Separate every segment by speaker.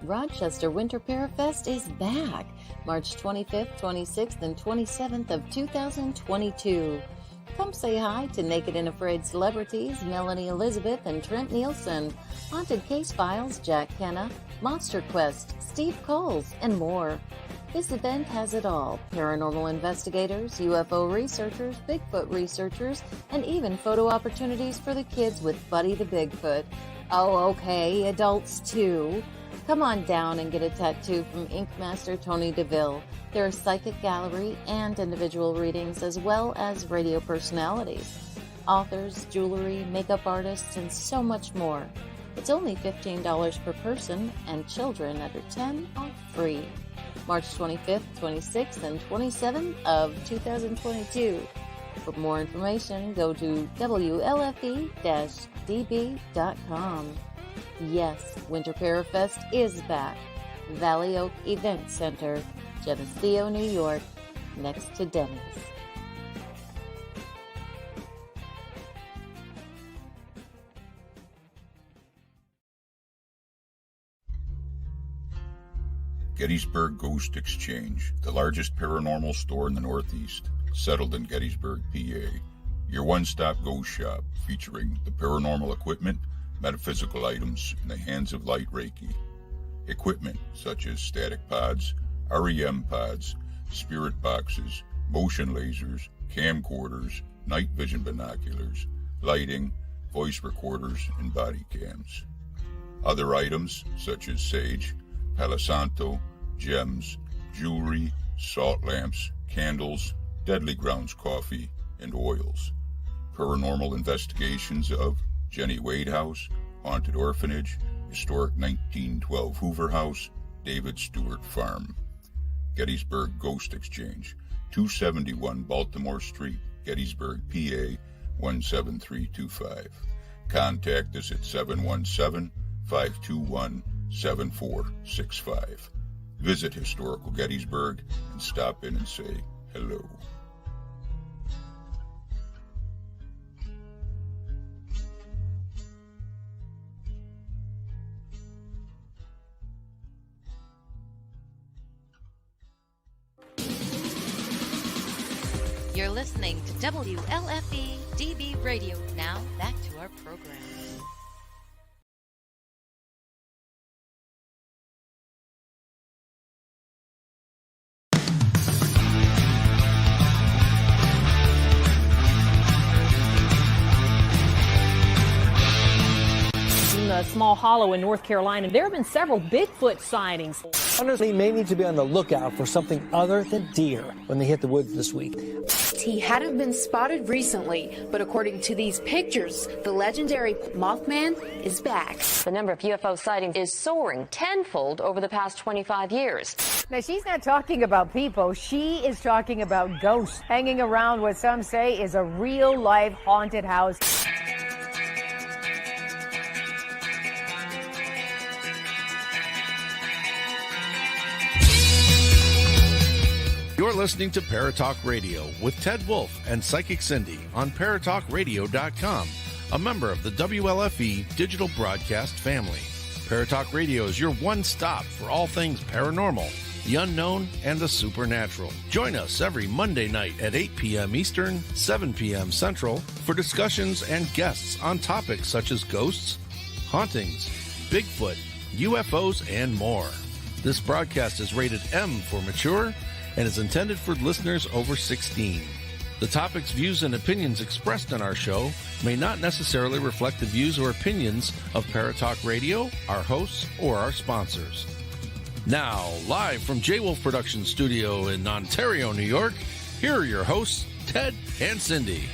Speaker 1: Rochester Winter Parafest is back, March 25th, 26th, and 27th of 2022. Come say hi to Naked and Afraid celebrities Melanie Elizabeth and Trent Nielsen, Haunted Case Files Jack Kenna, Monster Quest Steve Coles, and more. This event has it all: paranormal investigators, UFO researchers, Bigfoot researchers, and even photo opportunities for the kids with Buddy the Bigfoot. Oh, okay, adults too. Come on down and get a tattoo from Ink Master Tony DeVille. There are psychic gallery and individual readings, as well as radio personalities, authors, jewelry, makeup artists, and so much more. It's only $15 per person, and children under 10 are free. March 25th, 26th, and 27th of 2022. For more information, go to WLFE-DB.com. Yes, Winter Parafest is back. Valley Oak Event Center, Geneseo, New York, next to Denny's.
Speaker 2: Gettysburg Ghost Exchange, the largest paranormal store in the Northeast, settled in Gettysburg, PA. Your one-stop ghost shop featuring the paranormal equipment, metaphysical items in the hands of light Reiki. Equipment such as static pods, REM pods, spirit boxes, motion lasers, camcorders, night vision binoculars, lighting, voice recorders, and body cams. Other items such as sage, Palo Santo, gems, jewelry, salt lamps, candles, Deadly Grounds coffee, and oils. Paranormal investigations of Jenny Wade House, Haunted Orphanage, Historic 1912 Hoover House, David Stewart Farm. Gettysburg Ghost Exchange, 271 Baltimore Street, Gettysburg, PA 17325. Contact us at 717-521-7465. Visit Historical Gettysburg and stop in and say hello.
Speaker 3: You're listening to WLFE DB Radio. Now back to our program.
Speaker 4: A small hollow in North Carolina. There have been several Bigfoot sightings.
Speaker 5: Hunters may need to be on the lookout for something other than deer when they hit the woods this week.
Speaker 6: He hadn't been spotted recently, but according to these pictures, the legendary Mothman is back.
Speaker 7: The number of UFO sightings is soaring tenfold over the past 25 years.
Speaker 8: Now, she's not talking about people. She is talking about ghosts hanging around what some say is a real-life haunted house.
Speaker 9: You're listening to Paratalk Radio with Ted Wolf and Psychic Cindy on Paratalkradio.com, a member of the WLFE digital broadcast family. Paratalk Radio is your one-stop for all things paranormal, the unknown, and the supernatural. Join us every Monday night at 8 p.m. Eastern, 7 p.m. Central for discussions and guests on topics such as ghosts, hauntings, Bigfoot, UFOs, and more. This broadcast is rated M for mature and is intended for listeners over 16. The topics, views, and opinions expressed on our show may not necessarily reflect the views or opinions of Paratalk Radio, our hosts, or our sponsors. Now, live from J-Wolf Production Studio in Ontario, New York, here are your hosts, Ted and Cindy.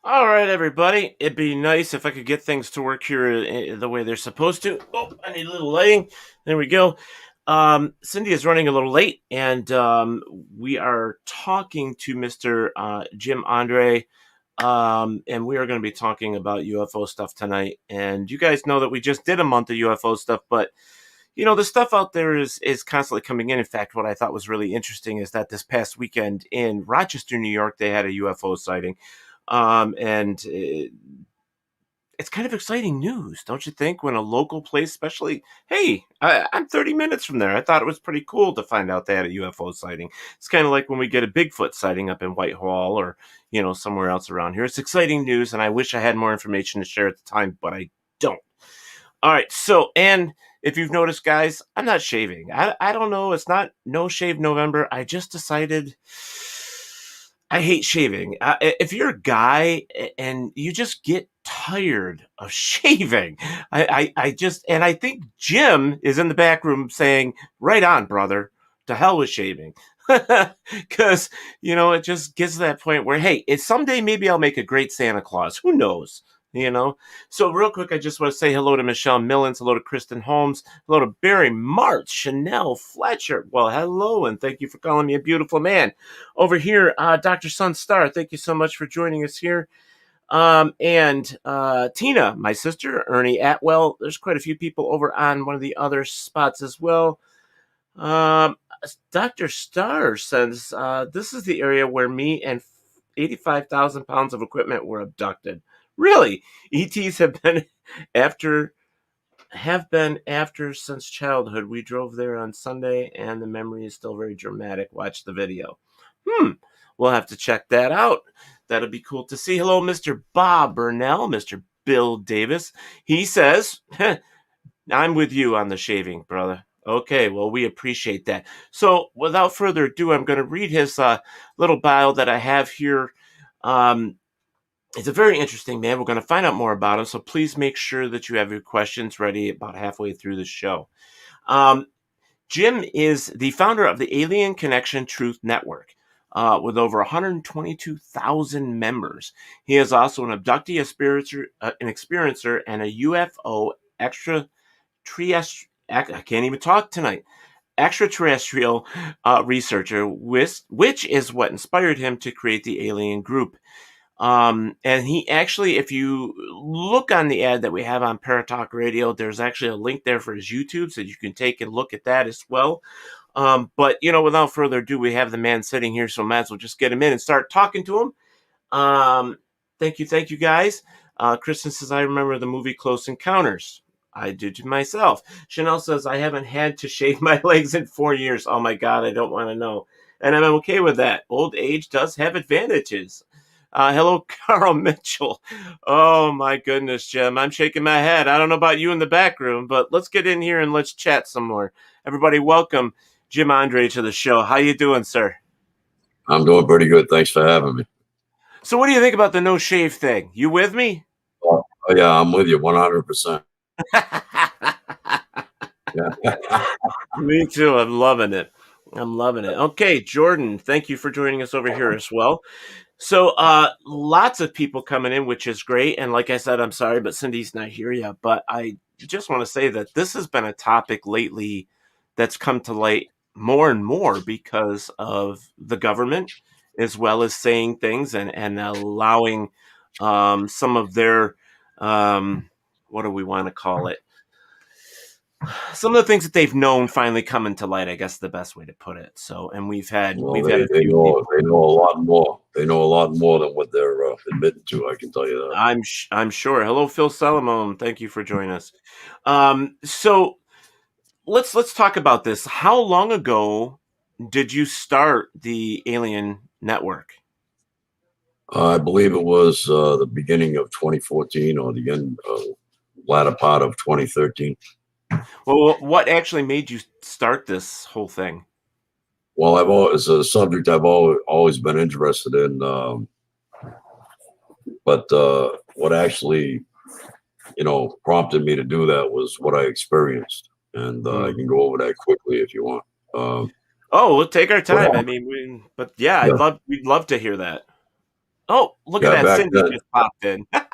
Speaker 10: All right, everybody. It'd be nice if I could get things to work here the way they're supposed to. Oh, I need a little lighting. There we go. Cindy is running a little late, and we are talking to Mr. Jim Andre And we are going to be talking about UFO stuff tonight. And you guys know that we just did a month of UFO stuff, but the stuff out there is constantly coming in. In fact, what I thought was really interesting is that this past weekend in Rochester, New York, they had a UFO sighting. And it's kind of exciting news, don't you think? When a local place, especially, hey, I'm 30 minutes from there. I thought it was pretty cool to find out they had a UFO sighting. It's kind of like when we get a Bigfoot sighting up in Whitehall or, somewhere else around here. It's exciting news, and I wish I had more information to share at the time, but I don't. All right, so, and if you've noticed, guys, I'm not shaving. I don't know. It's not No Shave November. I just decided I hate shaving. If you're a guy and you just get tired of shaving, I think Jim is in the back room saying, right on, brother, to hell with shaving. Because, it just gets to that point where, hey, someday maybe I'll make a great Santa Claus. Who knows? So real quick, I just want to say hello to Michelle Millens, hello to Kristen Holmes, hello to Barry Martz, Chanel Fletcher. Well, hello, and thank you for calling me a beautiful man. Over here, Dr. Sunstar, thank you so much for joining us here. And Tina, my sister, Ernie Atwell. There's quite a few people over on one of the other spots as well. Dr. Starr says, this is the area where me and 85,000 pounds of equipment were abducted. Really? ETs have been after since childhood. We drove there on Sunday, and the memory is still very dramatic. Watch the video. We'll have to check that out. That'll be cool to see. Hello, Mr. Bob Burnell, Mr. Bill Davis. He says, I'm with you on the shaving, brother. Okay, well, we appreciate that. So without further ado, I'm going to read his little bio that I have here. It's a very interesting man. We're going to find out more about him, so please make sure that you have your questions ready about halfway through the show. Jim is the founder of the Alien Connection Truth Network with over 122,000 members. He is also an abductee, an experiencer, and a UFO extraterrestrial. I can't even talk tonight. Extraterrestrial researcher, which is what inspired him to create the Alien Group. And he actually, if you look on the ad that we have on Paratalk Radio, there's actually a link there for his YouTube, so you can take a look at that as well. But, without further ado, we have the man sitting here, so might as well just get him in and start talking to him. Thank you, guys. Kristen says, I remember the movie Close Encounters. I do to myself. Chanel says, I haven't had to shave my legs in 4 years. Oh, my God, I don't want to know. And I'm okay with that. Old age does have advantages. Hello, Carl Mitchell. Oh, my goodness, Jim. I'm shaking my head. I don't know about you in the back room, but let's get in here and let's chat some more. Everybody, welcome Jim Andre to the show. How you doing, sir?
Speaker 11: I'm doing pretty good. Thanks for having me.
Speaker 10: So what do you think about the no shave thing? You with me?
Speaker 11: Oh yeah, I'm with you 100%. Yeah.
Speaker 10: Me too. I'm loving it. Okay, Jordan, thank you for joining us over here as well. So lots of people coming in, which is great. And like I said, I'm sorry, but Cindy's not here yet. But I just want to say that this has been a topic lately that's come to light more and more because of the government, as well as saying things and allowing some of their, what do we want to call it? Some of the things that they've known finally coming to light, I guess is the best way to put it. So, and they know
Speaker 11: a lot more. They know a lot more than what they're admitting to. I can tell you that.
Speaker 10: I'm sure. Hello, Phil Salamone. Thank you for joining us. So let's talk about this. How long ago did you start the Alien Network?
Speaker 11: I believe it was the beginning of 2014 or the end, latter part of 2013.
Speaker 10: Well, what actually made you start this whole thing?
Speaker 11: Well, it's a subject I've always been interested in. But what actually, prompted me to do that was what I experienced. And I can go over that quickly if you want.
Speaker 10: We'll take our time. I mean, we'd love to hear that. Oh, look at that. Cindy just popped in. But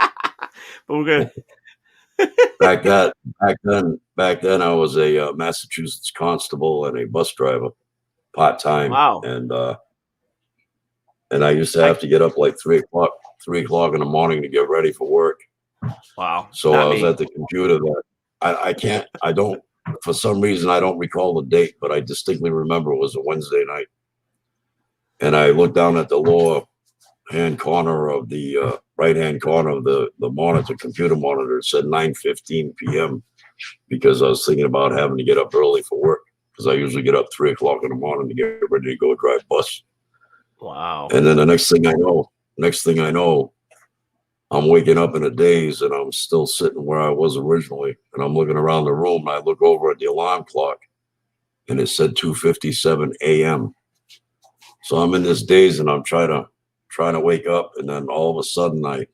Speaker 10: we're going to.
Speaker 11: Back then, I was a Massachusetts constable and a bus driver, part time.
Speaker 10: Wow!
Speaker 11: And I used to have to get up like 3 3 o'clock in the morning to get ready for work.
Speaker 10: Wow.
Speaker 11: So
Speaker 10: Not
Speaker 11: I was
Speaker 10: me.
Speaker 11: at the computer. I don't, for some reason, I don't recall the date, but I distinctly remember it was a Wednesday night. And I looked down at the lower hand corner of the right hand corner of the monitor, computer monitor. It said 9:15 p.m. because I was thinking about having to get up early for work, because I usually get up 3 o'clock in the morning to get ready to go drive bus.
Speaker 10: Wow.
Speaker 11: And then the next thing I know, I'm waking up in a daze, and I'm still sitting where I was originally. And I'm looking around the room, and I look over at the alarm clock, and it said 2:57 a.m. So I'm in this daze, and I'm trying to wake up. And then all of a sudden, I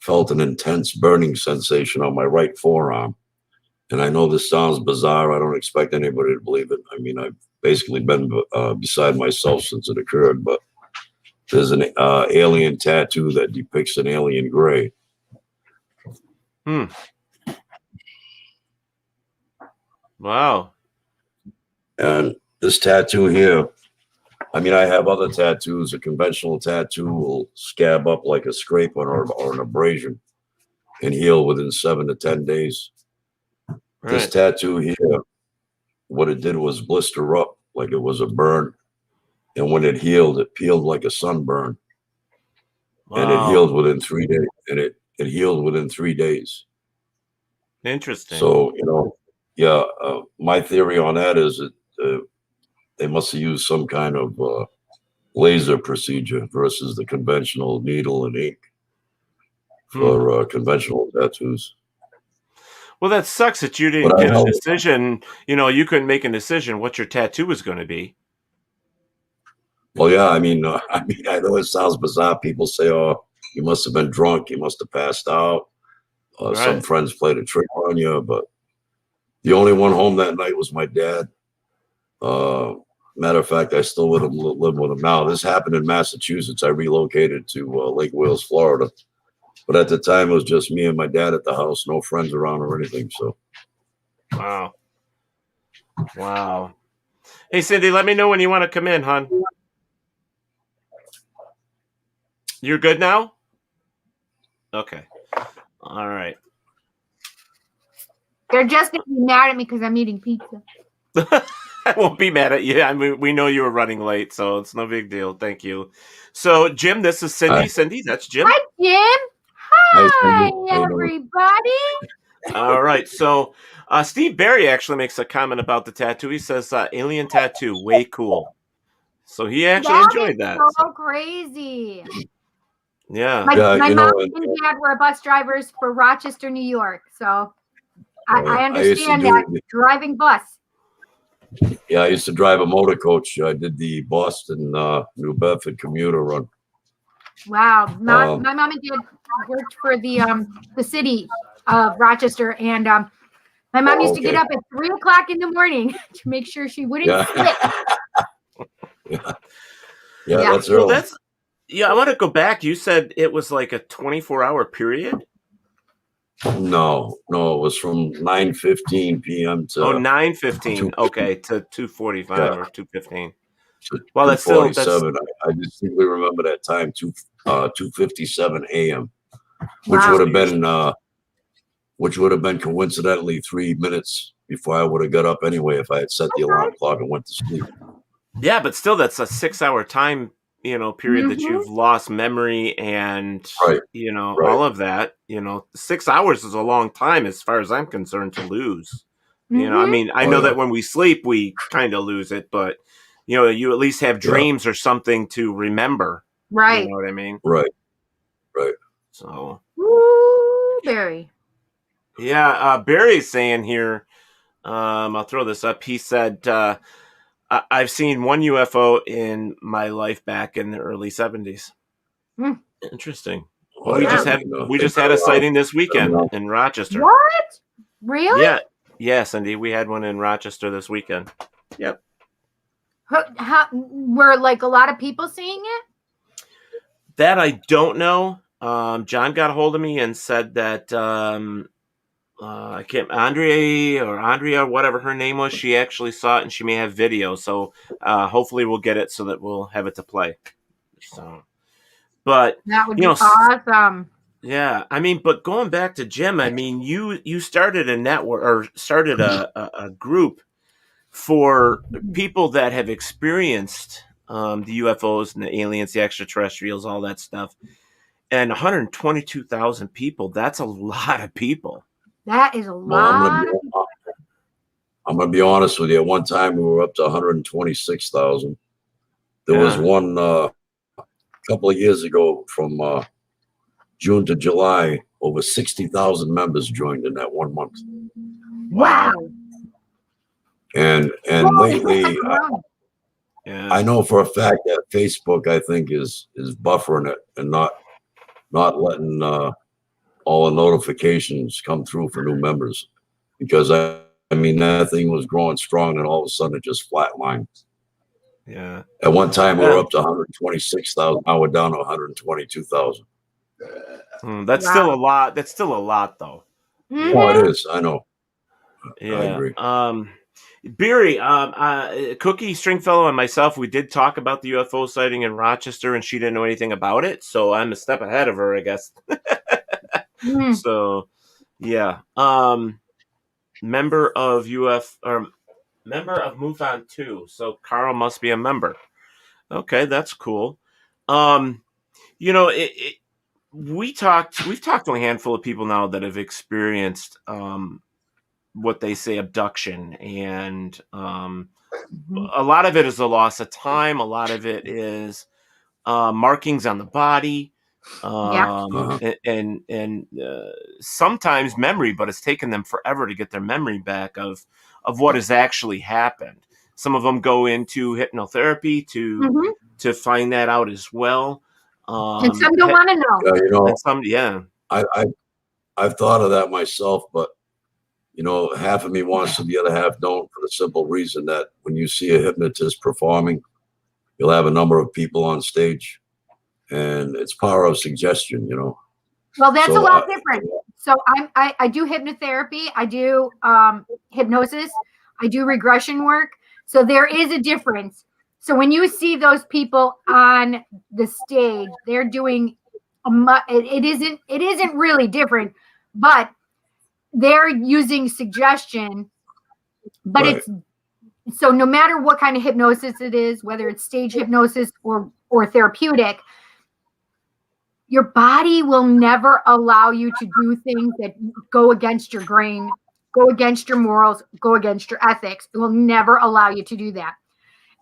Speaker 11: felt an intense burning sensation on my right forearm. And I know this sounds bizarre. I don't expect anybody to believe it. I mean, I've basically been beside myself since it occurred, but there's an alien tattoo that depicts an alien gray.
Speaker 10: Wow.
Speaker 11: And this tattoo here, I mean, I have other tattoos. A conventional tattoo will scab up like a scrape or an abrasion and heal within 7 to 10 days.
Speaker 10: Right.
Speaker 11: This tattoo here, what it did was blister up like it was a burn. And when it peeled like a sunburn.
Speaker 10: Wow.
Speaker 11: And it healed within 3 days. And it healed within 3 days.
Speaker 10: Interesting.
Speaker 11: So, my theory on that is that they must have used some kind of laser procedure versus the conventional needle and ink for conventional tattoos.
Speaker 10: Well, that sucks that you didn't get a decision. You couldn't make a decision what your tattoo was going to be.
Speaker 11: Well, yeah, I mean, I know it sounds bizarre. People say, "Oh, you must have been drunk. You must have passed out.
Speaker 10: Right.
Speaker 11: Some friends played a trick on you." But the only one home that night was my dad. Matter of fact, I still live with him now. This happened in Massachusetts. I relocated to Lake Wales, Florida. But at the time, it was just me and my dad at the house, no friends around or anything. So,
Speaker 10: wow. Hey, Cindy, let me know when you want to come in, hon. You're good now? Okay. All right.
Speaker 12: They're just going to be mad at me because I'm eating pizza.
Speaker 10: I won't be mad at you. I mean, we know you were running late, so it's no big deal. Thank you. So, Jim, this is Cindy.
Speaker 11: Hi.
Speaker 10: Cindy, that's Jim.
Speaker 12: Hi, Jim. Hi, everybody.
Speaker 10: All right. So, Steve Barry actually makes a comment about the tattoo. He says, alien tattoo, way cool. So, he actually enjoyed that.
Speaker 12: So crazy.
Speaker 10: Yeah.
Speaker 12: My mom and dad were bus drivers for Rochester, New York. So, I understand that driving bus.
Speaker 11: Yeah, I used to drive a motor coach. I did the Boston, New Bedford commuter run.
Speaker 12: Wow. My mom and dad worked for the city of Rochester, and my mom used to get up at 3 o'clock in the morning to make sure she wouldn't slip.
Speaker 11: Yeah, that's early.
Speaker 10: Well, I want to go back. You said it was like a 24-hour period?
Speaker 11: No, it was from 9:15 p.m. to
Speaker 10: 9:15. Okay, to 2:45 or 2:15.
Speaker 11: Well, that's still I distinctly remember that time, 2:57 a.m., which would have been coincidentally 3 minutes before I would have got up anyway if I had set the alarm clock and went to sleep.
Speaker 10: Yeah, but still, that's a 6-hour time period that you've lost memory and all of that. 6 hours is a long time as far as I'm concerned to lose. I mean, I know that when we sleep we kind of lose it, but you at least have dreams or something to remember.
Speaker 12: Right.
Speaker 10: You know what I mean?
Speaker 11: Right.
Speaker 10: So
Speaker 12: Barry.
Speaker 10: Yeah, Barry's saying here, I'll throw this up. He said, I've seen one UFO in my life back in the early 70s. Interesting. Well, we just had a sighting this weekend in Rochester.
Speaker 12: What? Really?
Speaker 10: Yeah. Yeah, Cindy, we had one in Rochester this weekend. Yep.
Speaker 12: Were like a lot of people seeing it?
Speaker 10: That I don't know. John got a hold of me and said that I can't, Andrea, whatever her name was, she actually saw it and she may have video. So hopefully we'll get it so that we'll have it to play. So, But
Speaker 12: that would be awesome.
Speaker 10: Yeah, I mean, but going back to Jim, I mean, you started a network or started a group for people that have experienced the UFOs and the aliens, the extraterrestrials, all that stuff. And 122,000 people, that's a lot of people.
Speaker 12: That is a lot.
Speaker 11: I'm going to be honest with you. At one time, we were up to 126,000. There was one couple of years ago from June to July, over 60,000 members joined in that 1 month.
Speaker 12: Wow.
Speaker 11: And lately, I know for a fact that Facebook, I think, is buffering it and not letting all the notifications come through for new members, because I mean, that thing was growing strong, and all of a sudden it just flatlined.
Speaker 10: Yeah.
Speaker 11: At one time, we were up to 126,000. Now we're down to 122,000.
Speaker 10: That's still a lot. That's still a lot, though.
Speaker 11: Oh, it is. I know.
Speaker 10: Yeah.
Speaker 11: I agree.
Speaker 10: Beery, Cookie, Stringfellow, and myself, we did talk about the UFO sighting in Rochester, and she didn't know anything about it, so I'm a step ahead of her, I guess. So, yeah. Member of MUFON 2, so Carl must be a member. Okay, that's cool. You know, we've talked to a handful of people now that have experienced what they say abduction, and a lot of it is a loss of time. A lot of it is markings on the body, and sometimes memory, but it's taken them forever to get their memory back of what has actually happened. Some of them go into hypnotherapy to find that out as well.
Speaker 12: And some don't want to know.
Speaker 11: You know,
Speaker 10: and some,
Speaker 11: I've thought of that myself, but you know, half of me wants to, the other half don't, for the simple reason that when you see a hypnotist performing, you'll have a number of people on stage, and it's power of suggestion, you know.
Speaker 12: Well, that's a lot different. So I do hypnotherapy, I do hypnosis, I do regression work. So there is a difference. So when you see those people on the stage, they're doing it isn't really different, but they're using suggestion. But
Speaker 11: Right.
Speaker 12: it's so no matter what kind of hypnosis it is, whether it's stage hypnosis or therapeutic, your body will never allow you to do things that go against your grain, go against your morals, go against your ethics. It will never allow you to do that.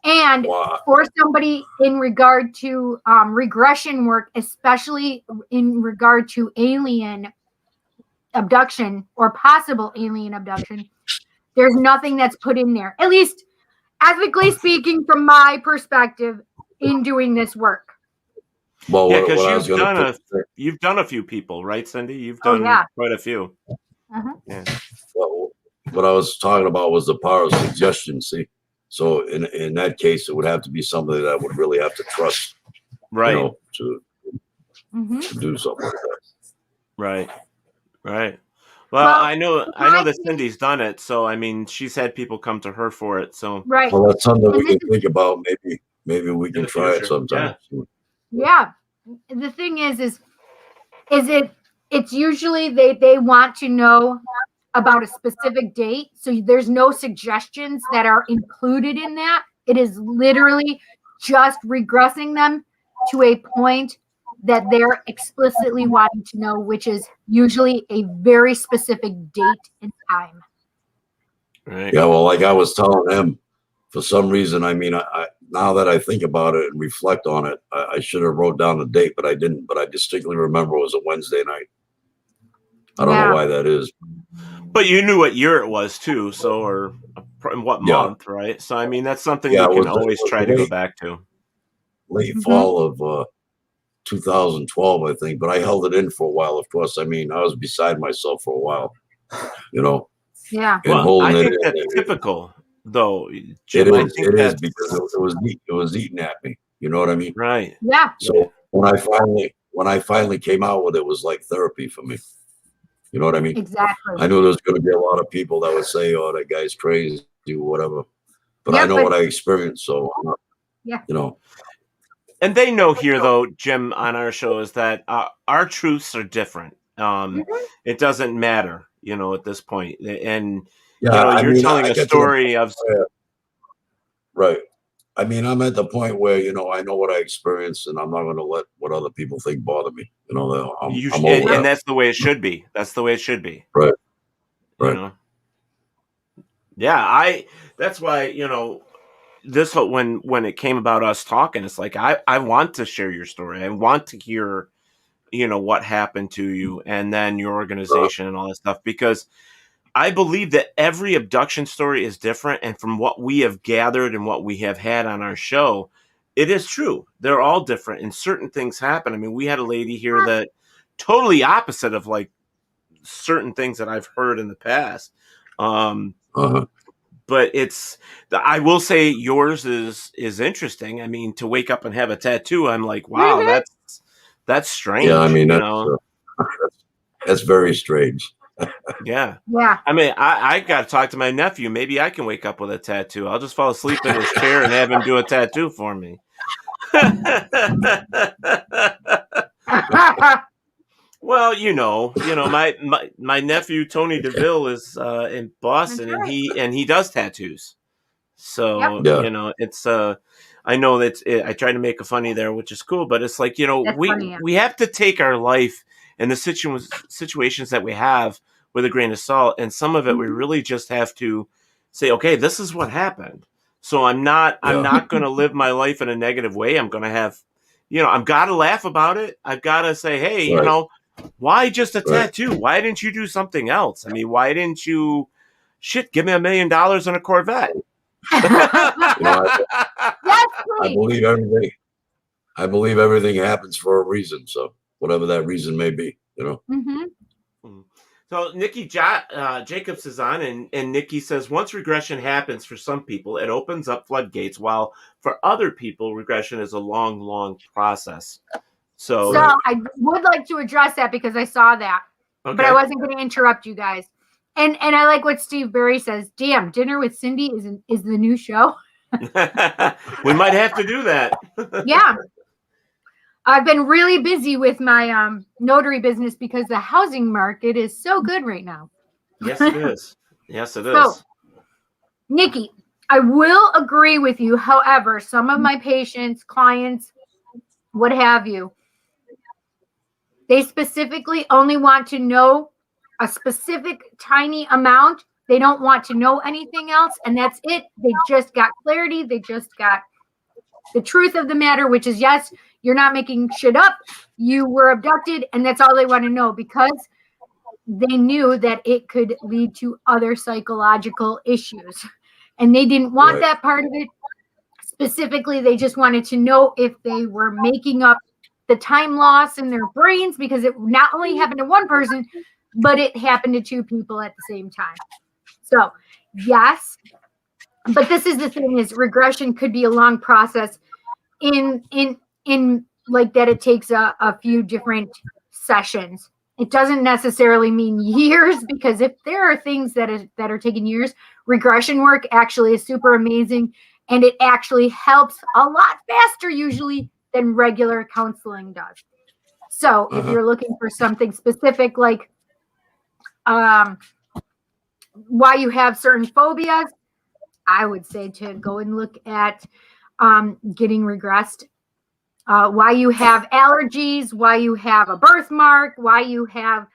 Speaker 12: And for somebody in regard to regression work, especially in regard to alien abduction or possible alien abduction, there's nothing that's put in there, at least ethically speaking, from my perspective in doing this work.
Speaker 11: Well,
Speaker 10: yeah, because you've done a few people, right, Cindy? You've done quite a few. Yeah.
Speaker 11: Well, what I was talking about was the power of suggestion. See, so in that case, it would have to be somebody that I would really have to trust,
Speaker 10: right?
Speaker 11: You know, to do something like that.
Speaker 10: Right. Well, I know that Cindy's done it, so I mean, she's had people come to her for it. So
Speaker 12: right.
Speaker 11: Well, that's something we can think about. Maybe we can try it sometime.
Speaker 12: Yeah. The thing is it's usually they want to know about a specific date. So there's no suggestions that are included in that. It is literally just regressing them to a point that they're explicitly wanting to know, which is usually a very specific date and time.
Speaker 10: Right.
Speaker 11: Yeah, well, like I was telling him, for some reason, I mean, I now that I think about it and reflect on it, I should have wrote down the date, but I didn't. But I distinctly remember it was a Wednesday night. I don't know why that is.
Speaker 10: But you knew what year it was too, so or what month, right? So I mean, that's something you can always try to go back to.
Speaker 11: Late fall of 2012, I think. But I held it in for a while. Of course, I mean, I was beside myself for a while. You know.
Speaker 12: Yeah.
Speaker 10: Well, I think that's typical, though. Jim,
Speaker 11: it is because it was eating at me. You know what I mean?
Speaker 10: Right.
Speaker 12: Yeah.
Speaker 11: So when I finally came out with it, was like therapy for me. You know what I mean?
Speaker 12: Exactly.
Speaker 11: I knew there was going to be a lot of people that would say, "Oh, that guy's crazy," or whatever. But I know what I experienced, so you know.
Speaker 10: And they know here, though, Jim, on our show, is that our truths are different. It doesn't matter, at this point. And, you're telling a story of...
Speaker 11: Right. I mean, I'm at the point where, I know what I experienced, and I'm not going to let what other people think bother me. I'm over
Speaker 10: and that's the way it should be. That's the way it should be.
Speaker 11: Right. Right.
Speaker 10: Yeah, that's why, this when it came about us talking, it's like I want to share your story. I want to hear, what happened to you, and then your organization and all that stuff, because I believe that every abduction story is different, and from what we have gathered and what we have had on our show, it is true. They're all different, and certain things happen. I mean, we had a lady here that totally opposite of like certain things that I've heard in the past. But I will say yours is interesting. I mean, to wake up and have a tattoo, I'm like, wow, that's strange.
Speaker 11: Yeah, I mean, that's very strange.
Speaker 10: Yeah.
Speaker 12: Yeah.
Speaker 10: I mean, I got to talk to my nephew. Maybe I can wake up with a tattoo. I'll just fall asleep in his chair and have him do a tattoo for me. Well, my nephew Tony DeVille is in Boston, and he does tattoos. So it's I know that I try to make a funny there, which is cool, but it's like we have to take our life and the situations that we have with a grain of salt, and some of it we really just have to say, okay, this is what happened. So I'm not going to live my life in a negative way. I'm going to have, I've got to laugh about it. I've got to say, hey, why just a tattoo? Why didn't you do something else? I mean, why didn't you give me $1 million on a Corvette?
Speaker 11: I believe everything. I believe everything happens for a reason. So whatever that reason may be,
Speaker 10: So Nikki Jacobs is on, and Nikki says, once regression happens for some people, it opens up floodgates, while for other people, regression is a long, long process. So
Speaker 12: I would like to address that because I saw that, but I wasn't going to interrupt you guys. And I like what Steve Berry says. Damn, Dinner with Cindy is the new show.
Speaker 10: We might have to do that.
Speaker 12: Yeah. I've been really busy with my notary business because the housing market is so good right now.
Speaker 10: Yes, it is. Yes, it is.
Speaker 12: So, Nikki, I will agree with you. However, some of my patients, clients, what have you, they specifically only want to know a specific tiny amount. They don't want to know anything else. And that's it. They just got clarity. They just got the truth of the matter, which is, yes, you're not making shit up. You were abducted. And that's all they want to know, because they knew that it could lead to other psychological issues. And they didn't want that part of it. Specifically, they just wanted to know if they were making up the time loss in their brains, because it not only happened to one person, but it happened to two people at the same time. So, yes, but this is the thing, is regression could be a long process in like that. It takes a few different sessions. It doesn't necessarily mean years, because if there are things that are taking years, regression work actually is super amazing, and it actually helps a lot faster usually than regular counseling does. So if you're looking for something specific, like why you have certain phobias, I would say to go and look at getting regressed. Why you have allergies, why you have a birthmark, why you have,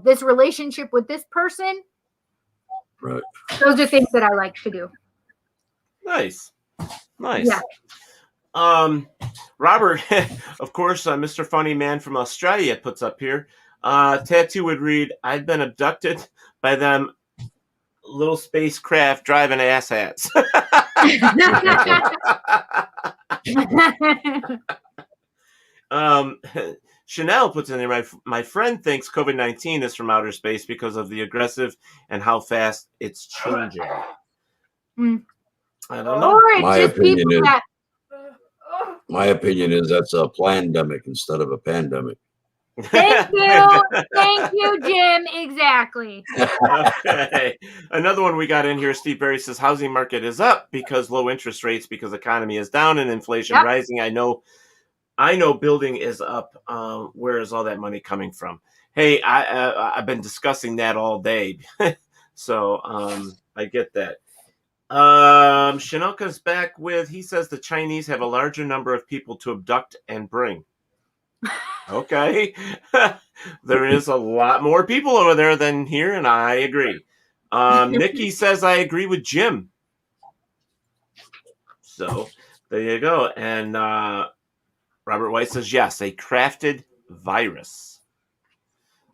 Speaker 12: this relationship with this person.
Speaker 11: Right.
Speaker 12: Those are things that I like to do.
Speaker 10: Nice.
Speaker 12: Yeah.
Speaker 10: Robert, of course, Mr. Funny Man from Australia puts up here. Tattoo would read, I've been abducted by them little spacecraft driving asshats. Chanel puts in there, my friend thinks COVID-19 is from outer space because of the aggressive and how fast it's changing. I don't know.
Speaker 11: My opinion is that's a plandemic instead of a pandemic.
Speaker 12: Thank you. Thank you, Jim. Exactly.
Speaker 10: Okay. Another one we got in here, Steve Berry says housing market is up because low interest rates, because economy is down and inflation rising. I know building is up. Where is all that money coming from? Hey, I've been discussing that all day. So I get that. Shanelka's back with, he says the Chinese have a larger number of people to abduct and bring. Okay. There is a lot more people over there than here, and I agree. Nikki says I agree with Jim. So there you go. And Robert White says yes, a crafted virus.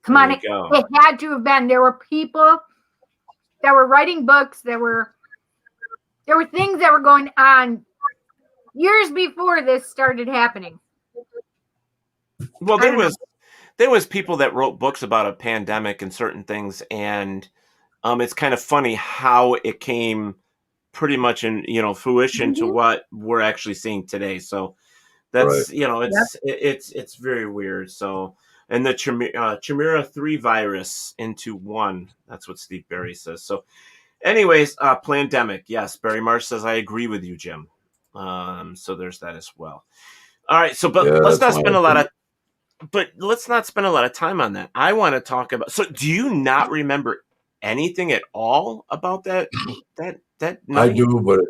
Speaker 12: Come on, it had to have been. There were people that were writing books. There were things that were going on years before this started happening.
Speaker 10: Well, there was people that wrote books about a pandemic and certain things, and it's kind of funny how it came pretty much in fruition to what we're actually seeing today. So that's it's very weird. So, and the Chimera 3 virus into 1. That's what Steve Berry says. So anyways, pandemic. Yes, Barry Marsh says I agree with you, Jim. So there's that as well. All right. So let's not spend a lot of time on that. I want to talk about. So do you not remember anything at all about that night?
Speaker 11: I do, but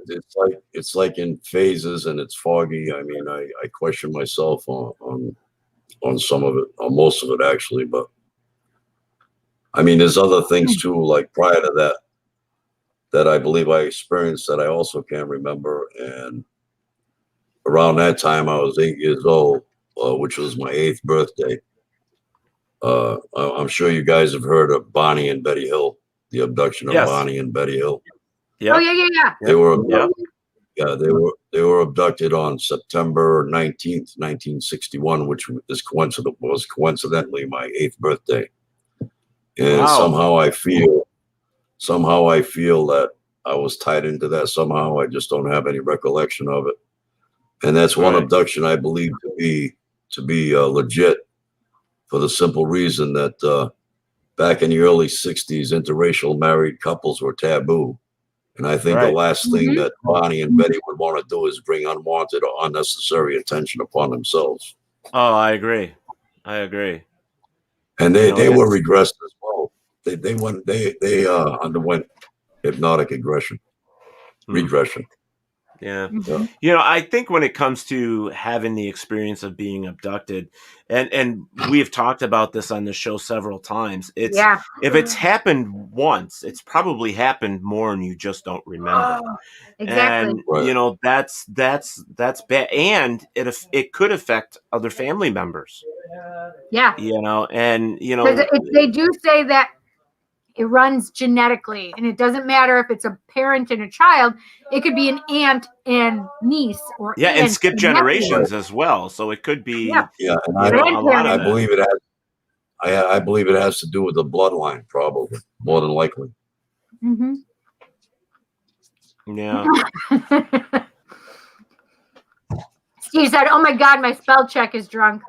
Speaker 11: it's like in phases and it's foggy. I mean, I question myself on some of it, on most of it actually, but I mean, there's other things too, like prior to that I believe I experienced that I also can't remember. And around that time, I was 8 years old, which was my 8th birthday. I'm sure you guys have heard of Bonnie and Betty Hill, the abduction of Bonnie and Betty Hill.
Speaker 12: Yeah. Oh yeah.
Speaker 11: They were abducted. Yeah, they were abducted on September 19th, 1961, which was coincidentally my 8th birthday. And somehow I feel that I was tied into that. Somehow I just don't have any recollection of it. And that's one abduction I believe to be legit, for the simple reason that back in the early 60s, interracial married couples were taboo. And I think the last thing that Bonnie and Betty would want to do is bring unwanted or unnecessary attention upon themselves.
Speaker 10: Oh, I agree.
Speaker 11: And they were regressed as well. They underwent hypnotic regression.
Speaker 10: Yeah. I think when it comes to having the experience of being abducted, and we've talked about this on the show several times, if it's happened once, it's probably happened more and you just don't remember.
Speaker 12: Exactly.
Speaker 10: And that's bad, and it could affect other family members.
Speaker 12: Yeah.
Speaker 10: They
Speaker 12: do say that it runs genetically, and it doesn't matter if it's a parent and a child. It could be an aunt and niece, or
Speaker 10: and skip generations as well. So it could be
Speaker 11: and I believe it has. I believe it has to do with the bloodline, probably more than likely.
Speaker 12: Mm-hmm.
Speaker 10: Yeah.
Speaker 12: Steve said, "Oh my God, my spell check is drunk."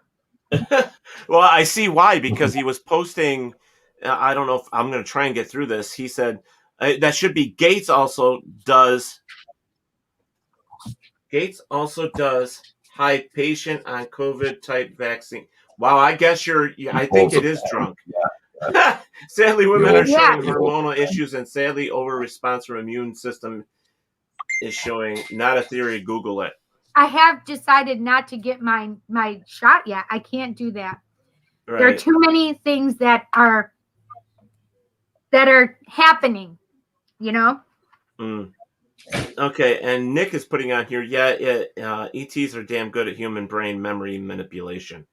Speaker 10: Well, I see why, because he was posting. I don't know if I'm going to try and get through this. He said that should be Gates also does hide patient on COVID type vaccine. Wow, I guess I think it is drunk. Yeah. Sadly, women are showing hormonal issues, and sadly, over response from immune system is showing. Not a theory. Google it.
Speaker 12: I have decided not to get my shot yet. I can't do that. Right. There are too many things that are happening,
Speaker 10: Okay, and Nick is putting on here, ETs are damn good at human brain memory manipulation.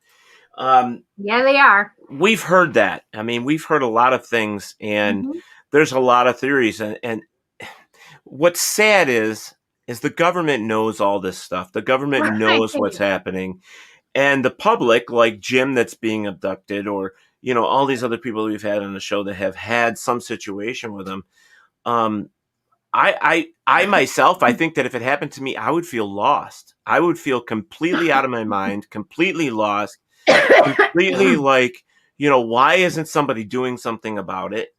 Speaker 12: Yeah, they are.
Speaker 10: We've heard that. I mean, we've heard a lot of things, and there's a lot of theories. And what's sad is the government knows all this stuff. The government knows what's happening. And the public, like Jim that's being abducted, or all these other people we've had on the show that have had some situation with them. I myself, I think that if it happened to me, I would feel lost. I would feel completely out of my mind, completely lost. completely like, why isn't somebody doing something about it?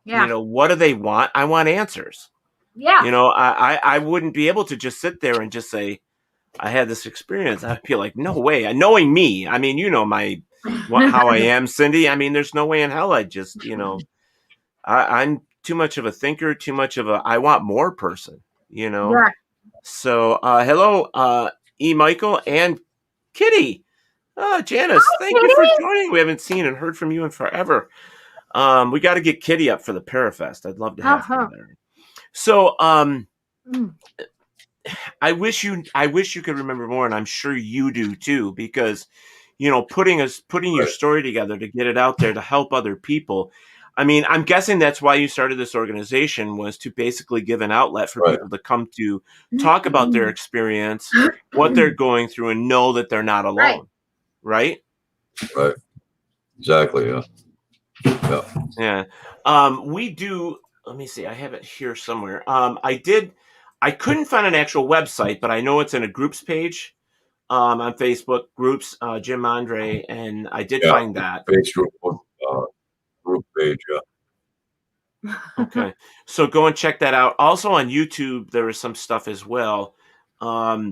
Speaker 12: Yeah.
Speaker 10: What do they want? I want answers.
Speaker 12: Yeah.
Speaker 10: I wouldn't be able to just sit there and just say, I had this experience. I'd be like, no way. Knowing me, I mean, how I am, Cindy. I mean, there's no way in hell I'd just, I'm too much of a thinker, too much of I want more person,
Speaker 12: Yeah.
Speaker 10: So, hello, E. Michael and Kitty. Janice, thank you for joining. We haven't seen and heard from you in forever. We got to get Kitty up for the Parafest. I'd love to have her there. So, I wish you could remember more, and I'm sure you do too, because putting your story together to get it out there to help other people. I mean, I'm guessing that's why you started this organization, was to basically give an outlet for people to come to talk about their experience, what they're going through, and know that they're not alone. Right?
Speaker 11: Right. Exactly. Yeah.
Speaker 10: Yeah. We do. Let me see. I have it here somewhere. I couldn't find an actual website, but I know it's in a groups page on Facebook, groups, Jim Andre, and I did find that.
Speaker 11: Facebook group page, yeah.
Speaker 10: Okay. So go and check that out. Also on YouTube, there is some stuff as well. Guys,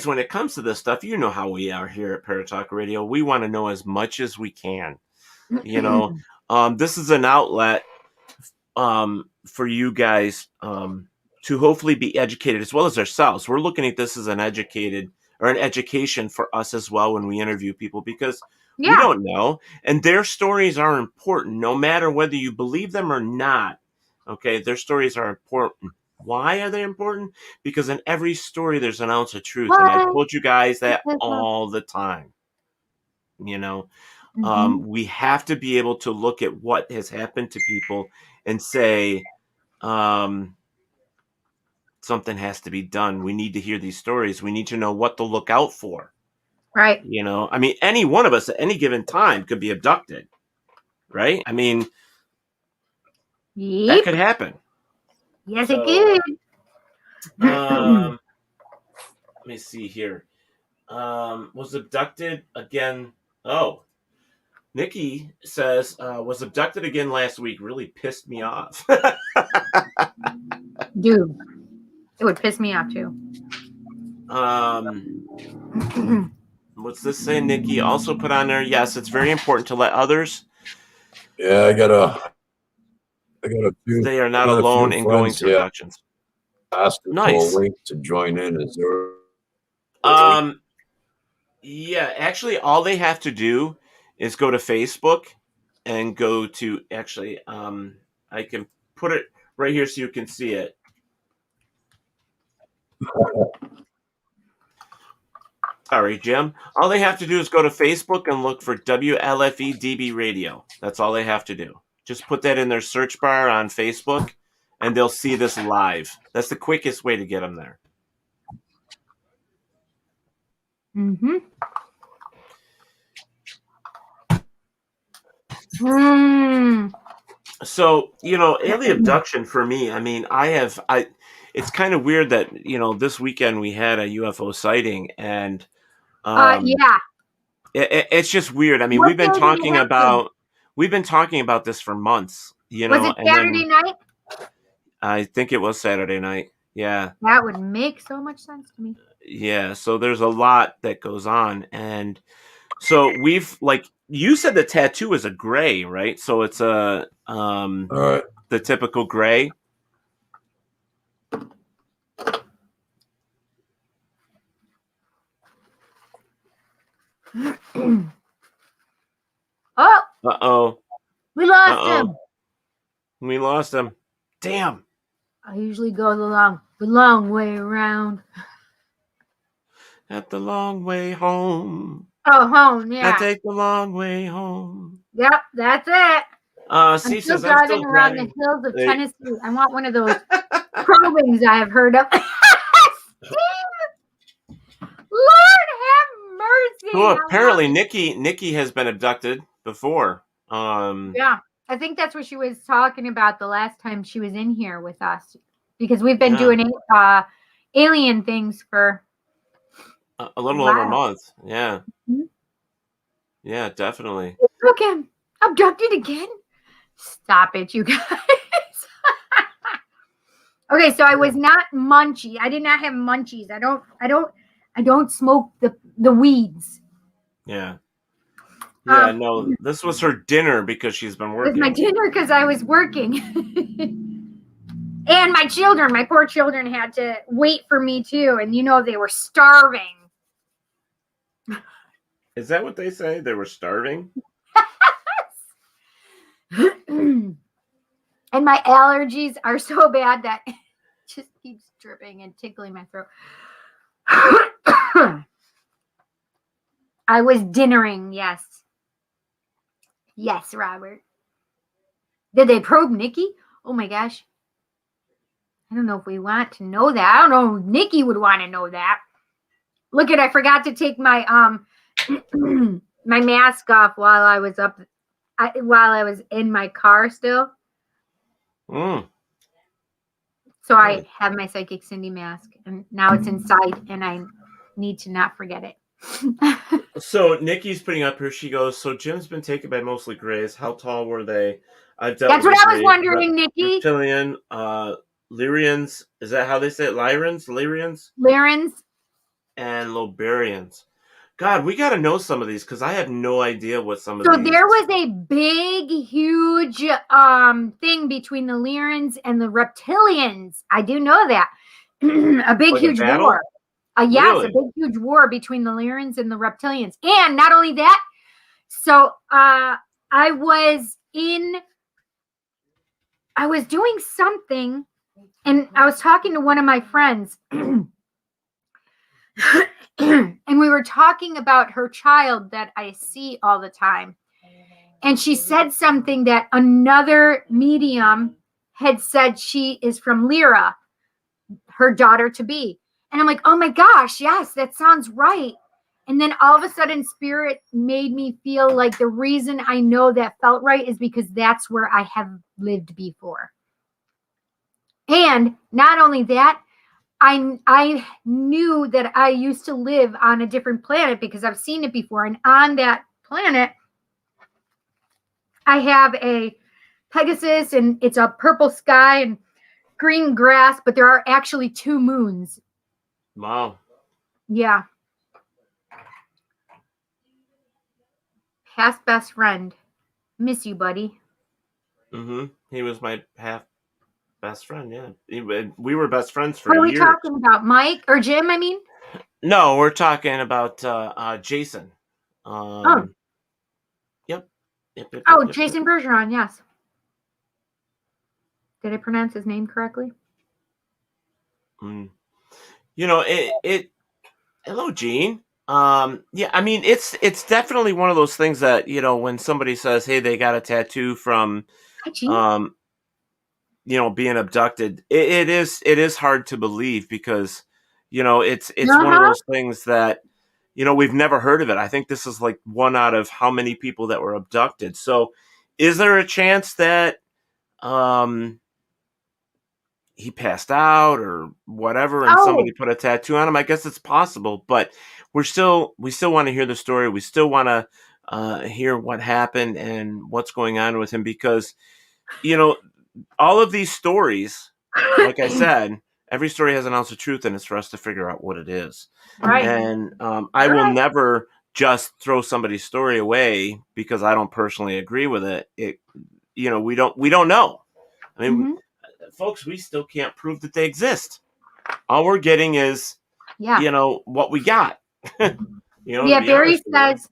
Speaker 10: when it comes to this stuff, how we are here at Paratalk Radio. We want to know as much as we can. This is an outlet for you guys to hopefully be educated as well as ourselves. We're looking at this as an education for us as well when we interview people, because we don't know, and their stories are important no matter whether you believe them or not. Okay, their stories are important. Why are they important? Because in every story there's an ounce of truth, and I told you guys that all the time. We have to be able to look at what has happened to people and say, something has to be done. We need to hear these stories. We need to know what to look out for.
Speaker 12: Right.
Speaker 10: I mean, any one of us at any given time could be abducted. Right? I mean, that could happen.
Speaker 12: Yes, it could.
Speaker 10: Let me see here. Was abducted again. Oh, Nikki says, was abducted again last week. Really pissed me off.
Speaker 12: Dude, it would piss me off too.
Speaker 10: What's this say, Nikki? Also put on there, yes, it's very important to let others.
Speaker 11: Yeah, I got a few.
Speaker 10: They are not alone in going through abductions.
Speaker 11: Asked
Speaker 10: Nice.
Speaker 11: for a link to join in. Is there?
Speaker 10: Yeah, actually, all they have to do is go to Facebook and go to. Actually, I can put it right here so you can see it. Sorry, Jim. All they have to do is go to Facebook and look for WLFE DB Radio. That's all they have to do. Just put that in their search bar on Facebook, and they'll see this live. That's the quickest way to get them there.
Speaker 12: Mm-hmm.
Speaker 10: So, alien abduction for me, I mean, it's kind of weird that, this weekend we had a UFO sighting, and it's just weird. I mean, we've been talking about this for months,
Speaker 12: Was it Saturday night?
Speaker 10: I think it was Saturday night. Yeah.
Speaker 12: That would make so much sense to me.
Speaker 10: Yeah. So there's a lot that goes on. And so you said the tattoo is a gray, right? So it's all right. The typical gray.
Speaker 12: Oh.
Speaker 10: Uh-oh.
Speaker 12: We lost him.
Speaker 10: We lost him. Damn.
Speaker 12: I usually go the long way around.
Speaker 10: At the long way home.
Speaker 12: Oh, home, yeah.
Speaker 10: I take the long way home.
Speaker 12: Yep, that's it.
Speaker 10: I'm
Speaker 12: still driving around the hills of Tennessee. I want one of those probings I have heard of. Lord have mercy.
Speaker 10: Well, apparently Nikki has been abducted before.
Speaker 12: Yeah, I think that's what she was talking about the last time she was in here with us, because we've been doing alien things for
Speaker 10: A little over a
Speaker 12: Wow.
Speaker 10: month. Yeah.
Speaker 12: Mhm.
Speaker 10: Yeah, definitely.
Speaker 12: Okay, abducted again? Stop it, you guys. Okay, so I was not munchy. I did not have munchies. I don't smoke the weeds.
Speaker 10: Yeah. Yeah,
Speaker 12: Um,
Speaker 10: no, this was her dinner because she's been
Speaker 12: It was my
Speaker 10: working.
Speaker 12: dinner because I was working. And my children, my poor children had to wait for me too. And they were starving.
Speaker 10: Is that what they say? They were starving?
Speaker 12: And my allergies are so bad that it just keeps dripping and tickling my throat. I was dinnering, yes. Yes, Robert. Did they probe Nikki? Oh my gosh. I don't know if we want to know that. I don't know if Nikki would want to know that. Look I forgot to take my my mask off while I was while I was in my car still.
Speaker 10: Mm.
Speaker 12: So I have my Psychic Cindy mask, and now it's inside, and I need to not forget it.
Speaker 10: So Nikki's putting up here. She goes, so Jim's been taken by mostly grays. How tall were they?
Speaker 12: That's what I was wondering, Nikki.
Speaker 10: Reptilian, Lyrians. Is that how they say it? Lyrians, and Loberians. God, we got to know some of these because I have no idea what some of these.
Speaker 12: So there was a big, huge thing between the Lyrians and the Reptilians. I do know that. A big,
Speaker 10: like
Speaker 12: huge war. Yes, really? A big, huge war between the Lyrians and the Reptilians. And not only that, so I was doing something, and I was talking to one of my friends. And we were talking about her child that I see all the time. And she said something that another medium had said she is from Lyra, her daughter to be. And I'm like, oh my gosh, yes, that sounds right. And then all of a sudden, Spirit made me feel like the reason I know that felt right is because that's where I have lived before. And not only that, I knew that I used to live on a different planet because I've seen it before. And on that planet, I have a Pegasus, and it's a purple sky and green grass, but there are actually 2 moons.
Speaker 10: Wow.
Speaker 12: Yeah. Past best friend. Miss you, buddy.
Speaker 10: Mm-hmm. He was my half best friend, yeah. We were best friends for years.
Speaker 12: Are we talking about Mike or Jim, I mean?
Speaker 10: No, we're talking about Jason. Yep.
Speaker 12: Jason Bergeron, yes. Did I pronounce his name correctly?
Speaker 10: Hello, Gene. Yeah, I mean, it's definitely one of those things that, when somebody says, hey, they got a tattoo from, being abducted, it is hard to believe because, it's one of those things that, we've never heard of it. I think this is like one out of how many people that were abducted. So is there a chance that, he passed out or whatever and somebody put a tattoo on him? I guess it's possible, but we still want to hear the story. We still want to hear what happened and what's going on with him because, all of these stories, like I said, every story has an ounce of truth, and it's for us to figure out what it is.
Speaker 12: Right.
Speaker 10: And I will never just throw somebody's story away because I don't personally agree with it. We don't know. I mean, folks, we still can't prove that they exist. All we're getting is, what we got.
Speaker 12: Barry says,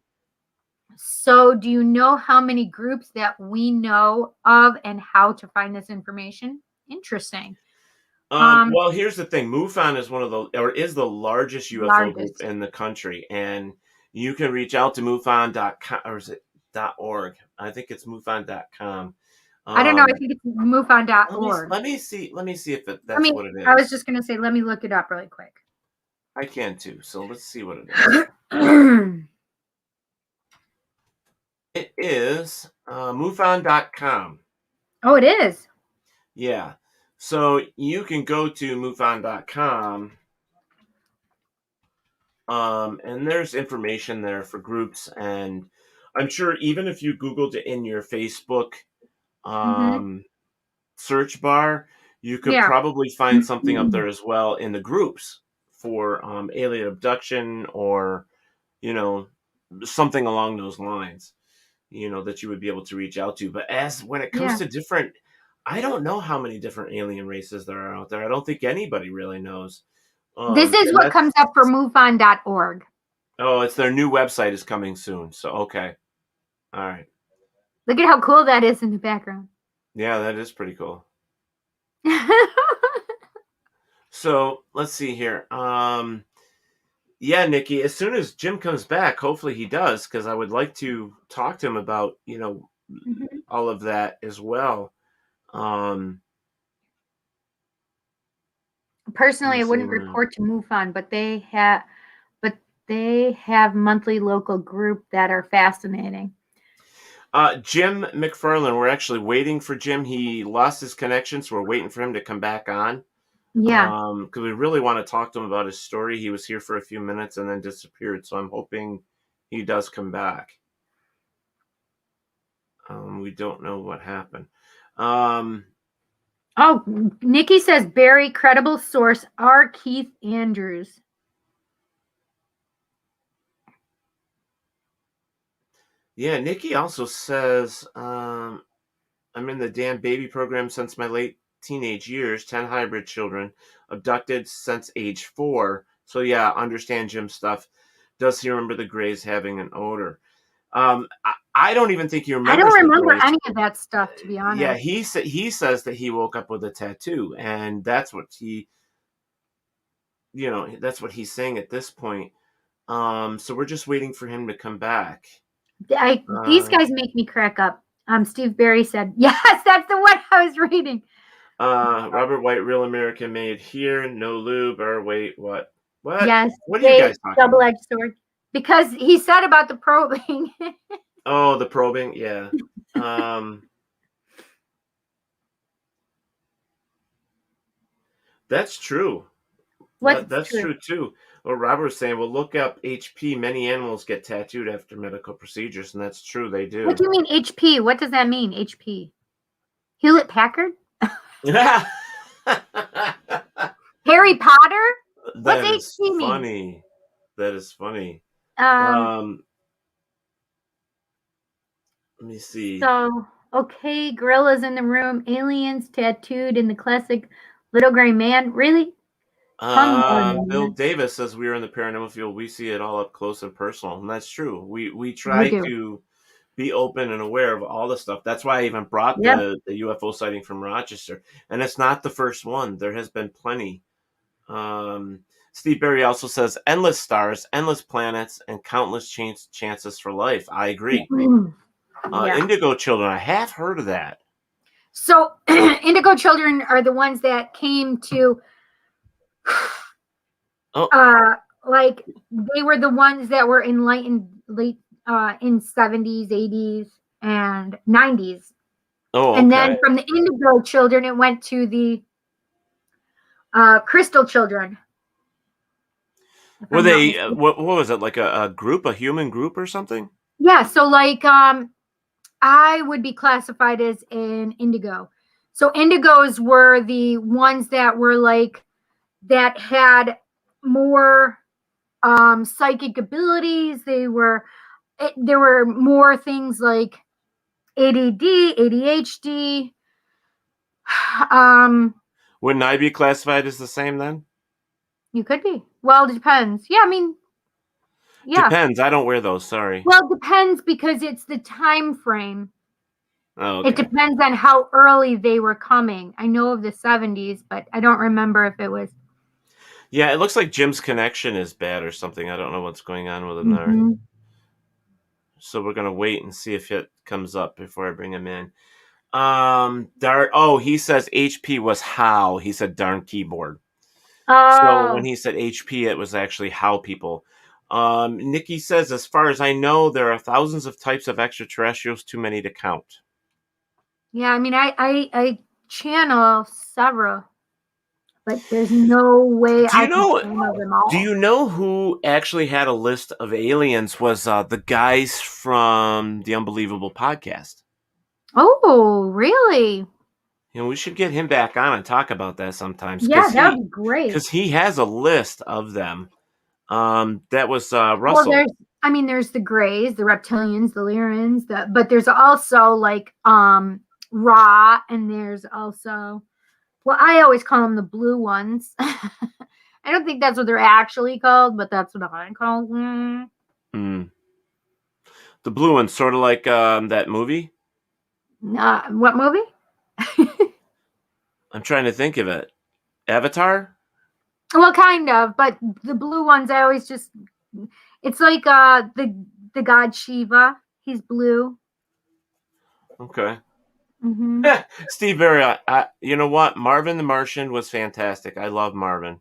Speaker 12: so do you know how many groups that we know of and how to find this information? Interesting.
Speaker 10: Well, here's the thing. MUFON is the largest UFO group in the country, and you can reach out to MUFON.com, or is it .org? I think it's MUFON.com.
Speaker 12: I don't know. I think it's MUFON.org.
Speaker 10: Let me see if that's what it is.
Speaker 12: I was just going to say, let me look it up really quick.
Speaker 10: I can too. So let's see what it is. It is MUFON.com.
Speaker 12: Oh, it is?
Speaker 10: Yeah. So you can go to MUFON.com And there's information there for groups, and I'm sure even if you Googled it in your Facebook search bar, you could
Speaker 12: Yeah.
Speaker 10: probably find something up there as well in the groups for alien abduction, or something along those lines, that you would be able to reach out to. But as when it comes
Speaker 12: Yeah.
Speaker 10: to different, I don't know how many different alien races there are out there. I don't think anybody really knows.
Speaker 12: This is
Speaker 10: And
Speaker 12: what
Speaker 10: that's,
Speaker 12: comes up for MoveOn.org.
Speaker 10: oh, it's their new website is coming soon. So, okay. All right.
Speaker 12: Look at how cool that is in the background.
Speaker 10: Yeah, that is pretty cool. So let's see here. Yeah, Nikki, as soon as Jim comes back, hopefully he does, because I would like to talk to him about, all of that as well.
Speaker 12: Personally, I wouldn't report to MoveOn, but they have monthly local group that are fascinating.
Speaker 10: Jim McFarland, we're actually waiting for Jim. He lost his connection, so we're waiting for him to come back on.
Speaker 12: Yeah.
Speaker 10: Because we really want to talk to him about his story. He was here for a few minutes and then disappeared, so I'm hoping he does come back. We don't know what happened.
Speaker 12: Oh, Nikki says very credible source R. Keith Andrews.
Speaker 10: Yeah, Nikki also says, I'm in the damn baby program since my late teenage years, 10 hybrid children, abducted since age 4. So yeah, understand Jim's stuff. Does he remember the Greys having an odor? I don't even think he remembers.
Speaker 12: I don't remember any of that stuff, to be honest.
Speaker 10: Yeah, he says that he woke up with a tattoo, and that's what that's what he's saying at this point. So we're just waiting for him to come back.
Speaker 12: These guys make me crack up. Steve Berry said, yes, that's the one I was reading.
Speaker 10: Robert White, Real American Made Here, no lube, or wait, what? What?
Speaker 12: Yes.
Speaker 10: What are you guys talking about?
Speaker 12: Double-edged sword. Because he said about the probing.
Speaker 10: Oh, the probing, yeah. That's true. That's true too. Well, Robert was saying, well, look up HP. Many animals get tattooed after medical procedures, and that's true. They do.
Speaker 12: What do you mean HP? What does that mean, HP? Hewlett Packard? Harry Potter? What's HP mean?
Speaker 10: Funny. That is funny. Let me see.
Speaker 12: So, okay, gorillas in the room, aliens tattooed in the classic Little Gray Man. Really?
Speaker 10: Bill Davis says we are in the paranormal field. We see it all up close and personal, and that's true. We try to be open and aware of all the stuff. That's why I even brought the UFO sighting from Rochester, and it's not the first one. There has been plenty. Steve Berry also says endless stars, endless planets, and countless chances for life. I agree. Indigo children, I have heard of that.
Speaker 12: So indigo children are the ones that came to like they were the ones that were enlightened late in 70s, 80s, and 90s.
Speaker 10: Oh, okay.
Speaker 12: And then from the indigo children, it went to the crystal children.
Speaker 10: Were they what was it, like a group, a human group or something?
Speaker 12: Yeah, so like I would be classified as an indigo. So indigos were the ones that were like that had more psychic abilities. There were more things like ADD, ADHD.
Speaker 10: Wouldn't I be classified as the same then?
Speaker 12: You could be. Well, it depends. Yeah, I mean, yeah.
Speaker 10: Depends. I don't wear those. Sorry.
Speaker 12: Well, it depends because it's the time frame.
Speaker 10: Oh, okay.
Speaker 12: It depends on how early they were coming. I know of the 70s, but I don't remember if it was.
Speaker 10: Yeah, it looks like Jim's connection is bad or something. I don't know what's going on with him there. So we're gonna wait and see if it comes up before I bring him in. He says HP was how. He said darn keyboard. So when he said HP, it was actually how people. Nikki says, as far as I know, there are thousands of types of extraterrestrials, too many to count.
Speaker 12: Yeah, I mean, I channel several. but there's no way
Speaker 10: Do you
Speaker 12: I
Speaker 10: know?
Speaker 12: can handle them all.
Speaker 10: Do you know who actually had a list of aliens? Was the guys from the Unbelievable podcast?
Speaker 12: Oh, really?
Speaker 10: You know, we should get him back on and talk about that sometimes.
Speaker 12: Yeah, that would be great.
Speaker 10: Because he has a list of them. That was
Speaker 12: Well,
Speaker 10: Russell.
Speaker 12: there's the Greys, the Reptilians, the Lyrans, but there's also like Ra, and there's also, well, I always call them the blue ones. I don't think that's what they're actually called, but that's what I call them.
Speaker 10: The blue ones, sort of like that movie.
Speaker 12: What movie?
Speaker 10: I'm trying to think of it. Avatar?
Speaker 12: Well, kind of, but the blue ones, I always just, it's like the god Shiva. He's blue.
Speaker 10: Okay.
Speaker 12: Mm-hmm.
Speaker 10: Steve Berry, you know what? Marvin the Martian was fantastic. I love Marvin.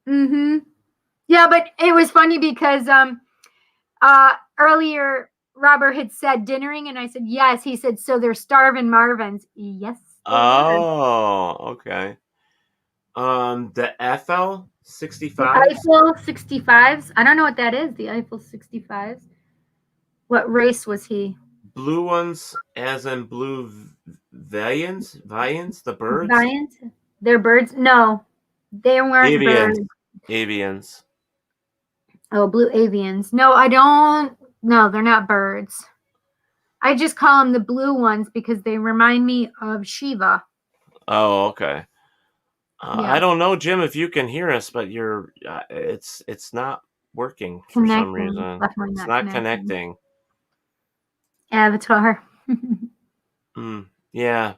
Speaker 12: Mm-hmm. Yeah, but it was funny because earlier Robert had said dinnering, and I said yes. He said, so they're starving Marvins. Yes.
Speaker 10: Oh, okay. The Eiffel 65.
Speaker 12: Eiffel 65s. I don't know what that is. The Eiffel 65s. What race was he?
Speaker 10: Blue ones, as in blue Valiants, the birds.
Speaker 12: Giants? They're birds? No, they weren't birds.
Speaker 10: Avians.
Speaker 12: Oh, blue avians. No, I don't. No, they're not birds. I just call them the blue ones because they remind me of Shiva.
Speaker 10: Oh, okay.
Speaker 12: Yeah.
Speaker 10: I don't know, Jim, if you can hear us, but you're it's not working for some reason.
Speaker 12: Definitely
Speaker 10: It's not connecting.
Speaker 12: Avatar.
Speaker 10: Yeah.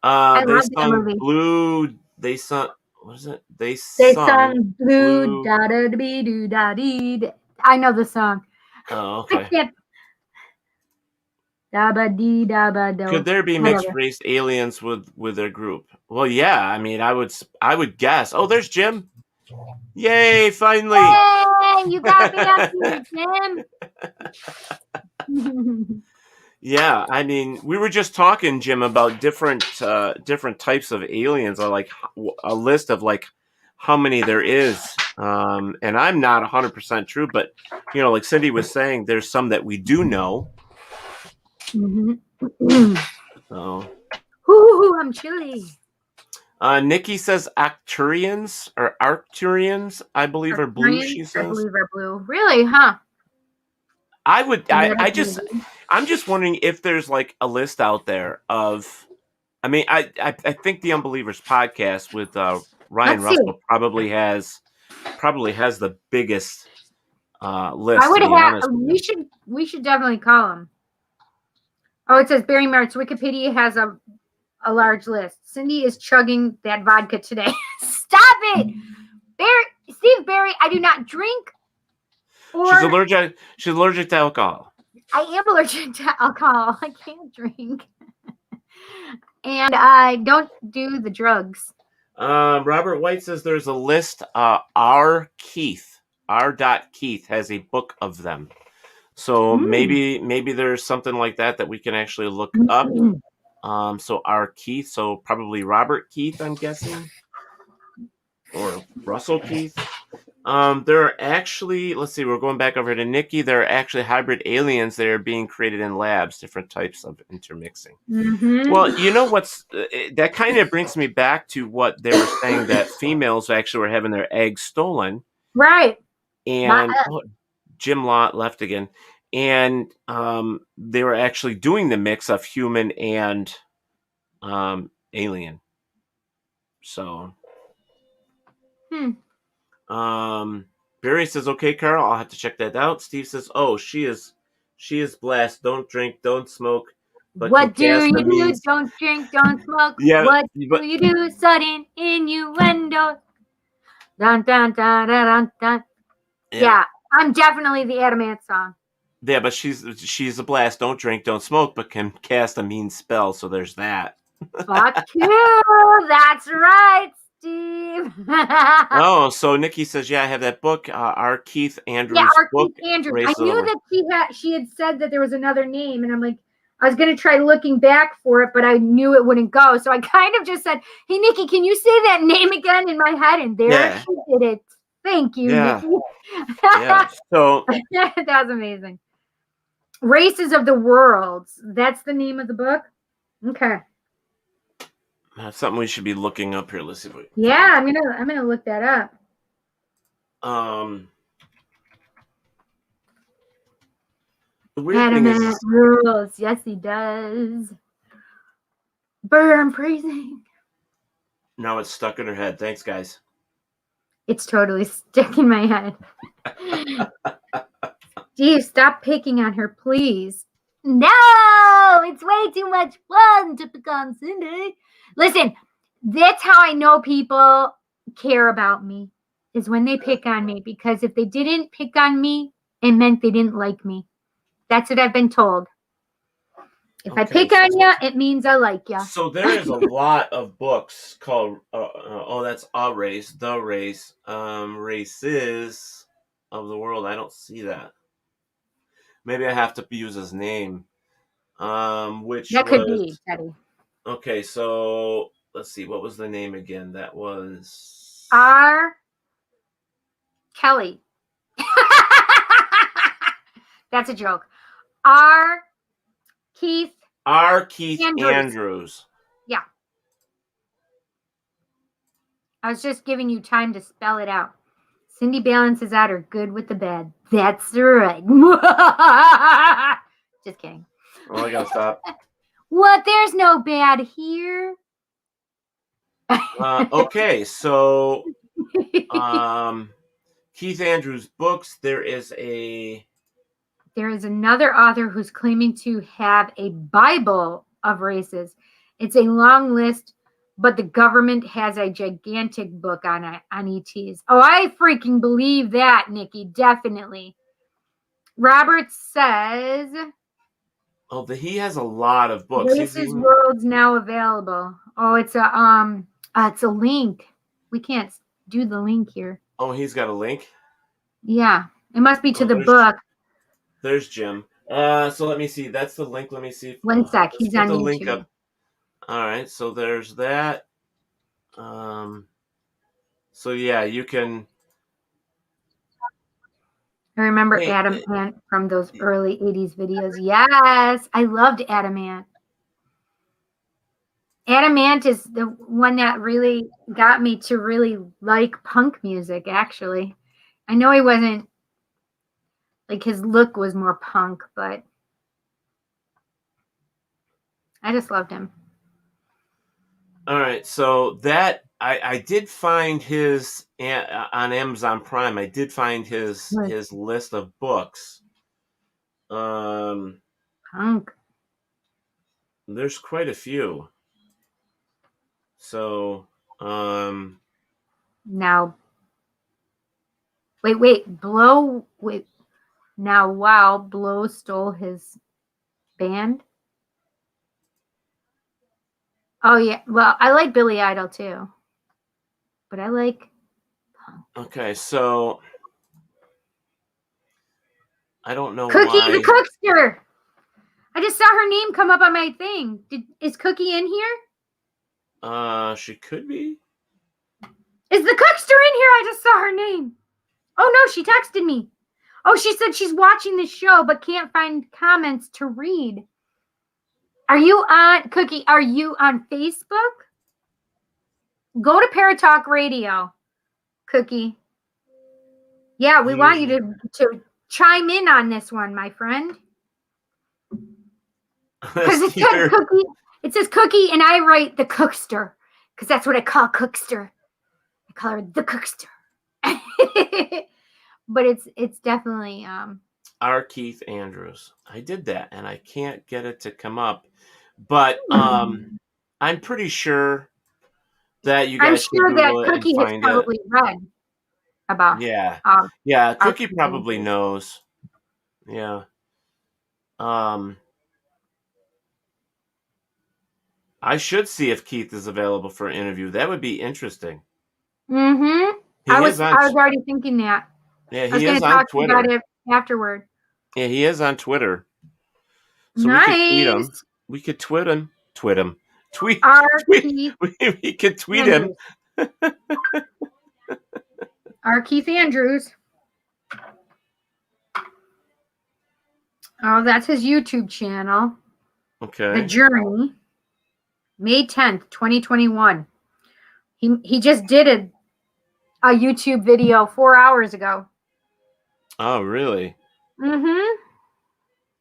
Speaker 12: I
Speaker 10: They
Speaker 12: love that
Speaker 10: sung
Speaker 12: movie.
Speaker 10: blue. They sung. What is it? They
Speaker 12: sung blue da da da be do da dee. I know the song.
Speaker 10: Oh, okay.
Speaker 12: Da ba dee da ba do.
Speaker 10: Could there be mixed race aliens with their group? Well, yeah. I mean, I would guess. Oh, there's Jim. Yay! Finally.
Speaker 12: Hey, you got me up here, Jim.
Speaker 10: Yeah, I mean, we were just talking, Jim, about different types of aliens, or like a list of like how many there is. And I'm not 100% true, but you know, like Cindy was saying, there's some that we do know. So,
Speaker 12: I'm chilly.
Speaker 10: Nikki says Arcturians, I believe, are blue. She says.
Speaker 12: I believe are blue. Really, huh?
Speaker 10: I'm just wondering if there's like a list out there of, I mean, I think the Unbelievers podcast with Ryan Russell probably has the biggest list.
Speaker 12: I would have. We should definitely call him. Oh, it says Barry Martz. Wikipedia has a large list. Cindy is chugging that vodka today. Stop it, Steve Barry. I do not drink.
Speaker 10: She's allergic to alcohol.
Speaker 12: I am allergic to alcohol. I can't drink. And I don't do the drugs.
Speaker 10: Robert White says there's a list. R. Keith has a book of them. So maybe there's something like that we can actually look up. So R. Keith, so probably Robert Keith, I'm guessing. Or Russell Keith. There are actually, let's see, we're going back over to Nikki. There are actually hybrid aliens that are being created in labs, different types of intermixing. Well, you know that kind of brings me back to what they were saying, that females actually were having their eggs stolen.
Speaker 12: Right.
Speaker 10: And Jim Lott left again. And they were actually doing the mix of human and alien. So. Barry says, okay, Carl, I'll have to check that out. Steve says, oh, she is blessed. Don't drink, don't smoke. But
Speaker 12: what do you do? Don't drink, don't smoke.
Speaker 10: Yeah,
Speaker 12: what do you do? Sudden innuendo. Dun, dun, dun, dun, dun, dun. Yeah, I'm definitely the Adamant song.
Speaker 10: Yeah, but she's a blast. Don't drink, don't smoke, but can cast a mean spell. So there's that.
Speaker 12: Fuck you. That's right, Steve.
Speaker 10: Oh, so Nikki says, yeah, I have that book, R. Keith Andrews' book.
Speaker 12: Keith Andrews. I knew that she had said that there was another name, and I'm like, I was going to try looking back for it, but I knew it wouldn't go. So I kind of just said, hey, Nikki, can you say that name again in my head? And there she did it. Thank you, Nikki.
Speaker 10: Yeah. So
Speaker 12: that was amazing. Races of the World. That's the name of the book? Okay.
Speaker 10: That's something we should be looking up here. Let's see if we
Speaker 12: I'm gonna look that up.
Speaker 10: The weird thing is,
Speaker 12: rules. Yes, he does. Bird, I'm freezing.
Speaker 10: now it's stuck in her head. Thanks, guys.
Speaker 12: It's totally stuck in my head. Steve, stop picking on her, please. No, it's way too much fun to pick on Cindy. Listen, that's how I know people care about me, is when they pick on me. Because if they didn't pick on me, it meant they didn't like me. That's what I've been told. If I pick on you, it means I like you.
Speaker 10: So there is a lot of books called, that's A Race, The Race, Races of the World. I don't see that. Maybe I have to use his name. Which
Speaker 12: that could be, Teddy.
Speaker 10: Okay, so let's see. What was the name again? That was
Speaker 12: R. Kelly. That's a joke. R. Keith
Speaker 10: Andrews.
Speaker 12: Yeah. I was just giving you time to spell it out. Cindy balances out her good with the bad. That's right. Just kidding.
Speaker 10: Oh, I gotta stop.
Speaker 12: What? There's no bad here.
Speaker 10: Okay, so Keith Andrews' books. There is
Speaker 12: another author who's claiming to have a Bible of races. It's a long list, but the government has a gigantic book on ETs. Oh, I freaking believe that, Nikki. Definitely. Robert says...
Speaker 10: Oh, he has a lot of books.
Speaker 12: Races World's now available. Oh, it's a link. We can't do the link here.
Speaker 10: Oh, he's got a link?
Speaker 12: Yeah. It must be to the book.
Speaker 10: There's Jim. So let me see. That's the link. Let me see.
Speaker 12: One sec. He's on
Speaker 10: the
Speaker 12: YouTube.
Speaker 10: Link up. All right. So there's that. So yeah, you can.
Speaker 12: I remember Adam Ant from those early 80s videos. Yes. I loved Adam Ant. Adam Ant is the one that really got me to really like punk music, actually. I know he wasn't, like, his look was more punk, but I just loved him.
Speaker 10: All right, so that I did find his on Amazon Prime. I did find his list of books.
Speaker 12: Punk.
Speaker 10: There's quite a few. So
Speaker 12: now wait, Blow now wow, Blow stole his band. Oh yeah, well, I like Billy Idol too, but I like punk.
Speaker 10: Okay, so I don't know
Speaker 12: Cookie
Speaker 10: why.
Speaker 12: the Cookster. I just saw her name come up on my thing. Is Cookie in here?
Speaker 10: She could be.
Speaker 12: Is the Cookster in here? I just saw her name. Oh no, she texted me. Oh, she said she's watching the show but can't find comments to read. Are you on, Cookie, are you on Facebook? Go to Paratalk Radio, Cookie. Yeah, we want you to chime in on this one, my friend. Because it says Cookie. It says Cookie, and I write the Cookster, because that's what I call Cookster. I call her the Cookster. But it's definitely
Speaker 10: R. Keith Andrews. I did that, and I can't get it to come up. But I'm pretty sure that you guys.
Speaker 12: I'm sure that Cookie has probably read about.
Speaker 10: Yeah, Cookie probably knows. Yeah. I should see if Keith is available for an interview. That would be interesting.
Speaker 12: Mm-hmm. I was already thinking that.
Speaker 10: Yeah, he is on Twitter.
Speaker 12: About it afterward.
Speaker 10: Yeah, he is on Twitter. So we could tweet him.
Speaker 12: Nice.
Speaker 10: We could tweet him. Tweet him. Tweet.
Speaker 12: Keith
Speaker 10: We could tweet him.
Speaker 12: R. Keith Andrews. Oh, that's his YouTube channel.
Speaker 10: Okay.
Speaker 12: The Journey. May 10th, 2021. He just did a YouTube video 4 hours ago.
Speaker 10: Oh, really?
Speaker 12: Mm-hmm.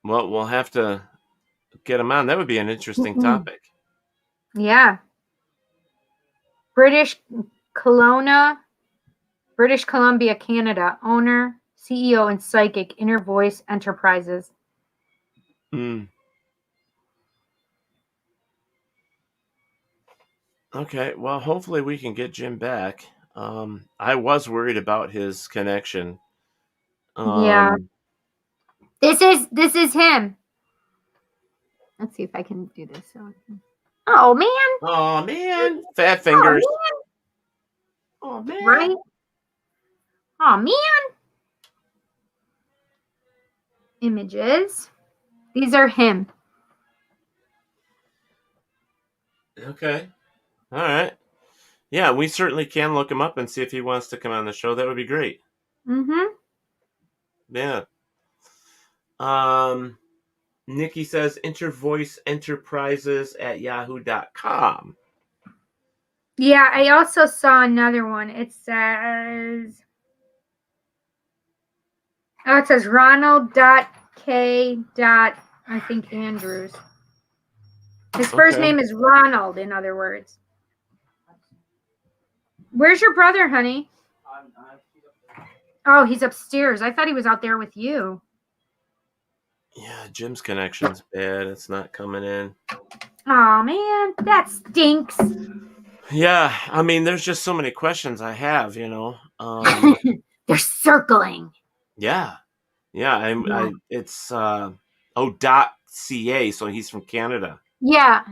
Speaker 10: Well, we'll have to get him on. That would be an interesting topic.
Speaker 12: Yeah. British Columbia, Canada. Owner, CEO, and psychic, Inner Voice Enterprises.
Speaker 10: Okay, well, hopefully we can get Jim back. I was worried about his connection.
Speaker 12: Yeah. This is him. Let's see if I can do this. Oh man.
Speaker 10: Oh man. Fat fingers.
Speaker 12: Oh man. Right? Oh man. Images. These are him.
Speaker 10: Okay. All right. Yeah, we certainly can look him up and see if he wants to come on the show. That would be great.
Speaker 12: Mm-hmm.
Speaker 10: Yeah. Nikki says Intervoice Enterprises at yahoo.com.
Speaker 12: Yeah, I also saw another one. It says Ronald.K. I think Andrews. His first name is Ronald, in other words. Where's your brother, honey? Oh, he's upstairs. I thought he was out there with you.
Speaker 10: Yeah, Jim's connection's bad. It's not coming in.
Speaker 12: Oh, man. That stinks.
Speaker 10: Yeah, I mean, there's just so many questions I have, you know.
Speaker 12: They're circling.
Speaker 10: Yeah. Yeah, it's .ca, so he's from Canada.
Speaker 12: Yeah.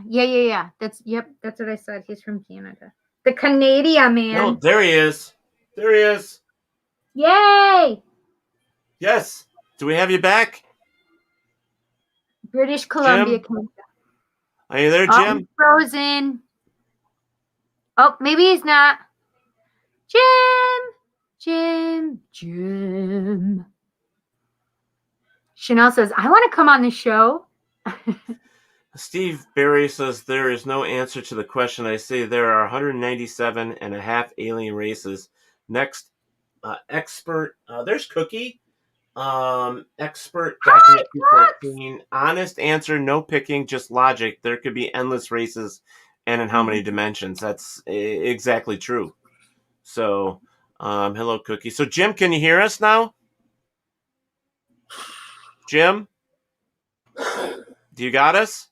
Speaker 12: That's what I said. He's from Canada. The Canadian man.
Speaker 10: Oh, there he is. There he is.
Speaker 12: Yay!
Speaker 10: Yes. Do we have you back?
Speaker 12: British Columbia, Canada.
Speaker 10: Are you there, Jim?
Speaker 12: He's frozen. Oh, maybe he's not. Jim. Chanel says, I want to come on the show.
Speaker 10: Steve Barry says there is no answer to the question. I say there are 197 and a half alien races. Next, expert. There's Cookie. Expert document 214. Honest answer, no picking, just logic. There could be endless races and in how many dimensions. That's exactly true. So, hello, Cookie. So, Jim, can you hear us now? Jim? Do you got us?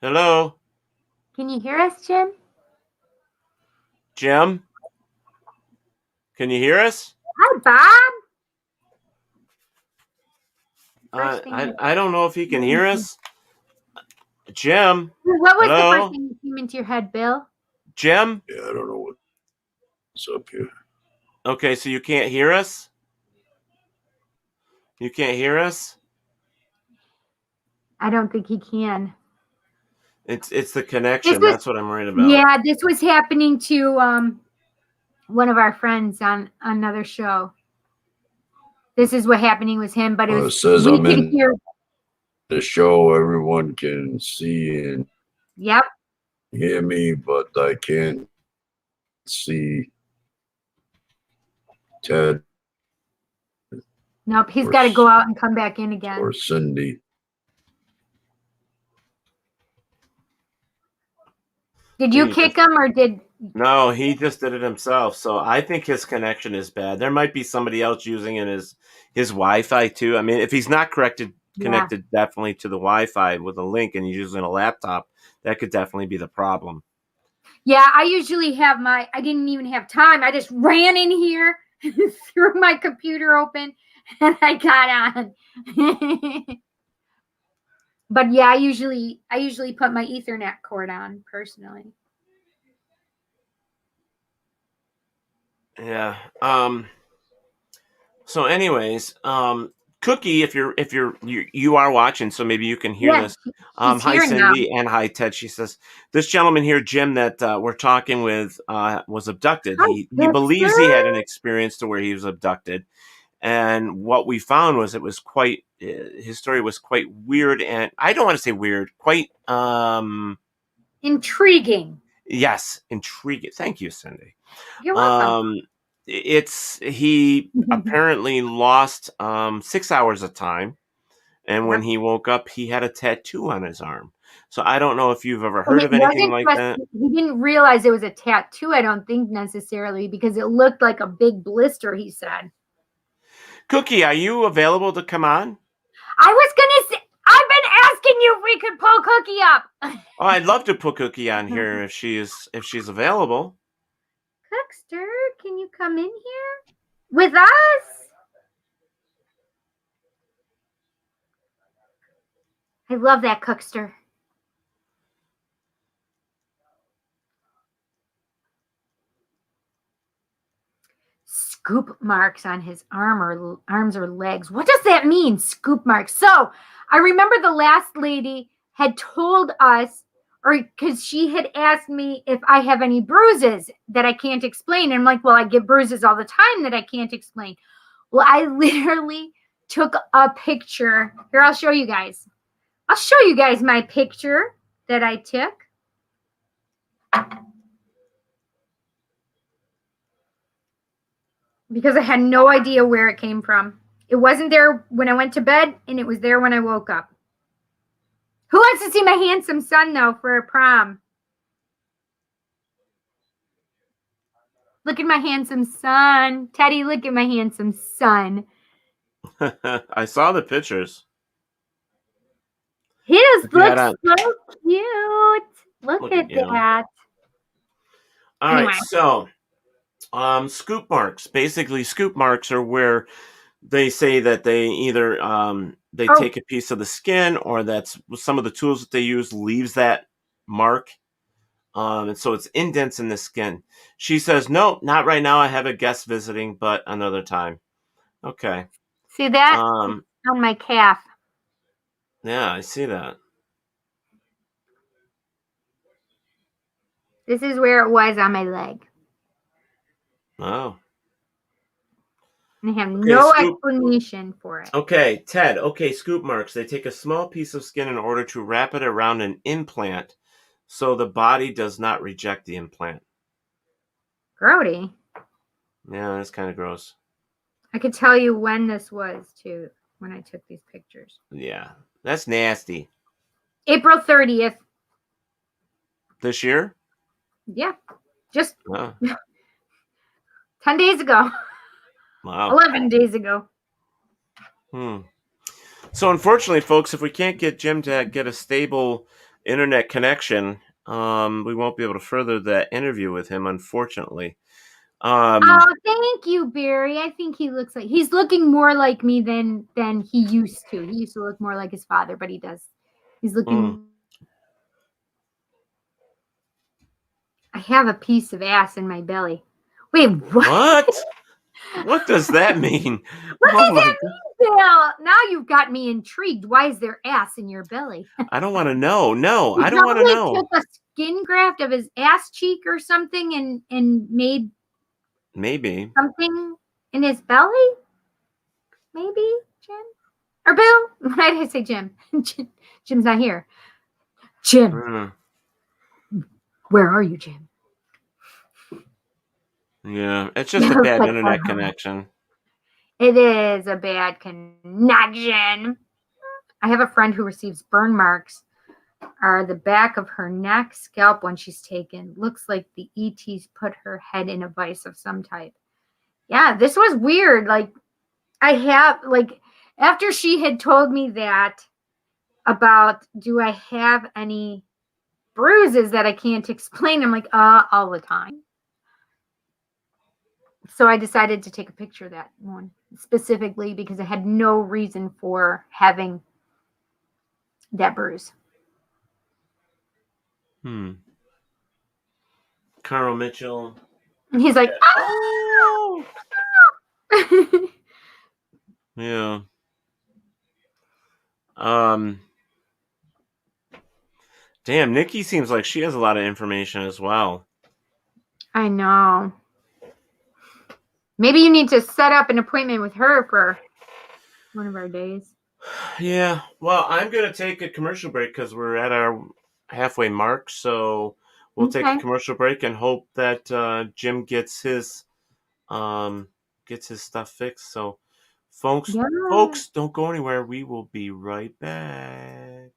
Speaker 10: Hello?
Speaker 12: Can you hear us, Jim?
Speaker 10: Jim? Can you hear us?
Speaker 12: Hi, Bob.
Speaker 10: I don't know if he can hear us. Jim?
Speaker 12: What was
Speaker 10: hello?
Speaker 12: the first thing that came into your head, Bill?
Speaker 10: Jim?
Speaker 11: Yeah, I don't know what's up here.
Speaker 10: Okay, so you can't hear us? You can't hear us?
Speaker 12: I don't think he can.
Speaker 10: It's the connection. That's what I'm worried about.
Speaker 12: Yeah, this was happening to one of our friends on another show. This is what happening with him, but it
Speaker 11: says I'm in the show. Everyone can see and hear me, but I can't see Ted.
Speaker 12: Nope, he's got to go out and come back in again.
Speaker 11: Or Cindy.
Speaker 12: Did you kick him or did...
Speaker 10: No, he just did it himself. So I think his connection is bad. There might be somebody else using his Wi-Fi too. I mean, if he's not connected definitely to the Wi-Fi with a link and he's using a laptop, that could definitely be the problem.
Speaker 12: Yeah, I usually have I didn't even have time. I just ran in here, threw my computer open, and I got on. But yeah, I usually put my Ethernet cord on personally.
Speaker 10: Yeah. So anyways, Cookie, Cookie, if you are watching, so maybe you can hear this.
Speaker 12: She's
Speaker 10: Hi,
Speaker 12: here now.
Speaker 10: Cindy, and hi, Ted. She says this gentleman here, Jim, that we're talking with, was abducted. He believes he had an experience to where he was abducted, and what we found was it was quite. His story was quite weird, and I don't want to say weird, quite
Speaker 12: intriguing.
Speaker 10: Yes, intriguing. Thank you, Cindy.
Speaker 12: You're welcome.
Speaker 10: He apparently lost 6 hours of time, and when he woke up, he had a tattoo on his arm. So I don't know if you've ever heard of anything like that.
Speaker 12: He didn't realize it was a tattoo, I don't think necessarily, because it looked like a big blister, he said.
Speaker 10: Cookie, are you available to come on?
Speaker 12: I was going to say, I've been asking you if we could pull Cookie up.
Speaker 10: Oh, I'd love to put Cookie on here if she's available.
Speaker 12: Cookster, can you come in here with us? I love that Cookster. Scoop marks on his arms or legs. What does that mean, scoop marks? So I remember the last lady had told us, or because she had asked me if I have any bruises that I can't explain. And I'm like, well, I get bruises all the time that I can't explain. Well, I literally took a picture. Here, I'll show you guys. I'll show you guys my picture that I took. Because I had no idea where it came from. It wasn't there when I went to bed, and it was there when I woke up. Who wants to see my handsome son, though, for a prom? Look at my handsome son. Teddy, look at my handsome son.
Speaker 10: I saw the pictures.
Speaker 12: He just looks so cute. Look at that.
Speaker 10: All right, so scoop marks. Basically, scoop marks are where they say that they either they take a piece of the skin, or that's some of the tools that they use leaves that mark. And so it's indents in the skin. She says, no, not right now. I have a guest visiting, but another time. Okay.
Speaker 12: See that? On my calf.
Speaker 10: Yeah, I see that.
Speaker 12: This is where it was on my leg.
Speaker 10: Oh.
Speaker 12: And I have no explanation for it.
Speaker 10: Okay, Ted. Okay, scoop marks. They take a small piece of skin in order to wrap it around an implant so the body does not reject the implant.
Speaker 12: Grody.
Speaker 10: Yeah, that's kind of gross.
Speaker 12: I could tell you when this was, too, when I took these pictures.
Speaker 10: Yeah, that's nasty.
Speaker 12: April 30th.
Speaker 10: This year?
Speaker 12: Yeah, just 10 days ago.
Speaker 10: Wow.
Speaker 12: 11 days ago.
Speaker 10: So unfortunately, folks, if we can't get Jim to get a stable internet connection, we won't be able to further that interview with him, unfortunately.
Speaker 12: Oh, thank you, Barry. I think he's looking more like me than he used to. He used to look more like his father, but he's looking. I have a piece of ass in my belly. Wait, what?
Speaker 10: What does that mean?
Speaker 12: What does that mean, Bill? Now you've got me intrigued. Why is there ass in your belly?
Speaker 10: I don't want to know. No, I don't want to know.
Speaker 12: Took a skin graft of his ass cheek or something and made
Speaker 10: maybe
Speaker 12: something in his belly. Maybe Jim or Bill. Why did I say Jim? Jim's not here. Jim, where are you, Jim?
Speaker 10: Yeah, it's just a bad internet connection.
Speaker 12: It is a bad connection. I have a friend who receives burn marks are the back of her neck, scalp when she's taken. Looks like the ETs put her head in a vice of some type. Yeah, this was weird. Like, after she had told me that about, do I have any bruises that I can't explain? I'm like, all the time. So I decided to take a picture of that one specifically because I had no reason for having that bruise.
Speaker 10: Carl Mitchell.
Speaker 12: And he's like, oh!
Speaker 10: Yeah. Damn, Nikki seems like she has a lot of information as well.
Speaker 12: I know. Maybe you need to set up an appointment with her for one of our days.
Speaker 10: Yeah. Well, I'm going to take a commercial break because we're at our halfway mark. So we'll take a commercial break and hope that Jim gets his stuff fixed. So folks, don't go anywhere. We will be right back.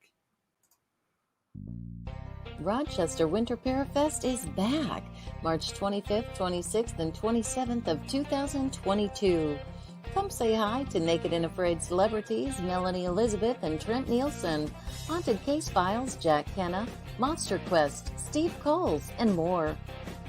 Speaker 1: Rochester Winter Parafest is back, March 25th, 26th, and 27th of 2022. Come say hi to Naked and Afraid celebrities Melanie Elizabeth and Trent Nielsen, Haunted Case Files Jack Kenna, Monster Quest Steve Coles, and more.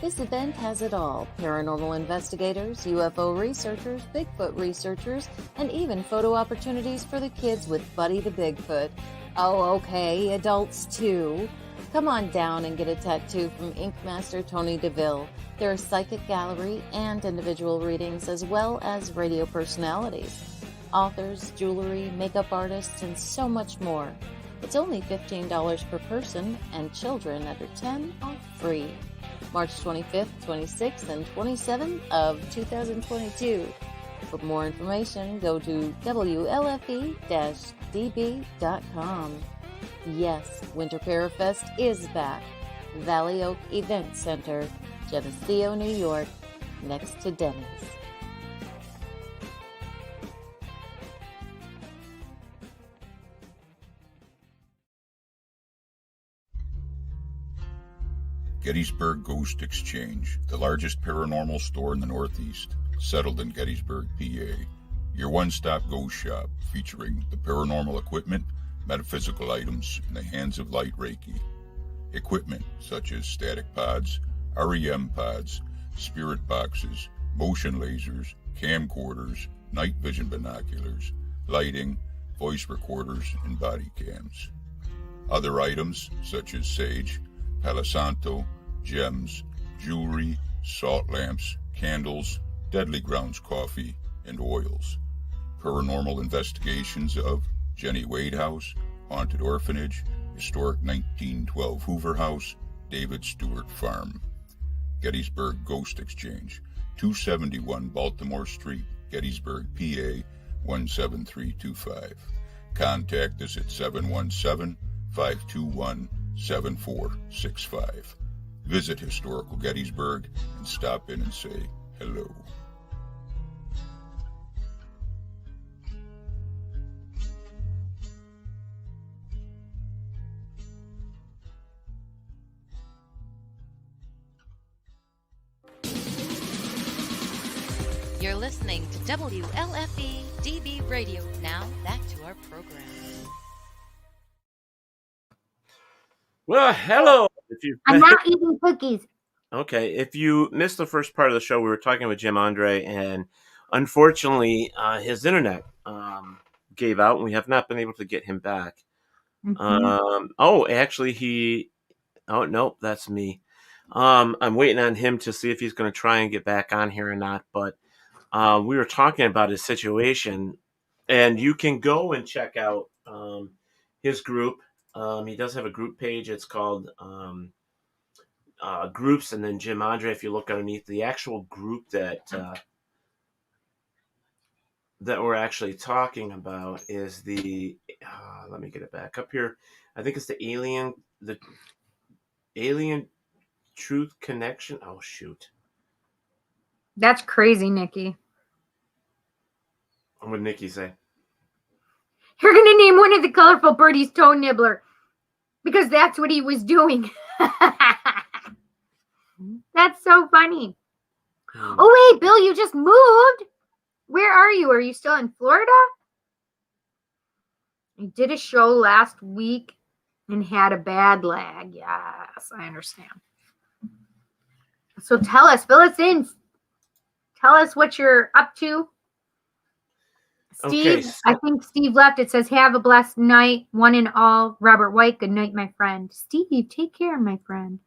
Speaker 1: This event has it all: paranormal investigators, UFO researchers, Bigfoot researchers, and even photo opportunities for the kids with Buddy the Bigfoot. Oh, okay, adults too. Come on down and get a tattoo from Ink Master Tony DeVille. There are psychic gallery and individual readings, as well as radio personalities, authors, jewelry, makeup artists, and so much more. It's only $15 per person, and children under 10 are free. March 25th, 26th, and 27th of 2022. For more information, go to WLFE-DB.com. Yes, Winter Parafest is back. Valley Oak Event Center, Geneseo, New York, next to Denny's.
Speaker 2: Gettysburg Ghost Exchange, the largest paranormal store in the Northeast, settled in Gettysburg, PA. Your one-stop ghost shop featuring the paranormal equipment, metaphysical items, and the Hands of Light Reiki. Equipment such as static pods, REM pods, spirit boxes, motion lasers, camcorders, night vision binoculars, lighting, voice recorders, and body cams. Other items such as sage, Palo Santo, gems, jewelry, salt lamps, candles, Deadly Grounds coffee, and oils. Paranormal investigations of Jenny Wade House, Haunted Orphanage, Historic 1912 Hoover House, David Stewart Farm. Gettysburg Ghost Exchange, 271 Baltimore Street, Gettysburg, PA 17325. Contact us at 717-521-7465. Visit Historical Gettysburg and stop in and say hello.
Speaker 3: You're listening to WLFE DB Radio. Now back to our program.
Speaker 10: Well, hello.
Speaker 12: I'm not eating cookies.
Speaker 10: Okay, if you missed the first part of the show, we were talking with Jim Andre, and unfortunately, his internet gave out, and we have not been able to get him back. Mm-hmm. Oh, nope, that's me. I'm waiting on him to see if he's going to try and get back on here or not, but we were talking about his situation, and you can go and check out his group. He does have a group page. It's called Groups, and then Jim Andre, if you look underneath, the actual group that we're actually talking about is the let me get it back up here. I think it's the Alien Truth Connection. Oh, shoot.
Speaker 12: That's crazy, Nikki.
Speaker 10: What did Nikki say?
Speaker 12: You're going to name one of the colorful birdies Toe Nibbler because that's what he was doing. That's so funny. Oh, wait, Bill, you just moved. Where are you? Are you still in Florida? I did a show last week and had a bad lag. Yes, I understand. So tell us, fill us in. Tell us what you're up to. Steve, okay. I think Steve left. It says, have a blessed night, one and all. Robert White, good night, my friend. Steve, take care, my friend.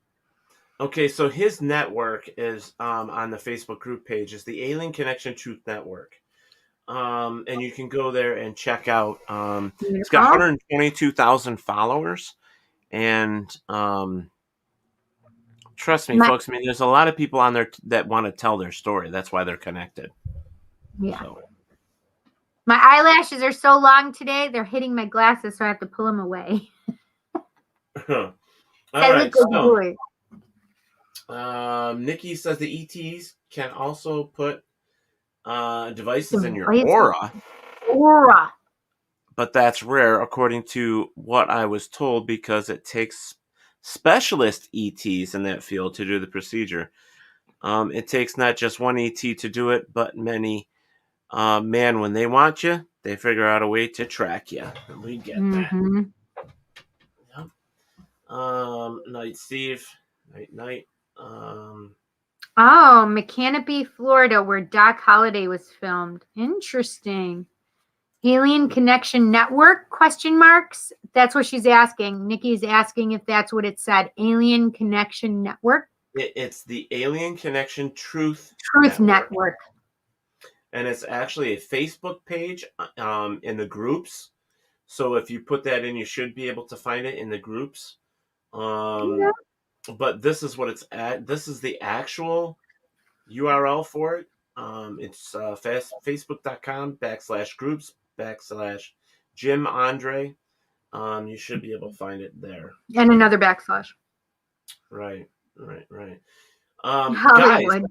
Speaker 10: Okay, so his network is on the Facebook group page. Is the Alien Connection Truth Network. And you can go there and check out. It's got 122,000 followers, and trust me, folks. I mean, there's a lot of people on there that want to tell their story. That's why they're connected.
Speaker 12: Yeah. So. My eyelashes are so long today; they're hitting my glasses, so I have to pull them away.
Speaker 10: All right. So, Nikki says the ETs can also put devices in your aura. But that's rare, according to what I was told, because it takes specialist ETs in that field to do the procedure. It takes not just one ET to do it, but many. Man, when they want you, they figure out a way to track you. And we get that. Yep. Night, Steve. Night.
Speaker 12: Mechanipe, Florida, where Doc Holliday was filmed. Interesting. Alien Connection Network, question marks? That's what she's asking. Nikki's asking if that's what it said. Alien Connection Network?
Speaker 10: It's the Alien Connection Truth
Speaker 12: Network.
Speaker 10: And it's actually a Facebook page in the groups. So if you put that in, you should be able to find it in the groups. But this is what it's at. This is the actual URL for it. It's facebook.com/groups/Jim Andre. You should be able to find it there.
Speaker 12: And another backslash.
Speaker 10: Right. Guys,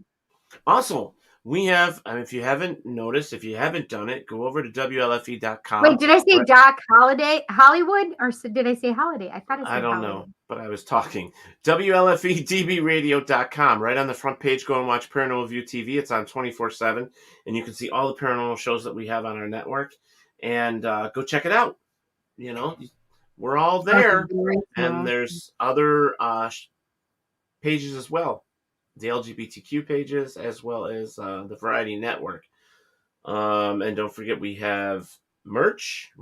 Speaker 10: also, we have, if you haven't noticed, if you haven't done it, go over to WLFE.com.
Speaker 12: Wait, did I say Doc Hollywood, or did I say Holiday? I thought I said
Speaker 10: I don't
Speaker 12: Hollywood.
Speaker 10: know, but I was talking. WLFEDBRadio.com. Right on the front page, go and watch Paranormal View TV. It's on 24/7, and you can see all the paranormal shows that we have on our network. And go check it out. You know, we're all there, and there's other pages as well. The LGBTQ pages, as well as the Variety Network. And don't forget, we have merch.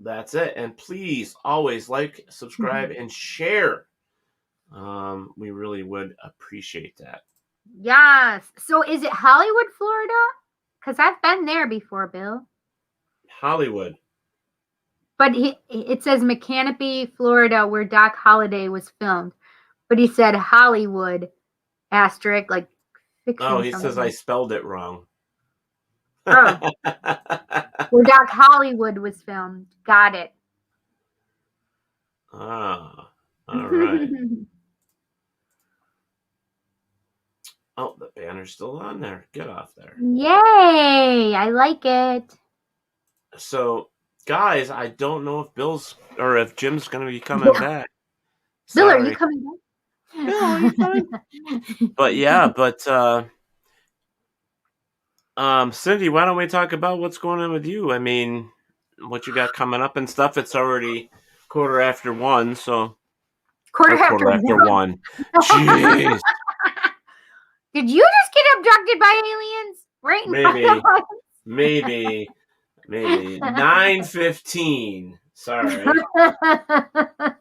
Speaker 10: That's it. And please always like, subscribe, and share. We really would appreciate that.
Speaker 12: Yes. So is it Hollywood, Florida? Because I've been there before, Bill.
Speaker 10: Hollywood.
Speaker 12: But it says Mechanipe, Florida, where Doc Holliday was filmed. But he said Hollywood, asterisk, like
Speaker 10: he says I spelled it wrong.
Speaker 12: Oh. Where Doc Hollywood was filmed. Got it.
Speaker 10: All right. Oh, the banner's still on there. Get off there.
Speaker 12: Yay! I like it.
Speaker 10: So, guys, I don't know if if Jim's going to be coming back.
Speaker 12: Bill, are you coming back?
Speaker 10: Bill, are you coming? But Cindy, why don't we talk about what's going on with you? I mean, what you got coming up and stuff. It's already 1:15, so
Speaker 12: quarter after one.
Speaker 10: Jeez.
Speaker 12: Did you just get abducted by aliens? Right?
Speaker 10: Maybe 9:15. Sorry.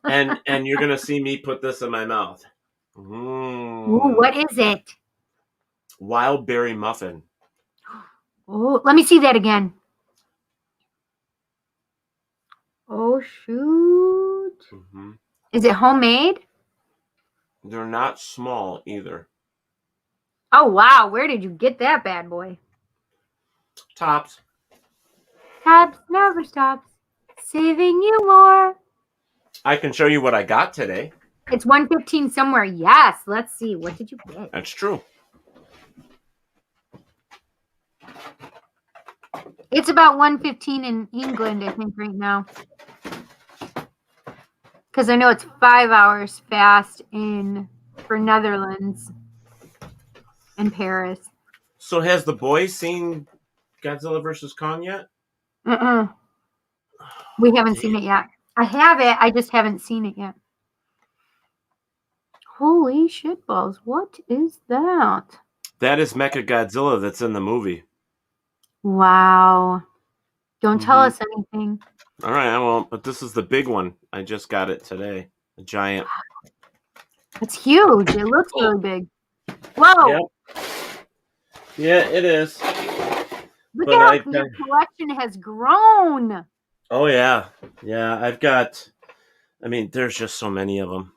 Speaker 10: and you're gonna see me put this in my mouth.
Speaker 12: Ooh, what is it?
Speaker 10: Wild berry muffin.
Speaker 12: Oh, let me see that again. Oh shoot!
Speaker 10: Mm-hmm.
Speaker 12: Is it homemade?
Speaker 10: They're not small either.
Speaker 12: Oh wow! Where did you get that bad boy?
Speaker 10: Tops.
Speaker 12: Tops never stops. Saving you more.
Speaker 10: I can show you what I got today.
Speaker 12: It's 1:15 somewhere. Yes. Let's see. What did you get?
Speaker 10: That's true.
Speaker 12: It's about 1:15 in England, I think, right now. Because I know it's 5 hours fast for Netherlands and Paris.
Speaker 10: So has the boys seen Godzilla vs. Kong yet?
Speaker 12: We haven't seen it yet. I have it. I just haven't seen it yet. Holy shitballs. What is that?
Speaker 10: That is Mechagodzilla that's in the movie.
Speaker 12: Wow. Don't tell us anything.
Speaker 10: All right, I won't. But this is the big one. I just got it today. A giant.
Speaker 12: It's huge. It looks really big. Whoa.
Speaker 10: Yep. Yeah, it is.
Speaker 12: Look at how your collection has grown.
Speaker 10: Oh, yeah. Yeah, I've got, I mean, there's just so many of them.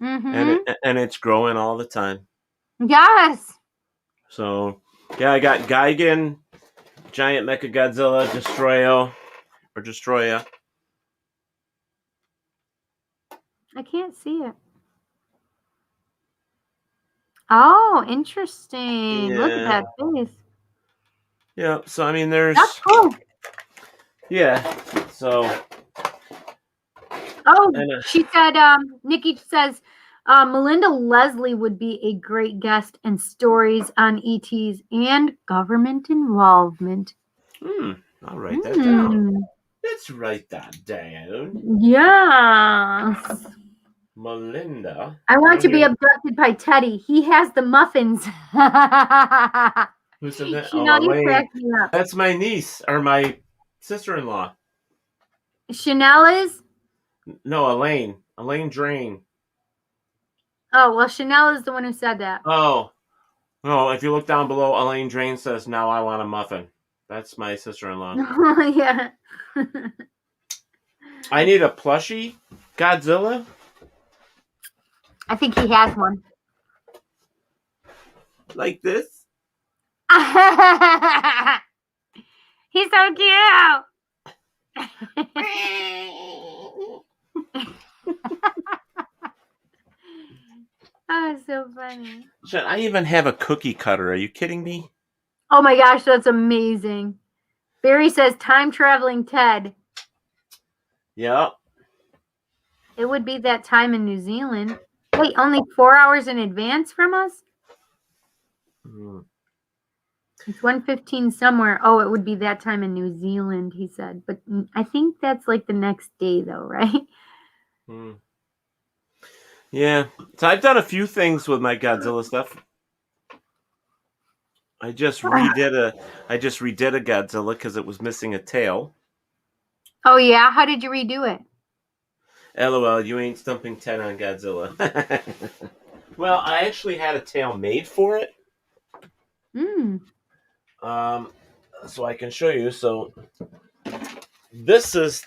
Speaker 12: Mm-hmm.
Speaker 10: And it's growing all the time.
Speaker 12: Yes.
Speaker 10: So, yeah, I got Gigan, Giant Mechagodzilla, Destroya.
Speaker 12: I can't see it. Oh, interesting. Look at that face.
Speaker 10: Yeah, so I mean, there's...
Speaker 12: That's cool.
Speaker 10: Yeah, so...
Speaker 12: Oh, she said, Nikki says, Melinda Leslie would be a great guest and stories on ETs and government involvement.
Speaker 10: I'll write that down. Let's write that down.
Speaker 12: Yes.
Speaker 10: Melinda.
Speaker 12: I want to be abducted by Teddy. He has the muffins.
Speaker 10: Who said that?
Speaker 12: Chanel, you cracked me up.
Speaker 10: That's my niece, or my sister-in-law.
Speaker 12: Chanel is?
Speaker 10: No, Elaine. Elaine Drain.
Speaker 12: Oh, well, Chanel is the one who said that.
Speaker 10: Oh. No, if you look down below, Elaine Drain says, now I want a muffin. That's my sister-in-law.
Speaker 12: Yeah.
Speaker 10: I need a plushie Godzilla.
Speaker 12: I think he has one.
Speaker 10: Like this?
Speaker 12: He's so cute. Oh, so funny.
Speaker 10: Shit, I even have a cookie cutter. Are you kidding me?
Speaker 12: Oh my gosh, that's amazing. Barry says time traveling Ted.
Speaker 10: Yep.
Speaker 12: It would be that time in New Zealand. Wait, only 4 hours in advance from us? It's 1:15 somewhere. Oh, it would be that time in New Zealand, he said. But I think that's like the next day, though, right?
Speaker 10: Yeah. So I've done a few things with my Godzilla stuff. I just redid a Godzilla because it was missing a tail.
Speaker 12: Oh yeah, how did you redo it?
Speaker 10: LOL, you ain't stumping Ted on Godzilla. Well, I actually had a tail made for it. So I can show you. So this is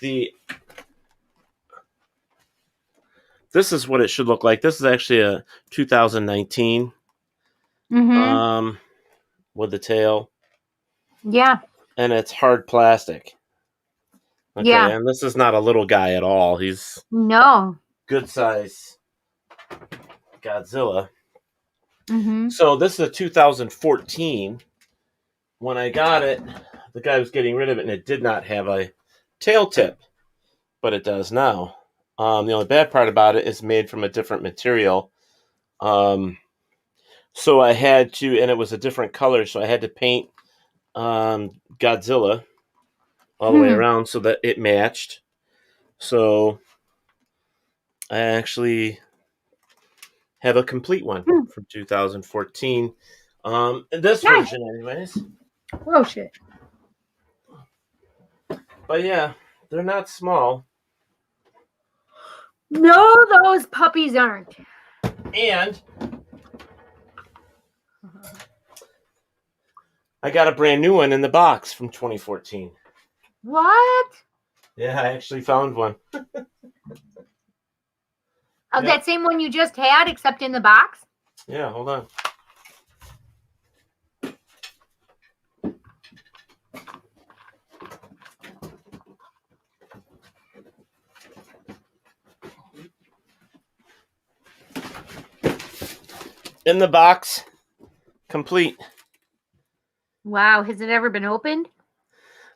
Speaker 10: what it should look like. This is actually a 2019 with the tail.
Speaker 12: Yeah.
Speaker 10: And it's hard plastic. Okay,
Speaker 12: yeah.
Speaker 10: And this is not a little guy at all. He's good size Godzilla. So this is a 2014. When I got it, the guy was getting rid of it, and it did not have a tail tip, but it does now. The only bad part about it is made from a different material. So I had to, and it was a different color, so I had to paint Godzilla all the way around so that it matched. So I actually have a complete one from 2014. This version, anyways.
Speaker 12: Oh, shit.
Speaker 10: But yeah, they're not small.
Speaker 12: No, those puppies aren't.
Speaker 10: And I got a brand new one in the box from 2014.
Speaker 12: What?
Speaker 10: Yeah, I actually found one.
Speaker 12: That same one you just had, except in the box?
Speaker 10: Yeah, hold on. In the box, complete.
Speaker 12: Wow, has it ever been opened?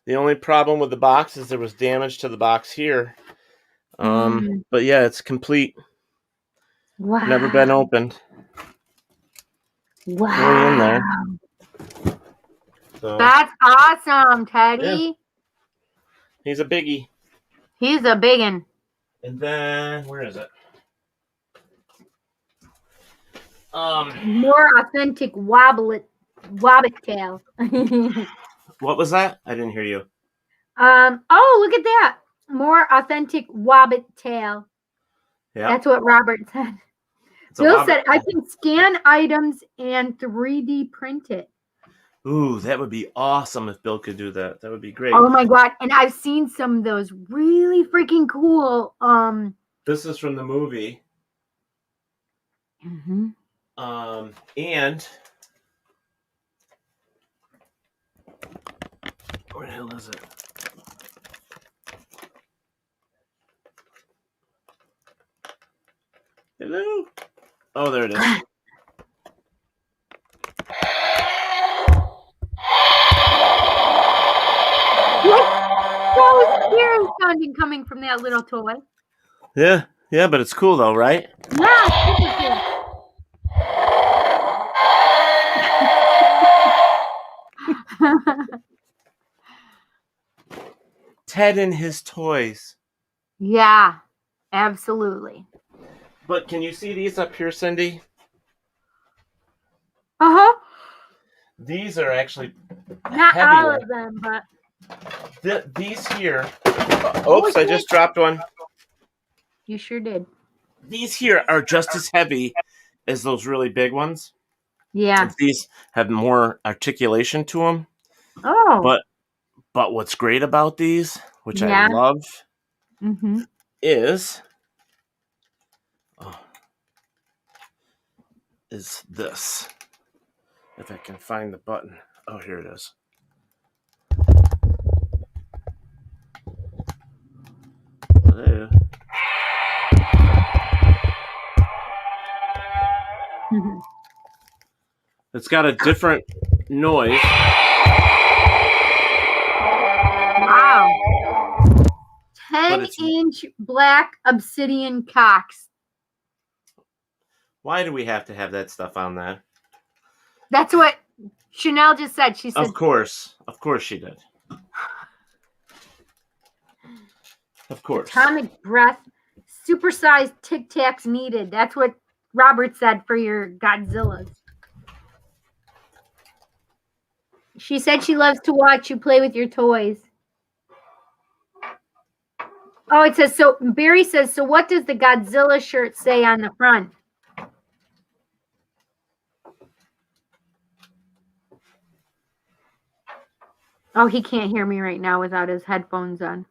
Speaker 10: The only problem with the box is there was damage to the box here. But yeah, it's complete.
Speaker 12: Wow.
Speaker 10: Never been opened.
Speaker 12: Wow.
Speaker 10: Way in there. So,
Speaker 12: that's awesome, Teddy.
Speaker 10: Yeah. He's a biggie.
Speaker 12: He's a biggin'.
Speaker 10: And then, where is it?
Speaker 12: More authentic wobbit tail.
Speaker 10: What was that? I didn't hear you.
Speaker 12: Oh, look at that. More authentic wobbit tail.
Speaker 10: Yeah.
Speaker 12: That's what Robert said. Bill said, I can scan items and 3D print it.
Speaker 10: Ooh, that would be awesome if Bill could do that. That would be great.
Speaker 12: Oh my God. And I've seen some of those really freaking cool.
Speaker 10: This is from the movie.
Speaker 12: Mm-hmm.
Speaker 10: And where the hell is it? Hello? Oh, there it is.
Speaker 12: So scary sounding coming from that little toy.
Speaker 10: Yeah, but it's cool though, right?
Speaker 12: Yeah,
Speaker 10: Ted and his toys.
Speaker 12: Yeah, absolutely.
Speaker 10: But can you see these up here, Cindy?
Speaker 12: Uh-huh.
Speaker 10: These are actually
Speaker 12: not
Speaker 10: heavier.
Speaker 12: all of them, but
Speaker 10: these here. Oops, I just dropped one.
Speaker 12: You sure did.
Speaker 10: These here are just as heavy as those really big ones.
Speaker 12: Yeah.
Speaker 10: These have more articulation to them.
Speaker 12: Oh.
Speaker 10: But what's great about these, which
Speaker 12: Yeah.
Speaker 10: I love,
Speaker 12: Mm-hmm.
Speaker 10: is this. If I can find the button. Oh, here it is. There. It's got a different noise.
Speaker 12: Wow. 10-inch black obsidian cocks.
Speaker 10: Why do we have to have that stuff on there?
Speaker 12: That's what Chanel just said. She said,
Speaker 10: Of course she did. Of course.
Speaker 12: Atomic breath, supersized Tic Tacs needed. That's what Robert said for your Godzillas. She said she loves to watch you play with your toys. Oh, it says, so Barry says, so what does the Godzilla shirt say on the front? Oh, he can't hear me right now without his headphones on.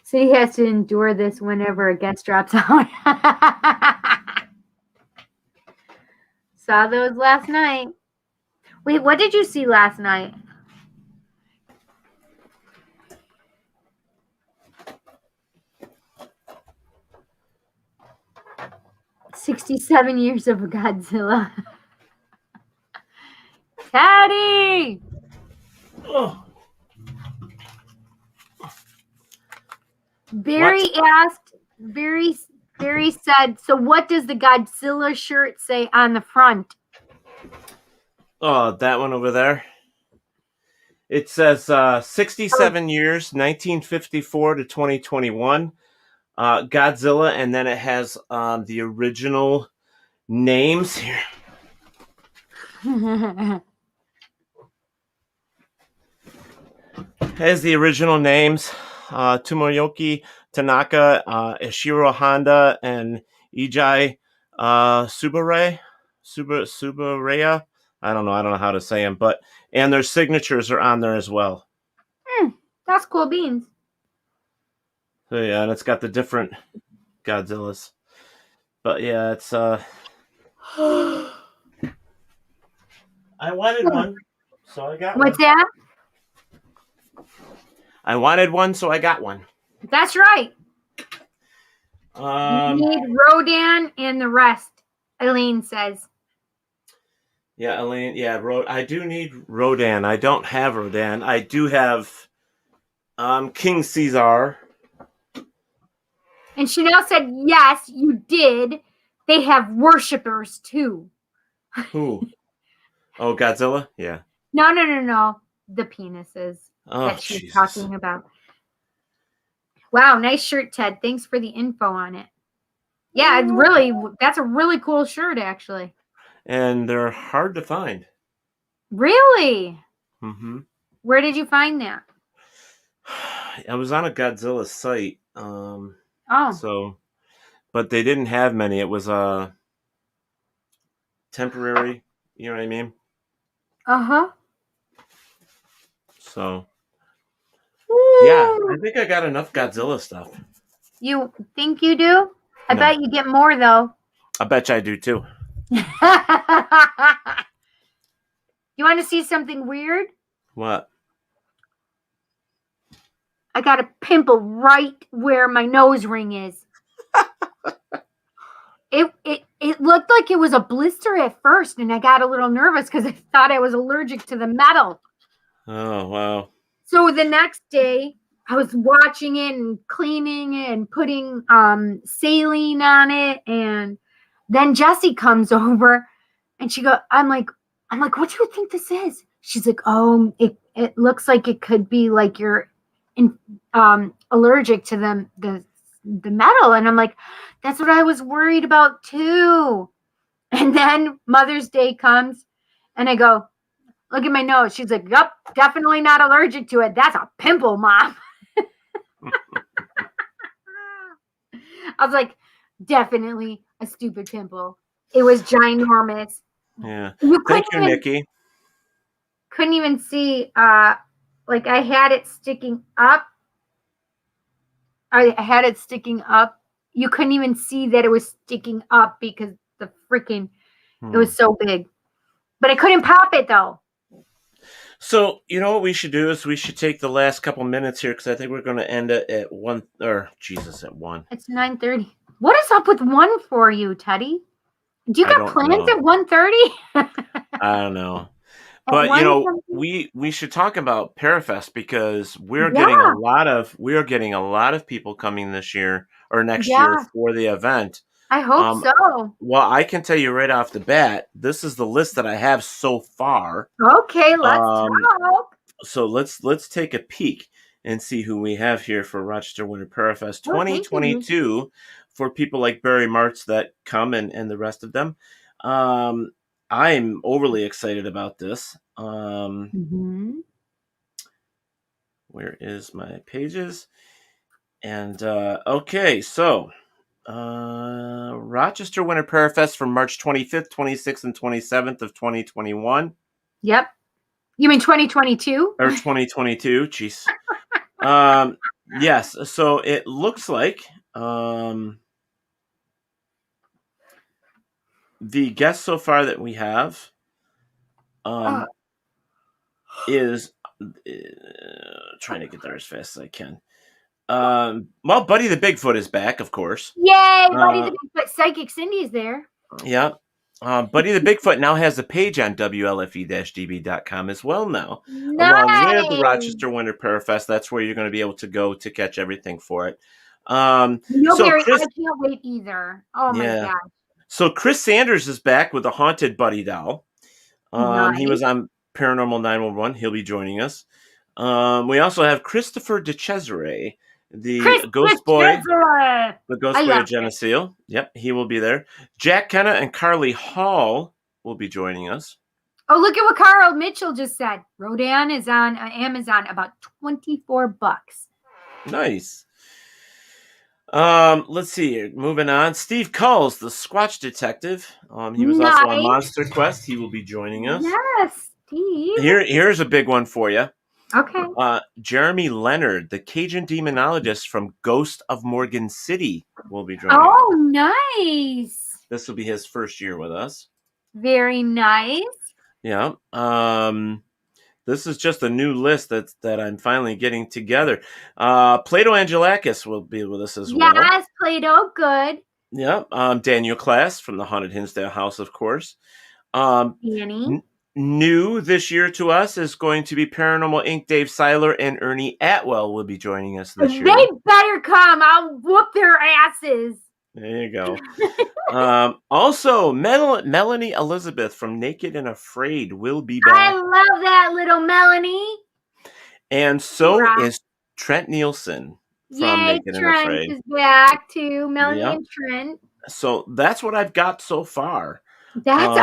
Speaker 12: So he has to endure this whenever a guest drops out. Saw those last night. Wait, what did you see last night? "67 years of Godzilla." Teddy!
Speaker 10: Oh.
Speaker 12: Barry asked, Barry said, so what does the Godzilla shirt say on the front?
Speaker 10: Oh, that one over there. It says 67 years, 1954 to 2021. Godzilla, and then it has the original names here. Has the original names. Tomoyuki Tanaka, Ishiro Honda, and Ijai Subaraya. I don't know how to say them, and their signatures are on there as well.
Speaker 12: That's cool beans.
Speaker 10: So yeah, and it's got the different Godzillas. But yeah, it's I wanted one, so I got one.
Speaker 12: What's that?
Speaker 10: I wanted one, so I got one.
Speaker 12: That's right. You need Rodan and the rest, Elaine says.
Speaker 10: Yeah, Elaine. Yeah, I do need Rodan. I don't have Rodan. I do have King Caesar.
Speaker 12: And Chanel said, yes, you did. They have worshippers, too.
Speaker 10: Who? Oh, Godzilla? Yeah.
Speaker 12: No. The penises that she's talking about. Wow, nice shirt, Ted. Thanks for the info on it. Yeah, that's a really cool shirt, actually.
Speaker 10: And they're hard to find.
Speaker 12: Really?
Speaker 10: Mm-hmm.
Speaker 12: Where did you find that?
Speaker 10: I was on a Godzilla site.
Speaker 12: Oh.
Speaker 10: So, but they didn't have many. It was temporary. You know what I mean?
Speaker 12: Uh-huh.
Speaker 10: So,
Speaker 12: Woo!
Speaker 10: yeah, I think I got enough Godzilla stuff.
Speaker 12: You think you do? I
Speaker 10: No.
Speaker 12: bet you get more, though.
Speaker 10: I bet you I do too.
Speaker 12: You want to see something weird?
Speaker 10: What?
Speaker 12: I got a pimple right where my nose ring is. It looked like it was a blister at first, and I got a little nervous because I thought I was allergic to the metal.
Speaker 10: Oh, wow.
Speaker 12: So the next day, I was watching it and cleaning it and putting saline on it, and then Jessie comes over, and I'm like, what do you think this is? She's like, oh, it looks like it could be like you're allergic to the metal, and I'm like, that's what I was worried about too. And then Mother's Day comes, and I go, look at my nose. She's like, yup, definitely not allergic to it. That's a pimple, Mom. I was like, definitely a stupid pimple. It was ginormous.
Speaker 10: Yeah. Thank you, Nikki.
Speaker 12: Couldn't even see, like I had it sticking up. I had it sticking up. You couldn't even see that it was sticking up because the freaking, it was so big. But I couldn't pop it though.
Speaker 10: So, you know what we should do is we should take the last couple minutes here because I think we're going to end it at 1, or Jesus, at 1.
Speaker 12: It's 9:30. What is up with 1 for you, Teddy? Do you got plans at 1:30?
Speaker 10: I don't know. But you know, we should talk about Parafest because we are getting a lot of people coming this year or next year for the event.
Speaker 12: I hope so.
Speaker 10: Well, I can tell you right off the bat, this is the list that I have so far.
Speaker 12: Okay, let's talk.
Speaker 10: So let's take a peek and see who we have here for Rochester Winter Parafest 2022 for people like Barry Martz that come and the rest of them. I'm overly excited about this. Where is my pages? And okay, so Rochester Winter Parafest from March 25th, 26th, and 27th of 2021.
Speaker 12: Yep. You mean 2022?
Speaker 10: Or 2022, jeez. Yes, so it looks like the guest so far that we have is trying to get there as fast as I can. Well, Buddy the Bigfoot is back, of course.
Speaker 12: Yay, Buddy the Bigfoot. Psychic Cindy's there.
Speaker 10: Yeah. Buddy the Bigfoot now has a page on WLFE-DB.com as well now.
Speaker 12: Nice.
Speaker 10: Along with the Rochester Winter Parafest. That's where you're going to be able to go to catch everything for it.
Speaker 12: I can't wait either. Oh my gosh.
Speaker 10: So Chris Sanders is back with a haunted Buddy doll. He was on Paranormal 911. He'll be joining us. We also have Christopher DeCesare, the Ghost Boy of Geneseo. Yep, he will be there. Jack Kenna and Carly Hall will be joining us.
Speaker 12: Oh, look at what Carl Mitchell just said. Rodan is on Amazon, about $24.
Speaker 10: Nice. Let's see here. Moving on. Steve Culls, the Squatch Detective. He was also on Monster Quest. He will be joining us.
Speaker 12: Yes, Steve.
Speaker 10: Here's a big one for you.
Speaker 12: Okay.
Speaker 10: Jeremy Leonard, the Cajun demonologist from Ghost of Morgan City, will be joining us.
Speaker 12: Oh, nice.
Speaker 10: This will be his first year with us.
Speaker 12: Very nice.
Speaker 10: Yeah. This is just a new list that I'm finally getting together. Plato Angelakis will be with us as well.
Speaker 12: Yes, Plato, good.
Speaker 10: Yeah. Daniel Klass from the Haunted Hinsdale House, of course.
Speaker 12: Danny.
Speaker 10: New this year to us is going to be Paranormal Inc. Dave Seiler and Ernie Atwell will be joining us this year.
Speaker 12: They better come. I'll whoop their asses.
Speaker 10: There you go. Also, Melanie Elizabeth from Naked and Afraid will be back.
Speaker 12: I love that little Melanie.
Speaker 10: And so is Trent Nielsen from Naked and Afraid.
Speaker 12: Trent is back too. Melanie and Trent.
Speaker 10: So that's what I've got so far.
Speaker 12: That's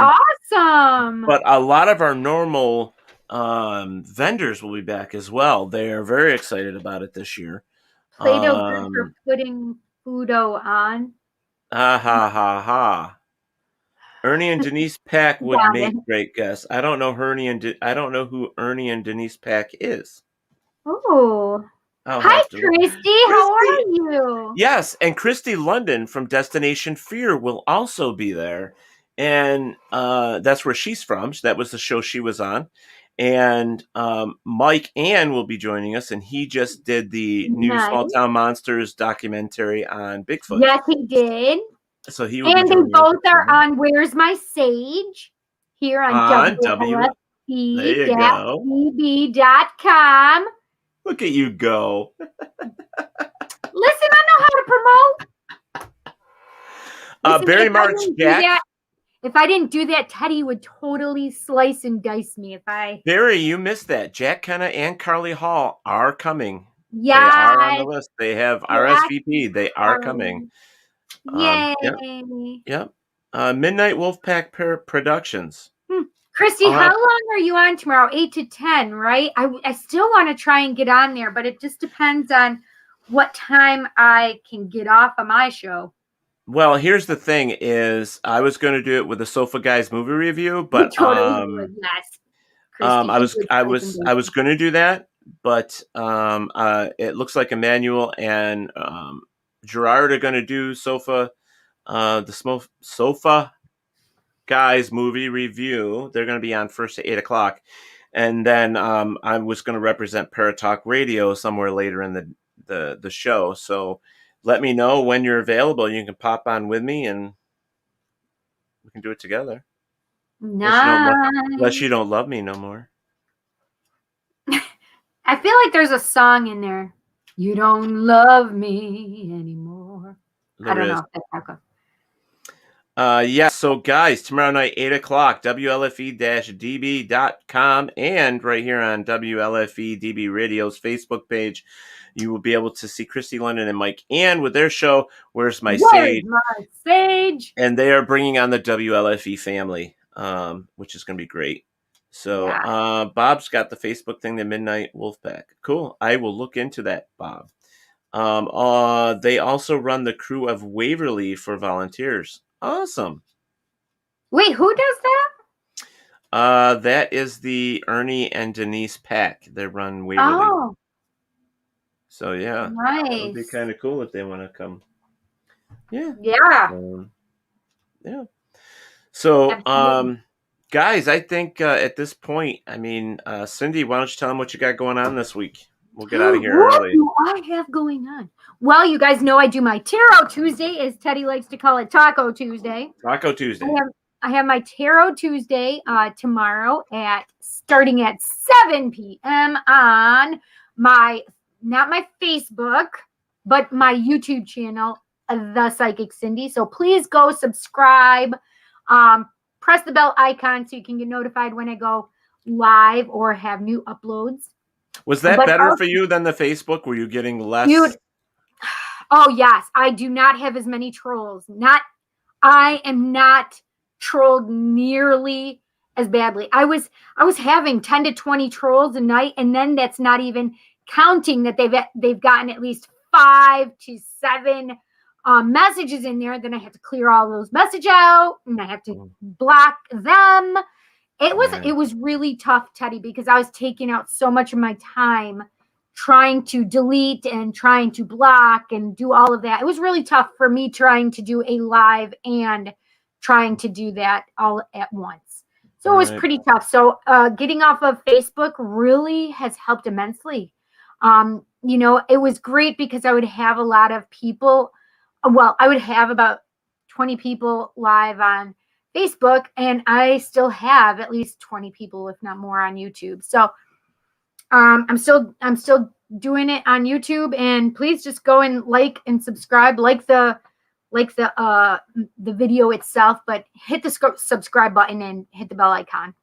Speaker 12: awesome.
Speaker 10: But a lot of our normal vendors will be back as well. They are very excited about it this year.
Speaker 12: Play-Doh good for putting Fudo on.
Speaker 10: Ha ha ha ha. Ernie and Denise Pack would make great guests. I don't know I don't know who Ernie and Denise Pack is.
Speaker 12: Oh. Hi, Christy. How are you?
Speaker 10: Yes, and Christy London from Destination Fear will also be there. And that's where she's from. That was the show she was on. And Mike Ann will be joining us, and he just did the new Small Town Monsters documentary on Bigfoot.
Speaker 12: Yes, he did.
Speaker 10: So he will
Speaker 12: and
Speaker 10: be
Speaker 12: they both are on Where's My Sage here on WLFP.tv.com.
Speaker 10: Look at you go.
Speaker 12: Listen, I know how to promote.
Speaker 10: Barry March Jack.
Speaker 12: If I didn't do that, Teddy would totally slice and dice me.
Speaker 10: Barry, you missed that. Jack Kenna and Carly Hall are coming.
Speaker 12: Yeah.
Speaker 10: They are on the list. They have RSVP. They are coming.
Speaker 12: Yay.
Speaker 10: Yep. Midnight Wolfpack Productions.
Speaker 12: Christy, how long are you on tomorrow? 8 to 10, right? I still want to try and get on there, but it just depends on what time I can get off of my show.
Speaker 10: Well, here's the thing: is I was going to do it with the Sofa Guys movie review, but I was going to do that, but it looks like Emmanuel and Gerard are going to do Sofa Guys movie review. They're going to be on first at 8:00, and then I was going to represent Paratalk Radio somewhere later in the show. So let me know when you're available. You can pop on with me, and we can do it together.
Speaker 12: Nice.
Speaker 10: Unless you don't love me no more.
Speaker 12: I feel like there's a song in there. You don't love me anymore. I don't know if that's how it goes.
Speaker 10: So guys, tomorrow night, 8:00, WLFE-DB.com, and right here on WLFE DB Radio's Facebook page, you will be able to see Christy London and Mike Ann with their show, Where's My Sage?
Speaker 12: My Sage?
Speaker 10: And they are bringing on the WLFE family, which is going to be great. So Bob's got the Facebook thing, the Midnight Wolfpack. Cool. I will look into that, Bob. They also run the Crew of Waverly for volunteers. Awesome.
Speaker 12: Wait, who does that?
Speaker 10: That is the Ernie and Denise Pack. They run Waverly.
Speaker 12: Oh.
Speaker 10: So yeah,
Speaker 12: nice.
Speaker 10: That would be kind of cool if they want to come. Yeah.
Speaker 12: Yeah.
Speaker 10: Yeah. So, guys, I think at this point, I mean, Cindy, why don't you tell them what you got going on this week? We'll get out of here early.
Speaker 12: What do I have going on? Well, you guys know I do my Tarot Tuesday, as Teddy likes to call it, Taco Tuesday.
Speaker 10: Taco Tuesday.
Speaker 12: I have my Tarot Tuesday tomorrow starting at 7 p.m. on not my Facebook, but my YouTube channel, The Psychic Cindy. So please go subscribe. Press the bell icon so you can get notified when I go live or have new uploads.
Speaker 10: Was that better for you than the Facebook? Were you getting less?
Speaker 12: Oh, yes. I do not have as many trolls. I am not trolled nearly as badly. I was having 10 to 20 trolls a night, and then that's not even counting that they've gotten at least 5 to 7 messages in there. Then I have to clear all those messages out, and I have to block them. It was really tough, Teddy, because I was taking out so much of my time trying to delete and trying to block and do all of that. It was really tough for me trying to do a live and trying to do that all at once. So it was pretty tough. So getting off of Facebook really has helped immensely. It was great because I would have a lot of people. Well, I would have about 20 people live on Facebook, and I still have at least 20 people, if not more, on YouTube. So I'm still doing it on YouTube, and please just go and like and subscribe, like the video itself, but hit the subscribe button and hit the bell icon.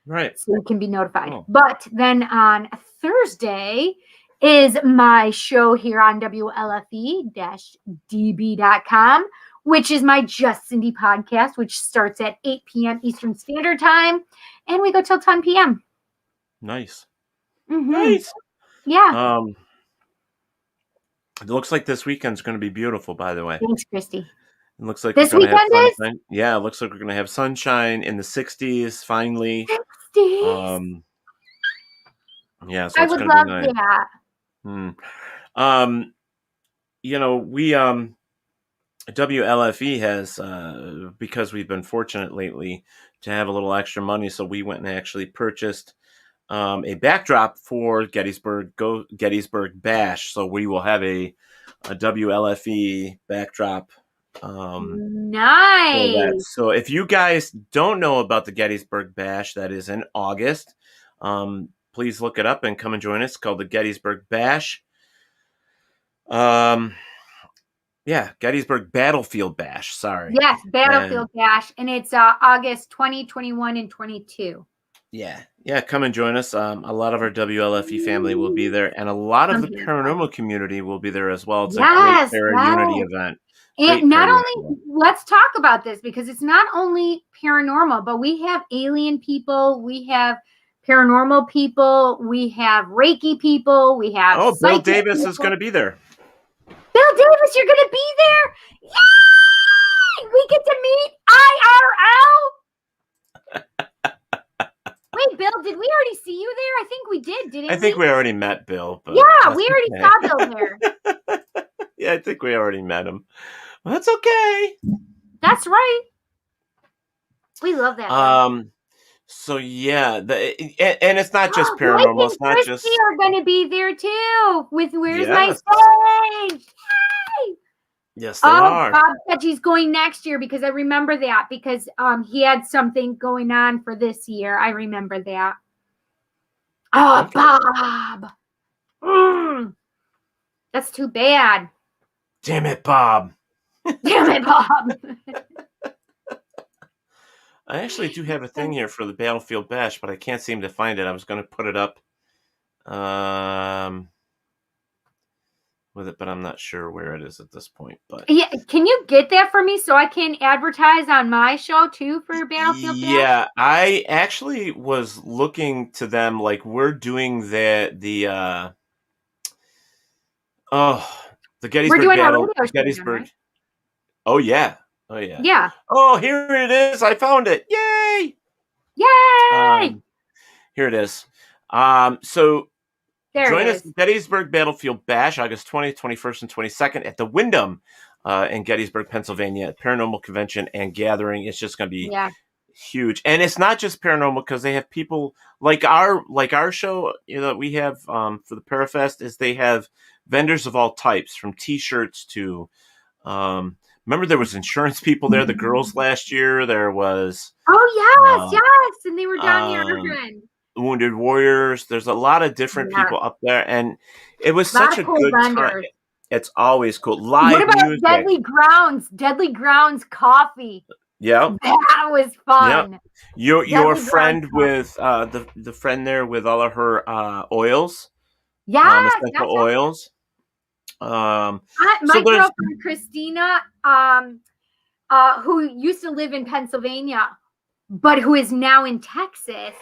Speaker 10: Right.
Speaker 12: So you can be notified. Oh. But then on Thursday is my show here on WLFE-DB.com, which is my Just Cindy podcast, which starts at 8 p.m. Eastern Standard Time, and we go till 10 p.m.
Speaker 10: Nice.
Speaker 12: Mm-hmm.
Speaker 10: Nice.
Speaker 12: Yeah.
Speaker 10: It looks like this weekend's going to be beautiful, by the way.
Speaker 12: Thanks, Christy.
Speaker 10: It looks like
Speaker 12: This
Speaker 10: we're going to have
Speaker 12: weekend is?
Speaker 10: sunshine. Yeah, it looks like we're going to have sunshine in the 60s finally.
Speaker 12: 60s?
Speaker 10: Yeah, so
Speaker 12: I
Speaker 10: it's
Speaker 12: would
Speaker 10: going to
Speaker 12: love
Speaker 10: be nice.
Speaker 12: that.
Speaker 10: You know, we WLFE has because we've been fortunate lately to have a little extra money, so we went and actually purchased a backdrop for Gettysburg Bash. So we will have a WLFE backdrop.
Speaker 12: Nice.
Speaker 10: So if you guys don't know about the Gettysburg Bash, that is in August. Please look it up and come and join us. It's called the Gettysburg Bash. Yeah, Gettysburg Battlefield Bash. Sorry.
Speaker 12: Yes, Battlefield Bash, and it's August 20, 21, and 22.
Speaker 10: Yeah, come and join us. A lot of our WLFE family will be there, and a lot of the paranormal community will be there as well. It's a great Unity event.
Speaker 12: And not only, let's talk about this, because it's not only paranormal, but we have alien people, we have paranormal people, we have Reiki people, we have
Speaker 10: Bill Davis is going to be there.
Speaker 12: Bill Davis, you're going to be there? Yay! We get to meet IRL? Wait, Bill, did we already see you there? I think we did, didn't we?
Speaker 10: I think we already met Bill. But
Speaker 12: yeah, we already saw Bill there.
Speaker 10: Yeah, I think we already met him. Well, that's okay.
Speaker 12: That's right. We love that.
Speaker 10: So yeah, and it's not just paranormal.
Speaker 12: Mike
Speaker 10: it's not
Speaker 12: and
Speaker 10: just.
Speaker 12: Christy are going to be there too. With Where's My Stage? Yay!
Speaker 10: Yes, they are.
Speaker 12: Bob said he's going next year, because I remember that, because he had something going on for this year. I remember that. Oh, okay. Bob. That's too bad.
Speaker 10: Damn it, Bob.
Speaker 12: Damn it, Bob.
Speaker 10: I actually do have a thing here for the Battlefield Bash, but I can't seem to find it. I was going to put it up with it, but I'm not sure where it is at this point. But
Speaker 12: yeah, can you get that for me so I can advertise on my show too for Battlefield Bash?
Speaker 10: Yeah, I actually was looking to them, like we're doing the Gettysburg Battle. Gettysburg. Right? Oh yeah.
Speaker 12: Yeah.
Speaker 10: Oh, here it is. I found it. Yay!
Speaker 12: Yay!
Speaker 10: Here it is. So
Speaker 12: there
Speaker 10: join us at Gettysburg Battlefield Bash, August 20th, 21st, and 22nd at the Wyndham in Gettysburg, Pennsylvania. Paranormal convention and gathering. It's just going to be huge. And it's not just paranormal, because they have people like our show, that we have for the Parafest, is they have vendors of all types, from T-shirts to remember there was insurance people there, the girls last year. There was
Speaker 12: yes, and they were down here again.
Speaker 10: Wounded Warriors. There's a lot of different people up there, and it was such a good time. It's always cool. Live
Speaker 12: what about
Speaker 10: music.
Speaker 12: Deadly Grounds coffee?
Speaker 10: Yeah,
Speaker 12: that was fun.
Speaker 10: Yep. Your friend with the friend there with all of her oils.
Speaker 12: Yeah,
Speaker 10: essential oils.
Speaker 12: My girlfriend Christina, who used to live in Pennsylvania, but who is now in Texas,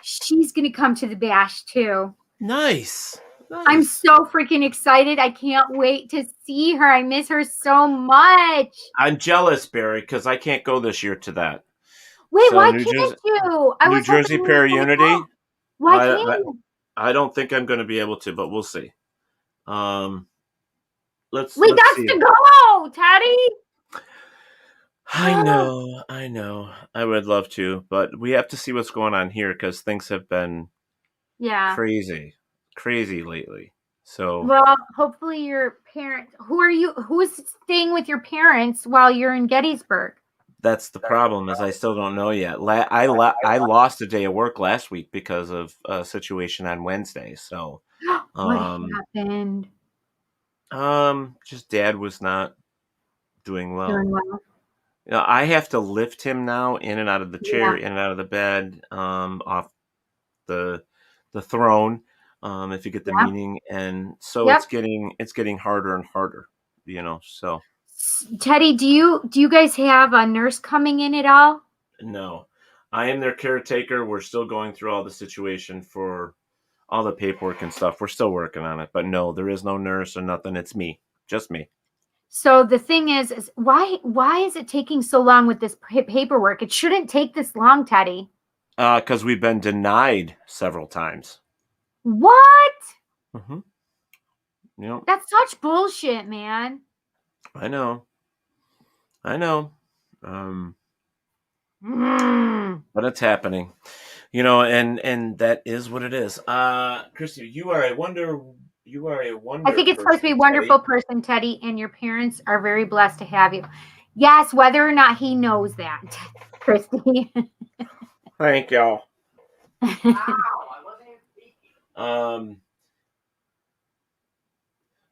Speaker 12: she's going to come to the bash too.
Speaker 10: Nice.
Speaker 12: I'm so freaking excited. I can't wait to see her. I miss her so much.
Speaker 10: I'm jealous, Barry, because I can't go this year to that.
Speaker 12: Wait, why can't you?
Speaker 10: New Jersey Para Unity.
Speaker 12: Why can't you?
Speaker 10: I don't think I'm going to be able to, but we'll see. Let's
Speaker 12: to go, Teddy.
Speaker 10: I know. I would love to, but we have to see what's going on here, because things have been crazy lately. So
Speaker 12: well, hopefully your parents. Who's staying with your parents while you're in Gettysburg?
Speaker 10: That's the problem, is I still don't know yet. I lost a day of work last week because of a situation on Wednesday. So
Speaker 12: what happened?
Speaker 10: Just Dad was not doing well. I have to lift him now in and out of the chair, in and out of the bed, off the throne. If you get the meaning, and so it's getting harder and harder. So.
Speaker 12: Teddy, do you guys have a nurse coming in at all?
Speaker 10: No. I am their caretaker. We're still going through all the situation for all the paperwork and stuff. We're still working on it. But no, there is no nurse or nothing. It's me. Just me.
Speaker 12: So the thing is why is it taking so long with this paperwork? It shouldn't take this long, Teddy.
Speaker 10: Because we've been denied several times.
Speaker 12: What?
Speaker 10: Mm-hmm. Yep.
Speaker 12: That's such bullshit, man.
Speaker 10: I know. But it's happening, and that is what it is. Christy, you are a wonder.
Speaker 12: I think it's supposed to be a wonderful person, Teddy, and your parents are very blessed to have you. Yes, whether or not he knows that, Christy.
Speaker 10: Thank y'all.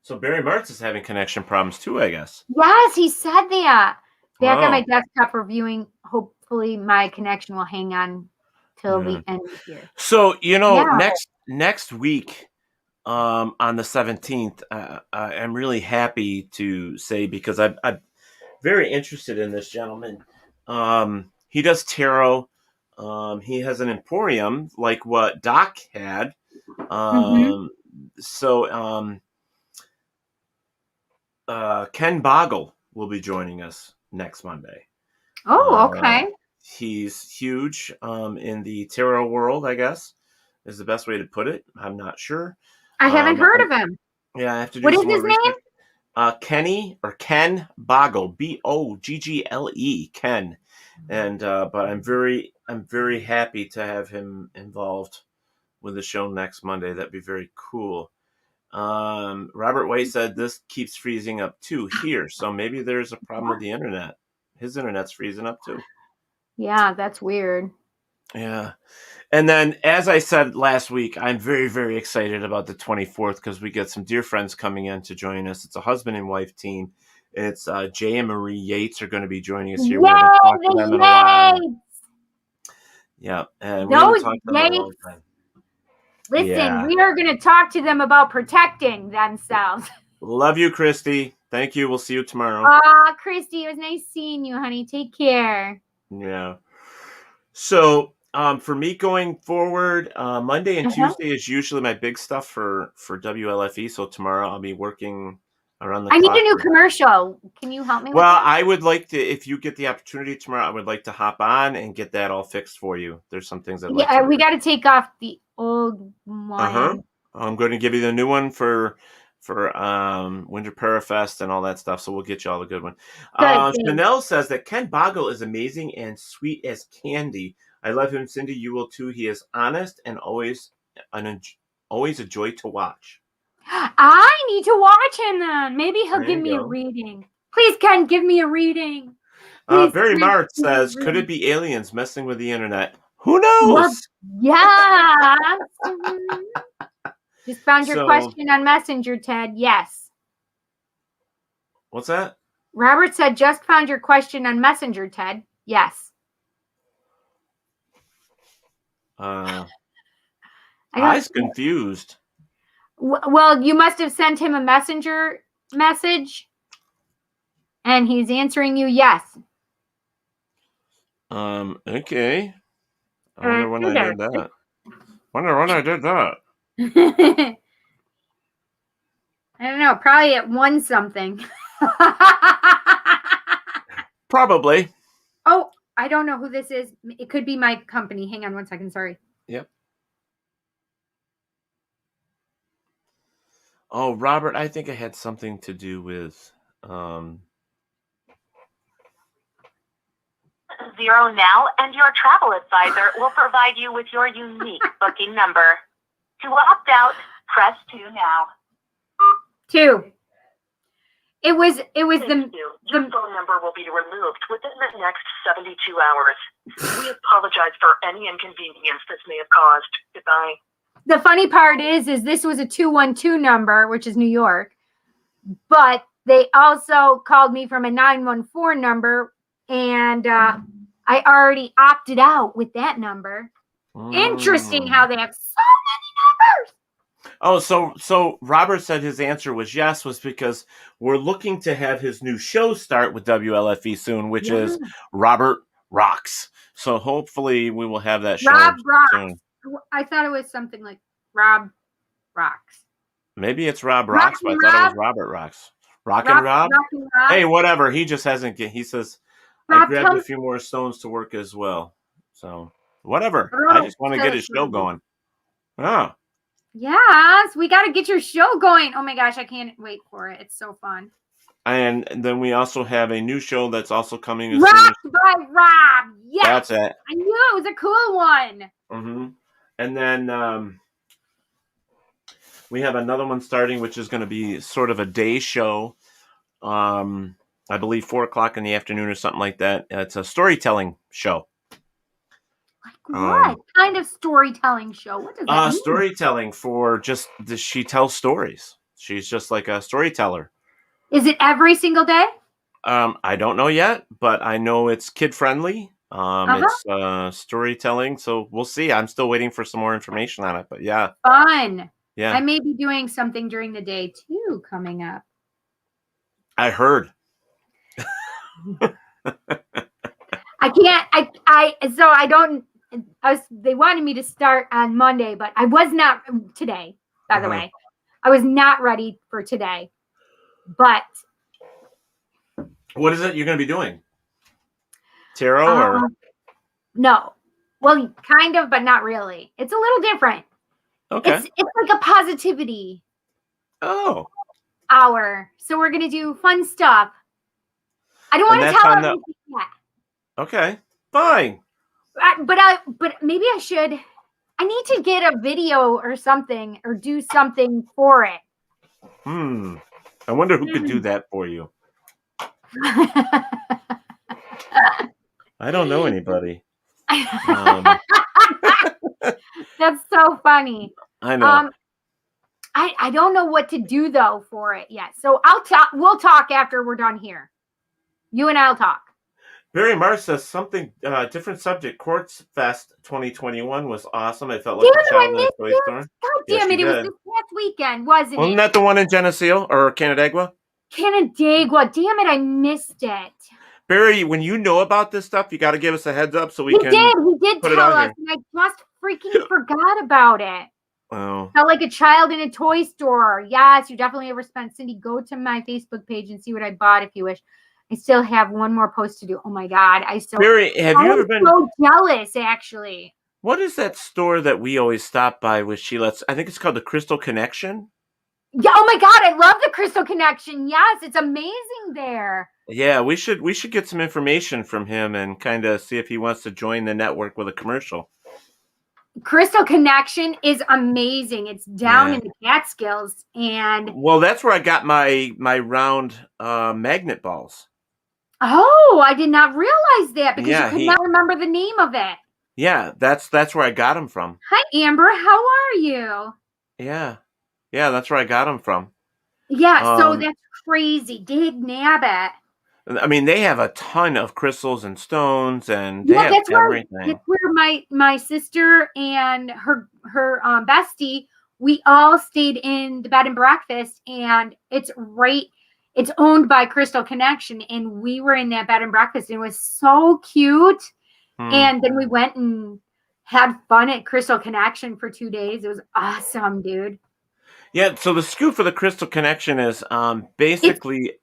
Speaker 10: So Barry Martz is having connection problems too, I guess.
Speaker 12: Yes, he said that. Back on my desktop reviewing. Hopefully my connection will hang on till the end of the year.
Speaker 10: So, next week, on the 17th, I'm really happy to say, because I'm very interested in this gentleman. He does tarot. He has an emporium like what Doc had. So Ken Boggle will be joining us next Monday.
Speaker 12: Oh, okay.
Speaker 10: He's huge in the tarot world, I guess, is the best way to put it. I'm not sure.
Speaker 12: I haven't heard of him.
Speaker 10: Yeah, I have to do
Speaker 12: What is
Speaker 10: some more
Speaker 12: his name?
Speaker 10: research. Ken Boggle, Boggle, Ken. And but I'm very happy to have him involved with the show next Monday. That'd be very cool. Robert White said this keeps freezing up too here, so maybe there's a problem with the internet. His internet's freezing up too.
Speaker 12: Yeah, that's weird.
Speaker 10: Yeah. And then, as I said last week, I'm very, very excited about the 24th because we get some dear friends coming in to join us. It's a husband and wife team. It's Jay and Marie Yates are going to be joining us here. We haven't talked to them in a while. Yeah, and we haven't talked to them in a long time.
Speaker 12: Listen, we are going to talk to them about protecting themselves.
Speaker 10: Love you, Christy. Thank you. We'll see you tomorrow.
Speaker 12: Christy, it was nice seeing you, honey. Take care.
Speaker 10: Yeah. So, for me going forward, Monday and Tuesday is usually my big stuff for WLFE. So tomorrow I'll be working around the clock.
Speaker 12: I need a new commercial. Can you help me with that?
Speaker 10: I would like to, if you get the opportunity tomorrow, I would like to hop on and get that all fixed for you. There's some things
Speaker 12: we got to take off the old one.
Speaker 10: I'm going to give you the new one for Winter Parafest and all that stuff. So we'll get you all a good one. Chanel says that Ken Boggle is amazing and sweet as candy. I love him, Cindy. You will too. He is honest and always a joy to watch.
Speaker 12: I need to watch him then. Maybe he'll give me a reading. Please, Ken, give me a reading.
Speaker 10: Barry Martz says, could it be aliens messing with the internet? Who knows?
Speaker 12: Yeah. Just found your question on Messenger, Ted. Yes.
Speaker 10: What's that?
Speaker 12: Robert said, just found your question on Messenger, Ted. Yes.
Speaker 10: I was confused.
Speaker 12: Well, you must have sent him a messenger message, and he's answering you yes.
Speaker 10: Okay. I wonder when I did that.
Speaker 12: I don't know. Probably at 1 something.
Speaker 10: Probably.
Speaker 12: Oh, I don't know who this is. It could be my company. Hang on 1 second. Sorry.
Speaker 10: Yep. Oh, Robert, I think it had something to do with
Speaker 13: 0 now, and your travel advisor will provide you with your unique booking number. To opt out, press 2 now.
Speaker 12: 2. It was
Speaker 13: Your phone number will be removed within the next 72 hours. We apologize for any inconvenience this may have caused. Goodbye.
Speaker 12: The funny part is this was a 212 number, which is New York, but they also called me from a 914 number, and I already opted out with that number. Interesting how they have so many numbers.
Speaker 10: Oh, so Robert said his answer was yes, was because we're looking to have his new show start with WLFE soon, which is Robert Rocks. So hopefully we will have that show
Speaker 12: Rob Rocks.
Speaker 10: soon.
Speaker 12: I thought it was something like Rob Rocks.
Speaker 10: Maybe it's Rob Rocks, but I thought it was Robert Rocks. Rock and Rob? Hey, whatever. He just hasn't he says, I grabbed a few more stones to work as well. So, whatever. I just want to get his show going. Oh.
Speaker 12: Yes, we got to get your show going. Oh my gosh, I can't wait for it. It's so fun.
Speaker 10: And then we also have a new show that's also coming as
Speaker 12: Rocked by Rob. Yes.
Speaker 10: That's it.
Speaker 12: I knew it was a cool one.
Speaker 10: Mm-hmm. And then we have another one starting, which is going to be sort of a day show. I believe 4:00 in the afternoon or something like that. It's a storytelling show.
Speaker 12: Like what kind of storytelling show? What does that mean?
Speaker 10: Storytelling for just she tells stories. She's just like a storyteller.
Speaker 12: Is it every single day?
Speaker 10: I don't know yet, but I know it's kid friendly. It's storytelling, so we'll see. I'm still waiting for some more information on it, but yeah.
Speaker 12: Fun.
Speaker 10: Yeah.
Speaker 12: I may be doing something during the day too coming up.
Speaker 10: I heard.
Speaker 12: I can't they wanted me to start on Monday, but I was not today, by the way. I was not ready for today. But
Speaker 10: what is it you're going to be doing? Tarot or?
Speaker 12: No. Well, kind of, but not really. It's a little different.
Speaker 10: Okay.
Speaker 12: It's like a positivity hour. So we're going to do fun stuff. I don't want to tell everything yet.
Speaker 10: Okay. Fine.
Speaker 12: But maybe I should. I need to get a video or something or do something for it.
Speaker 10: I wonder who could do that for you. I don't know anybody.
Speaker 12: That's so funny.
Speaker 10: I know.
Speaker 12: I don't know what to do though for it yet. So we'll talk after we're done here. You and I'll talk.
Speaker 10: Barry Mars says something different subject. Quartz Fest 2021 was awesome. I felt like a child in a toy store.
Speaker 12: God damn it! It was this past weekend, wasn't it?
Speaker 10: Wasn't that the one in Geneseo or Canandaigua?
Speaker 12: Canandaigua. Damn it! I missed it.
Speaker 10: Barry, when you know about this stuff, you got to give us a heads up so we can.
Speaker 12: He did tell us, and I just freaking forgot about it.
Speaker 10: Oh.
Speaker 12: Felt like a child in a toy store. Yes, you definitely overspent. Cindy, go to my Facebook page and see what I bought if you wish. I still have one more post to do. Oh my God.
Speaker 10: Barry, have you ever been
Speaker 12: so jealous, actually.
Speaker 10: What is that store that we always stop by with Sheila? I think it's called the Crystal Connection.
Speaker 12: Yeah, oh my God, I love the Crystal Connection. Yes, it's amazing there.
Speaker 10: Yeah, we should get some information from him and kind of see if he wants to join the network with a commercial.
Speaker 12: Crystal Connection is amazing. It's down in the Catskills, and
Speaker 10: well, that's where I got my round magnet balls.
Speaker 12: Oh, I did not realize that because you could not remember the name of it.
Speaker 10: Yeah, that's where I got them from.
Speaker 12: Hi, Amber. How are you?
Speaker 10: Yeah, that's where I got them from.
Speaker 12: Yeah, so that's crazy. Dig nabbit.
Speaker 10: I mean, they have a ton of crystals and stones, and they have everything.
Speaker 12: That's where my sister and her bestie, we all stayed in the bed and breakfast, and it's owned by Crystal Connection, and we were in that bed and breakfast, and it was so cute. And then we went and had fun at Crystal Connection for 2 days. It was awesome, dude.
Speaker 10: Yeah, so the scoop for the Crystal Connection is basically...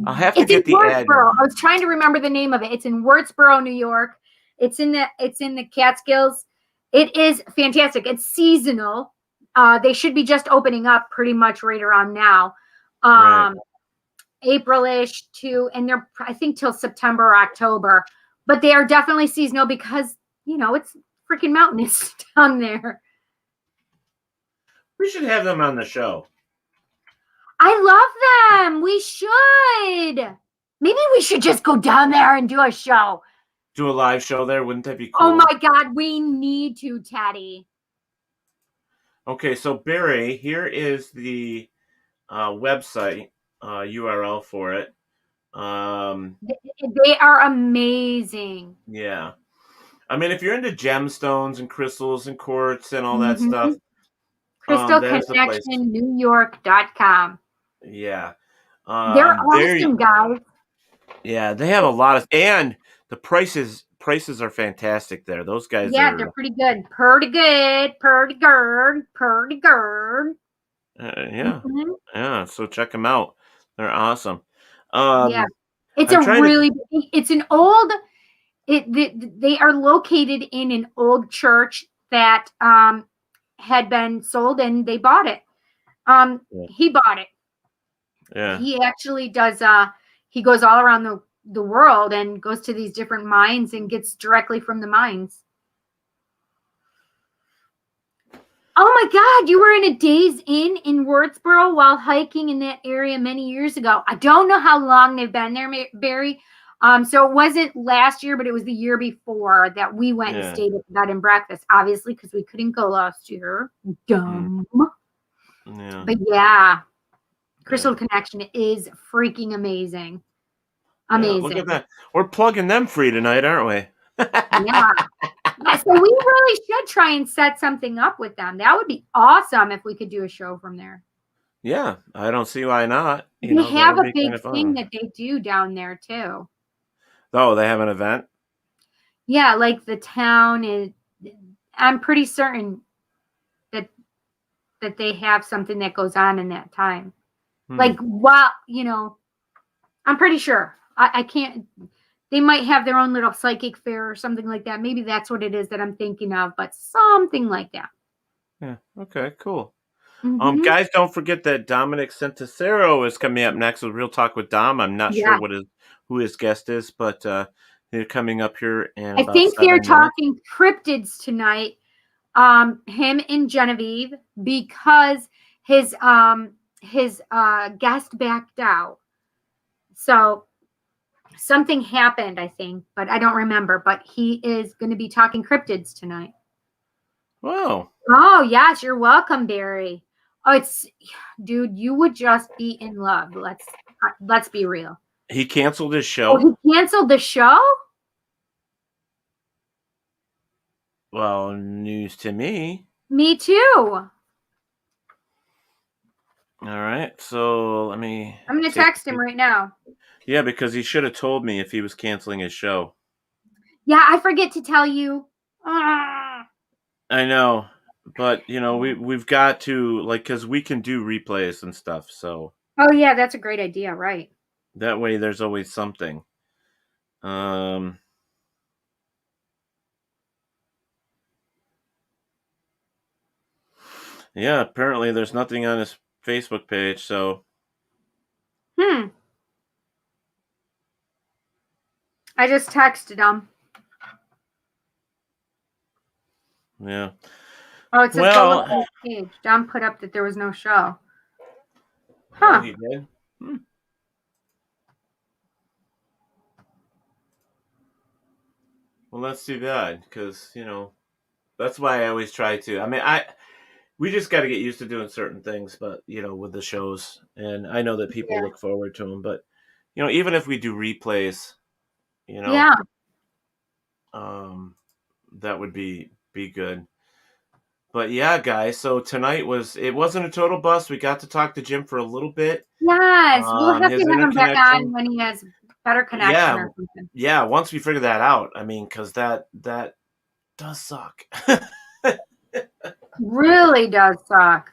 Speaker 10: I'll have to get the ad.
Speaker 12: I was trying to remember the name of it. It's in Wurtsboro, New York. It's in the Catskills. It is fantastic. It's seasonal. They should be just opening up pretty much right around now. April-ish too, and they're I think till September or October. But they are definitely seasonal because it's freaking mountainous down there.
Speaker 10: We should have them on the show.
Speaker 12: I love them. We should. Maybe we should just go down there and do a show.
Speaker 10: Do a live show there? Wouldn't that be cool?
Speaker 12: Oh my God, we need to, Teddy.
Speaker 10: Okay, so Barry, here is the website URL for it.
Speaker 12: They are amazing.
Speaker 10: Yeah. I mean, if you're into gemstones and crystals and quartz and all that stuff.
Speaker 12: CrystalConnectionNewYork.com.
Speaker 10: Yeah.
Speaker 12: They're awesome, guys.
Speaker 10: Yeah, they have a lot of, and the prices prices are fantastic there. Those guys
Speaker 12: Yeah,
Speaker 10: are.
Speaker 12: they're pretty good. Pretty good. Pretty good. Pretty good.
Speaker 10: Yeah,
Speaker 12: Mhm.
Speaker 10: yeah. So check them out. They're awesome.
Speaker 12: Yeah. It's
Speaker 10: I'm
Speaker 12: a
Speaker 10: trying to.
Speaker 12: really, it's an old, they are located in an old church that had been sold and they bought it.
Speaker 10: Yeah.
Speaker 12: He bought it.
Speaker 10: Yeah.
Speaker 12: He actually does, he goes all around the world and goes to these different mines and gets directly from the mines. Oh my God, you were in a Days Inn in Wurtsboro while hiking in that area many years ago. I don't know how long they've been there, Barry. So it wasn't last year, but it was the year before that we went and stayed at the bed and breakfast, obviously, because we couldn't go last year. Dumb.
Speaker 10: Yeah.
Speaker 12: But yeah, Crystal Connection is freaking amazing. Amazing.
Speaker 10: Yeah, look at that. We're plugging them free tonight, aren't we?
Speaker 12: Yeah. So we really should try and set something up with them. That would be awesome if we could do a show from there.
Speaker 10: Yeah, I don't see why not.
Speaker 12: They have a big thing that they do down there too.
Speaker 10: Oh, they have an event?
Speaker 12: Yeah, like the town is. I'm pretty certain that they have something that goes on in that time. Like, while I'm pretty sure. I can't. They might have their own little psychic fair or something like that. Maybe that's what it is that I'm thinking of, but something like that.
Speaker 10: Yeah. Okay, cool.
Speaker 12: Mhm.
Speaker 10: Guys, don't forget that Dominic Centesero is coming up next with Real Talk with Dom. I'm not sure who his guest is, but they're coming up here in
Speaker 12: I
Speaker 10: about
Speaker 12: think
Speaker 10: 7
Speaker 12: they're
Speaker 10: minutes.
Speaker 12: talking cryptids tonight. Him and Genevieve, because his guest backed out. So something happened, I think, but I don't remember. But he is going to be talking cryptids tonight.
Speaker 10: Wow.
Speaker 12: Oh, yes, you're welcome, Barry. Oh, dude, you would just be in love. Let's be real.
Speaker 10: He canceled his show?
Speaker 12: Oh, he canceled the show?
Speaker 10: Well, news to me.
Speaker 12: Me too.
Speaker 10: All right, so let me...
Speaker 12: I'm going to text him right now.
Speaker 10: Yeah, because he should have told me if he was canceling his show.
Speaker 12: Yeah, I forget to tell you.
Speaker 10: I know, but, we've got to, because we can do replays and stuff, so...
Speaker 12: Oh, yeah, that's a great idea, right.
Speaker 10: That way there's always something. Yeah, apparently there's nothing on his Facebook page, so...
Speaker 12: I just texted him.
Speaker 10: Yeah.
Speaker 12: Oh, it says go look at his page. Don put up that there was no show. Huh.
Speaker 10: Oh, he did? Well, that's too bad, because, that's why I always try to. I mean, we just got to get used to doing certain things, but, with the shows. And I know that people look forward to them, but, even if we do replays, that would be good. But yeah, guys, so tonight it wasn't a total bust. We got to talk to Jim for a little bit.
Speaker 12: Yes, we'll have to have him back on when he has better connection or something.
Speaker 10: Yeah, once we figure that out. I mean, because that does suck.
Speaker 12: Really does suck.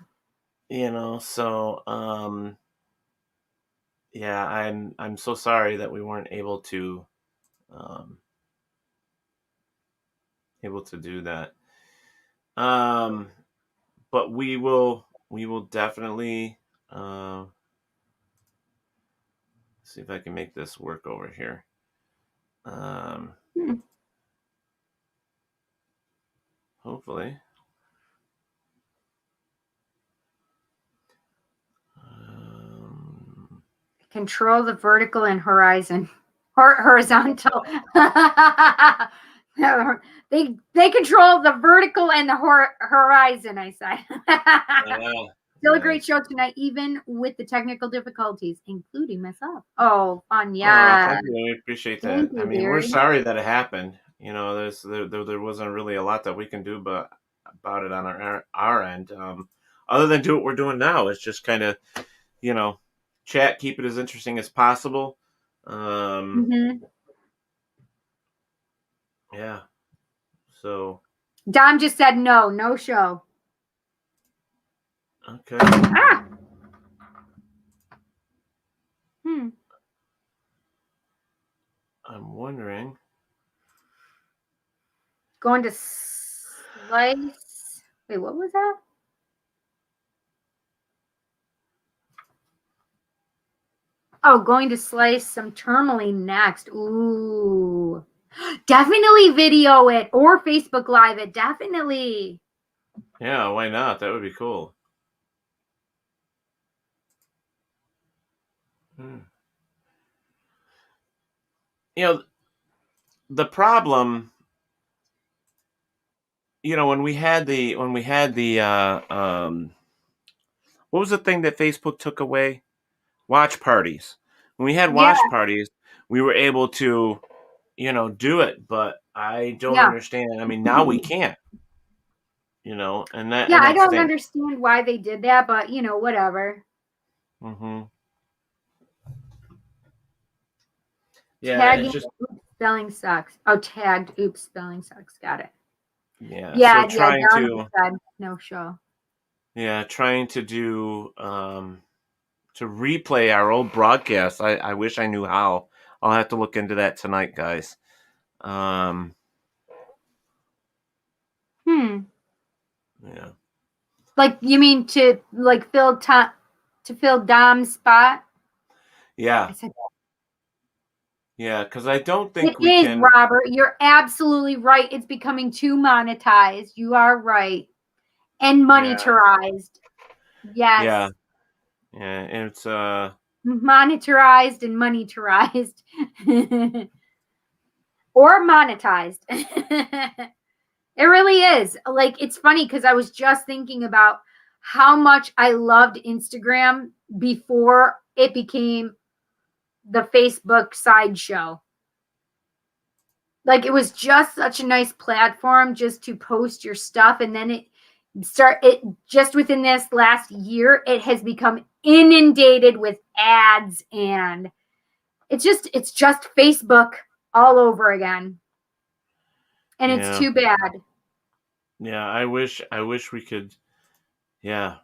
Speaker 10: So yeah, I'm so sorry that we weren't able to do that. But we will definitely see if I can make this work over here. Hopefully.
Speaker 12: Control the vertical and horizontal. They control the vertical and the horizon, I say. Still a great show tonight, even with the technical difficulties, including myself. Oh, fun, yeah.
Speaker 10: Thank you. We appreciate that. I mean, we're sorry that it happened. There wasn't really a lot that we can do about it on our end. Other than do what we're doing now, it's just kind of, chat, keep it as interesting as possible. Yeah. So.
Speaker 12: Dom just said no show.
Speaker 10: Okay.
Speaker 12: Ah.
Speaker 10: I'm wondering.
Speaker 12: Going to slice. Wait, what was that? Oh, going to slice some tourmaline next. Ooh. Definitely video it or Facebook Live it. Definitely.
Speaker 10: Yeah, why not? That would be cool. You know, the problem, when we had the what was the thing that Facebook took away? Watch parties. When we had watch parties, we were able to, do it, but I don't understand. I mean, now we can't. And that.
Speaker 12: Yeah,
Speaker 10: and
Speaker 12: I
Speaker 10: that's
Speaker 12: don't understand why they did that, but whatever.
Speaker 10: Mm-hmm. Yeah,
Speaker 12: Tagging,
Speaker 10: it's just
Speaker 12: oops, spelling sucks. Oh, tagged, oops, spelling sucks. Got it.
Speaker 10: Yeah.
Speaker 12: Yeah,
Speaker 10: So trying
Speaker 12: Don
Speaker 10: to.
Speaker 12: said no show.
Speaker 10: Yeah, trying to do to replay our old broadcasts. I wish I knew how. I'll have to look into that tonight, guys. Yeah.
Speaker 12: Like, you mean to fill Dom's spot?
Speaker 10: Yeah.
Speaker 12: I said,
Speaker 10: Yeah, because I don't think
Speaker 12: it
Speaker 10: we
Speaker 12: is,
Speaker 10: can.
Speaker 12: Robert. You're absolutely right. It's becoming too monetized. You are right. And monetarized. Yes.
Speaker 10: Yeah. Yeah, and it's
Speaker 12: Monetarized and monetarized. Or monetized. It really is. Like, it's funny because I was just thinking about how much I loved Instagram before it became the Facebook sideshow. Like, it was just such a nice platform just to post your stuff, and then it just within this last year, it has become inundated with ads, and it's just Facebook all over again. And it's too bad.
Speaker 10: Yeah, I wish we could. Yeah.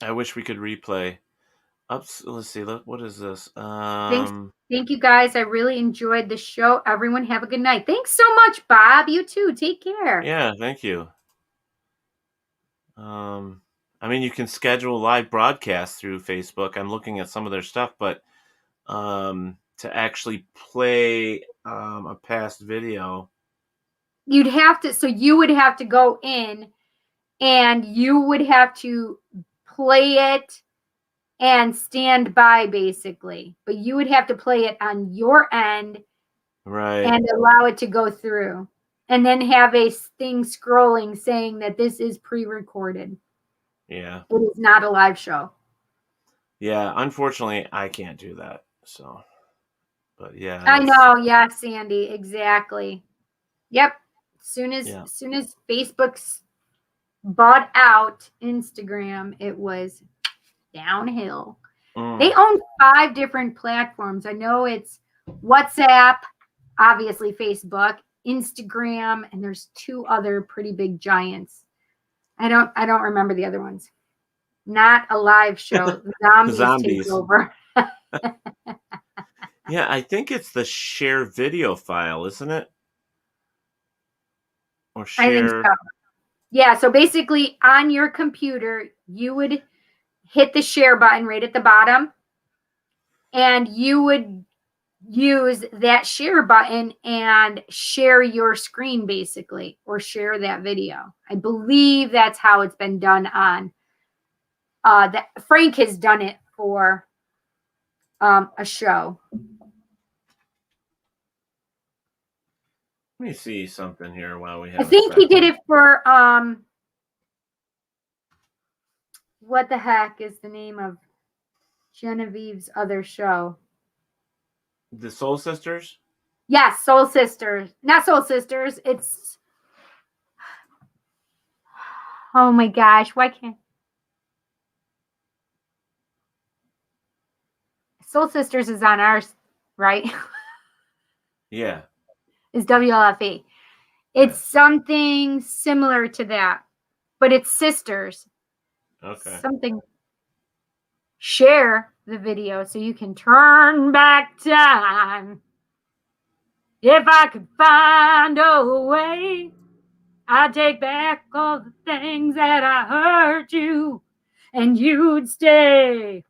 Speaker 10: I wish we could replay. Let's see. What is this?
Speaker 12: Thank you guys. I really enjoyed the show. Everyone have a good night. Thanks so much, Bob. You too. Take care.
Speaker 10: Yeah, thank you. I mean, you can schedule live broadcasts through Facebook. I'm looking at some of their stuff, but to actually play a past video,
Speaker 12: you would have to go in and you would have to play it and stand by, basically. But you would have to play it on your end,
Speaker 10: right,
Speaker 12: and allow it to go through, and then have a thing scrolling saying that this is pre-recorded.
Speaker 10: Yeah.
Speaker 12: It is not a live show.
Speaker 10: Yeah, unfortunately, I can't do that. So, but yeah,
Speaker 12: I know. Yeah, Sandy, exactly. Yep. Soon as Facebook's bought out Instagram, it was downhill. They own 5 different platforms. I know it's WhatsApp, obviously Facebook, Instagram, and there's 2 other pretty big giants. I don't remember the other ones. Not a live show. Zombies take over.
Speaker 10: Yeah, I think it's the share video file, isn't it? Or share.
Speaker 12: I think so. Yeah, so basically on your computer, you would hit the share button right at the bottom, and you would use that share button and share your screen, basically, or share that video. I believe that's how it's been done on that. Frank has done it for a show.
Speaker 10: Let me see something here while we have.
Speaker 12: I think he did it for what the heck is the name of Genevieve's other show?
Speaker 10: The Soul Sisters?
Speaker 12: Yes, Soul Sisters. Not Soul Sisters. It's, oh my gosh, why can't Soul Sisters is on ours, right?
Speaker 10: Yeah.
Speaker 12: is WLFE. It's something similar to that, but it's sisters.
Speaker 10: Okay.
Speaker 12: Something. Share the video so you can turn back time. If I could find a way, I'd take back all the things that I hurt you, and you'd stay.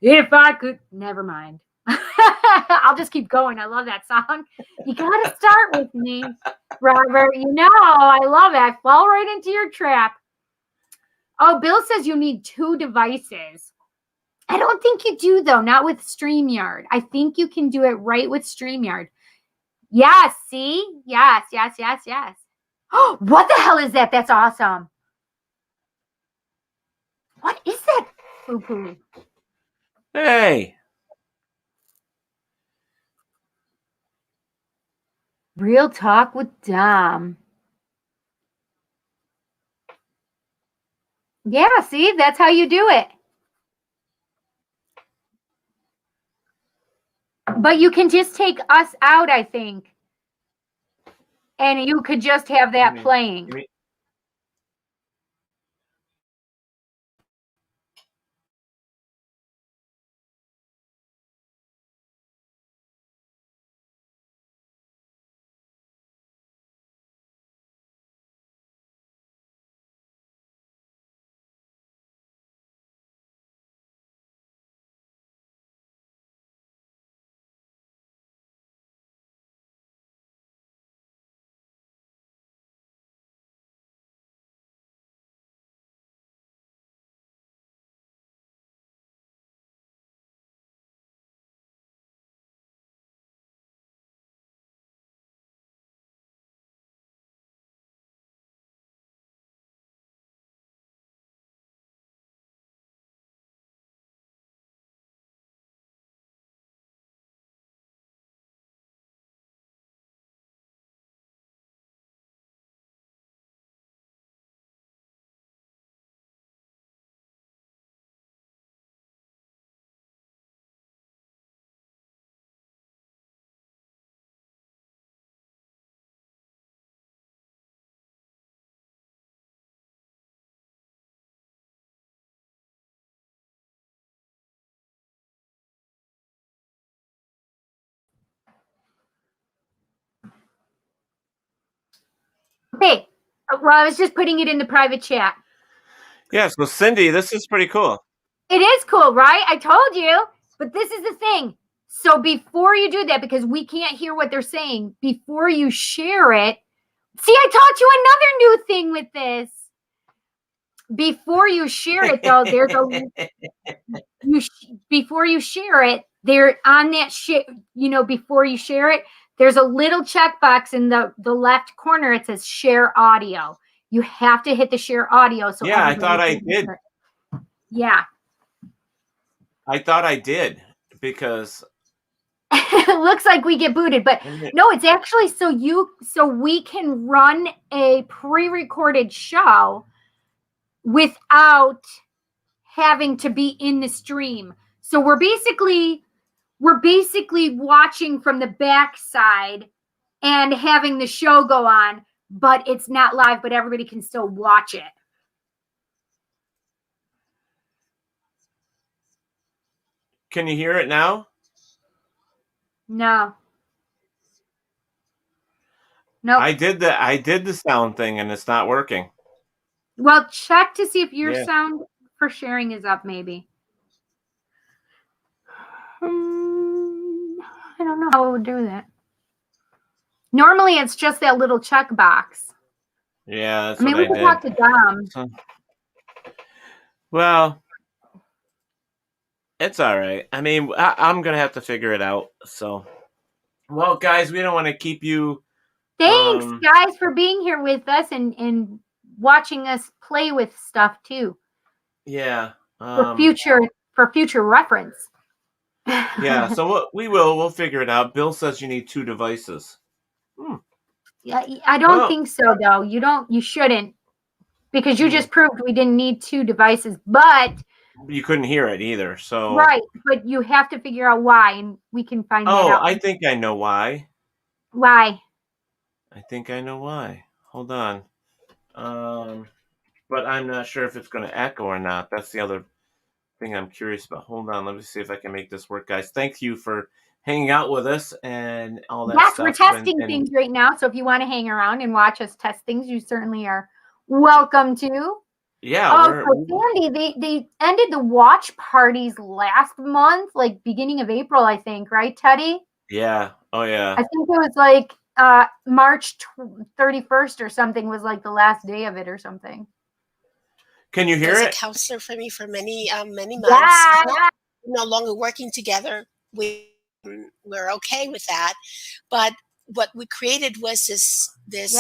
Speaker 12: If I could, never mind. I'll just keep going. I love that song. You gotta start with me, Robert. You know, I love it. I fall right into your trap. Oh, Bill says you need 2 devices. I don't think you do, though. Not with StreamYard. I think you can do it right with StreamYard. Yes, see? Yes. Oh, what the hell is that? That's awesome. What is that? Poo-poo.
Speaker 10: Hey.
Speaker 12: Real Talk with Dom. Yeah, see? That's how you do it. But you can just take us out, I think. And you could just have that playing. Okay. Well, I was just putting it in the private chat.
Speaker 10: Yeah, so Cindy, this is pretty cool.
Speaker 12: It is cool, right? I told you. But this is the thing. So before you do that, because we can't hear what they're saying, before you share it, see, I taught you another new thing with this. Before you share it, though, there's before you share it, there on that before you share it, there's a little checkbox in the left corner. It says share audio. You have to hit the share audio. So
Speaker 10: yeah, I thought I did.
Speaker 12: Yeah.
Speaker 10: I thought I did because
Speaker 12: it looks like we get booted, but no, it's actually so we can run a pre-recorded show without having to be in the stream. So we're basically watching from the backside and having the show go on, but it's not live, but everybody can still watch it.
Speaker 10: Can you hear it now?
Speaker 12: No. Nope.
Speaker 10: I did the sound thing and it's not working.
Speaker 12: Well, check to see if your sound for sharing is up, maybe. I don't know how it would do that. Normally, it's just that little check box.
Speaker 10: Yeah, that's
Speaker 12: I mean,
Speaker 10: what
Speaker 12: we could talk to Dom.
Speaker 10: Well, it's all right. I mean, I'm going to have to figure it out. So, well, guys, we don't want to keep you.
Speaker 12: Thanks, guys, for being here with us and watching us play with stuff, too.
Speaker 10: Yeah.
Speaker 12: For future reference.
Speaker 10: Yeah, so we'll figure it out. Bill says you need 2 devices.
Speaker 12: Yeah, I don't think so, though. You shouldn't, because you just proved we didn't need 2 devices, but
Speaker 10: you couldn't hear it either. So
Speaker 12: right, but you have to figure out why, and we can find that out.
Speaker 10: I think I know why.
Speaker 12: Why?
Speaker 10: I think I know why. Hold on. But I'm not sure if it's going to echo or not. That's the other thing I'm curious about. Hold on. Let me see if I can make this work, guys. Thank you for hanging out with us and all that
Speaker 12: Yes,
Speaker 10: stuff.
Speaker 12: we're testing things right now. So if you want to hang around and watch us test things, you certainly are welcome to.
Speaker 10: Yeah.
Speaker 12: So Sandy, they ended the watch parties last month, like beginning of April, I think, right, Teddy?
Speaker 10: Yeah. Oh, yeah.
Speaker 12: I think it was like March 31st or something was like the last day of it or something.
Speaker 10: Can you hear
Speaker 14: was
Speaker 10: it?
Speaker 14: a counselor for me for many months.
Speaker 12: Yeah.
Speaker 14: No longer working together. We're okay with that. But what we created was this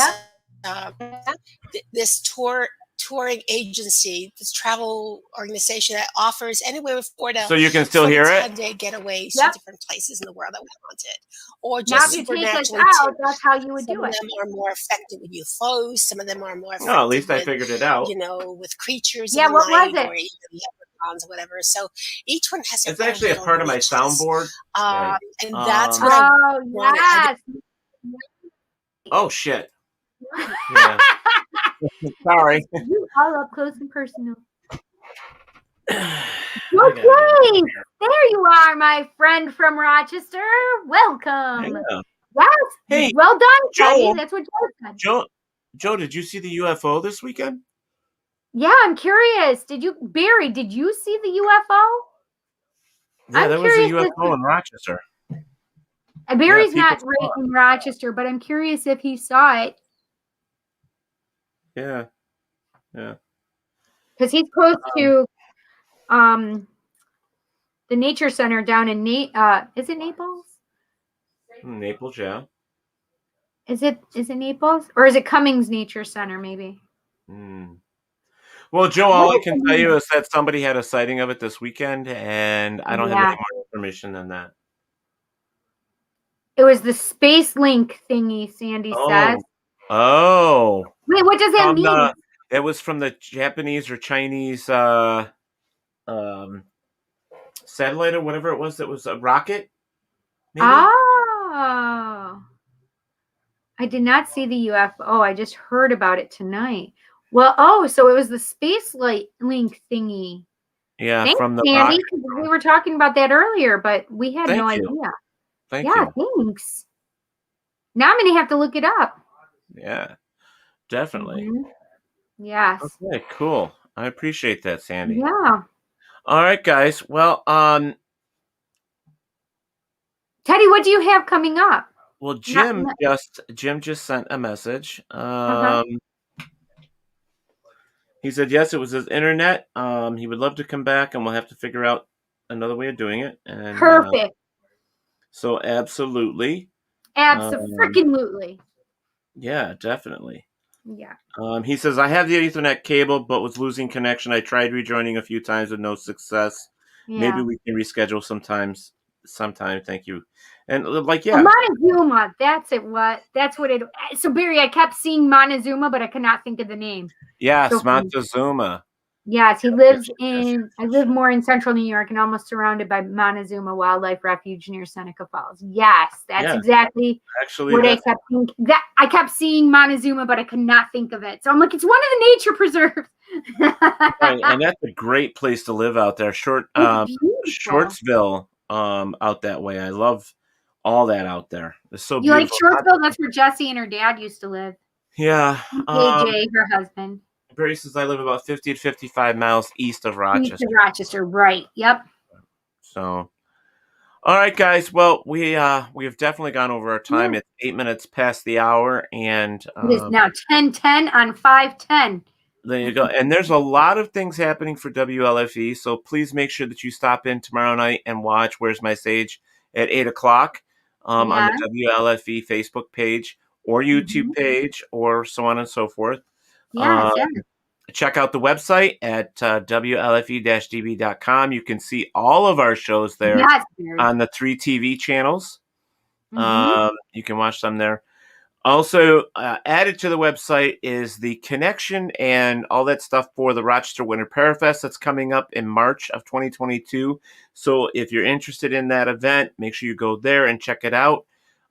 Speaker 14: touring agency, this travel organization that offers anywhere from 4 to
Speaker 10: So you can still hear it?
Speaker 14: 10-day getaways to different places in the world that we wanted. Or
Speaker 12: Now,
Speaker 14: just
Speaker 12: if you take us
Speaker 14: supernaturally
Speaker 12: out, that's how you would do it.
Speaker 14: Some of them are more affected with UFOs. Some of them are more affected
Speaker 10: No, at least I figured it out.
Speaker 14: with creatures
Speaker 12: Yeah,
Speaker 14: in the
Speaker 12: what was
Speaker 14: night
Speaker 12: it?
Speaker 14: or even leprechauns or whatever. So each one has their
Speaker 10: It's
Speaker 14: own
Speaker 10: actually a
Speaker 14: little
Speaker 10: part of my
Speaker 14: niches.
Speaker 10: soundboard.
Speaker 14: And that's what I wanted.
Speaker 12: Yes.
Speaker 10: Oh, shit. Yeah. Sorry.
Speaker 12: You are up close and personal.
Speaker 10: Okay.
Speaker 12: There you are, my friend from Rochester. Welcome.
Speaker 10: Yeah.
Speaker 12: Yes.
Speaker 10: Hey,
Speaker 12: well done,
Speaker 10: Joe.
Speaker 12: Teddy. That's what Joe said.
Speaker 10: Joe, did you see the UFO this weekend?
Speaker 12: Yeah, I'm curious. Barry, did you see the UFO?
Speaker 10: Yeah, there was a UFO in Rochester.
Speaker 12: Barry's not right in Rochester, but I'm curious if he saw it.
Speaker 10: Yeah. Yeah.
Speaker 12: Because he's close to the nature center down in is it Naples?
Speaker 10: Naples, yeah.
Speaker 12: Is it Naples? Or is it Cummings Nature Center, maybe?
Speaker 10: Well, Joe, all I can tell you is that somebody had a sighting of it this weekend, and I don't have any more information than that.
Speaker 12: It was the Space Link thingy, Sandy says.
Speaker 10: Oh.
Speaker 12: Wait, what does that mean?
Speaker 10: It was from the Japanese or Chinese satellite or whatever it was that was a rocket. Maybe?
Speaker 12: Oh. I did not see the UFO. I just heard about it tonight. Well, so it was the Space Link thingy.
Speaker 10: Yeah,
Speaker 12: Thanks,
Speaker 10: from the
Speaker 12: Sandy. We were talking about that earlier, but we had no idea.
Speaker 10: Thank you.
Speaker 12: Thanks. Now I'm going to have to look it up.
Speaker 10: Yeah, definitely.
Speaker 12: Mm-hmm. Yes.
Speaker 10: Okay, cool. I appreciate that, Sandy.
Speaker 12: Yeah.
Speaker 10: All right, guys. Well,
Speaker 12: Teddy, what do you have coming up?
Speaker 10: Well, Jim just sent a message. He said yes, it was his internet. He would love to come back, and we'll have to figure out another way of doing it. And
Speaker 12: perfect.
Speaker 10: So absolutely.
Speaker 12: Absolutely.
Speaker 10: Yeah, definitely.
Speaker 12: Yeah.
Speaker 10: He says, I have the Ethernet cable, but was losing connection. I tried rejoining a few times with no success. Yeah. Maybe we can reschedule sometime. Thank you. And
Speaker 12: Montezuma. That's what it. So Barry, I kept seeing Montezuma, but I could not think of the name.
Speaker 10: Yes, so Montezuma.
Speaker 12: Yes, he lives I live more in central New York and almost surrounded by Montezuma Wildlife Refuge near Seneca Falls. Yes, that's exactly what I kept thinking. I kept seeing Montezuma, but I could not think of it. So I'm like, it's one of the nature preserves.
Speaker 10: Right, and that's a great place to live out there. Shortsville, out that way. I love all that out there. It's so beautiful.
Speaker 12: You like Shortsville? That's where Jessie and her dad used to live.
Speaker 10: Yeah.
Speaker 12: AJ, her husband.
Speaker 10: Barry says I live about 50 to 55 miles east of Rochester.
Speaker 12: East of Rochester, right. Yep.
Speaker 10: So, all right, guys. Well, we have definitely gone over our time. It's 8 minutes past the hour. And
Speaker 12: it is now 10:10 on 5:10.
Speaker 10: There you go. And there's a lot of things happening for WLFE. So please make sure that you stop in tomorrow night and watch Where's My Sage at 8 o'clock on the WLFE Facebook page or YouTube page or so on and so forth.
Speaker 12: Yes,
Speaker 10: check out the website at WLFE-DB.com. You can see all of our shows there on the 3 TV channels. You can watch them there. Also, added to the website is the connection and all that stuff for the Rochester Winter Parafest that's coming up in March of 2022. So if you're interested in that event, make sure you go there and check it out.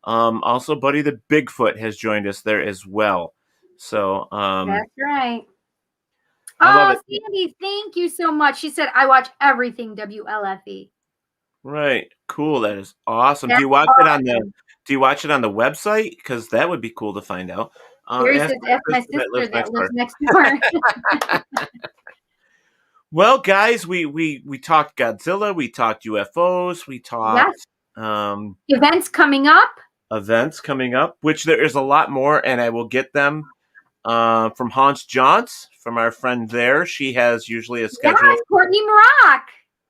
Speaker 10: Also, Buddy the Bigfoot has joined us there as well. So
Speaker 12: That's right.
Speaker 10: I love
Speaker 12: Oh,
Speaker 10: it.
Speaker 12: Sandy, thank you so much. She said, I watch everything WLFE.
Speaker 10: Right. Cool. That is awesome.
Speaker 12: That's
Speaker 10: Do you watch it on the
Speaker 12: awesome.
Speaker 10: website? Because that would be cool to find out.
Speaker 12: Gary
Speaker 10: Ask
Speaker 12: says, ask my sister that lives next door.
Speaker 10: Well, guys, we talked Godzilla, we talked UFOs, we talked
Speaker 12: Events coming up.
Speaker 10: events coming up, which there is a lot more, and I will get them from Hans Johns, from our friend there. She has usually a schedule.
Speaker 12: Yes, Courtney Maroc.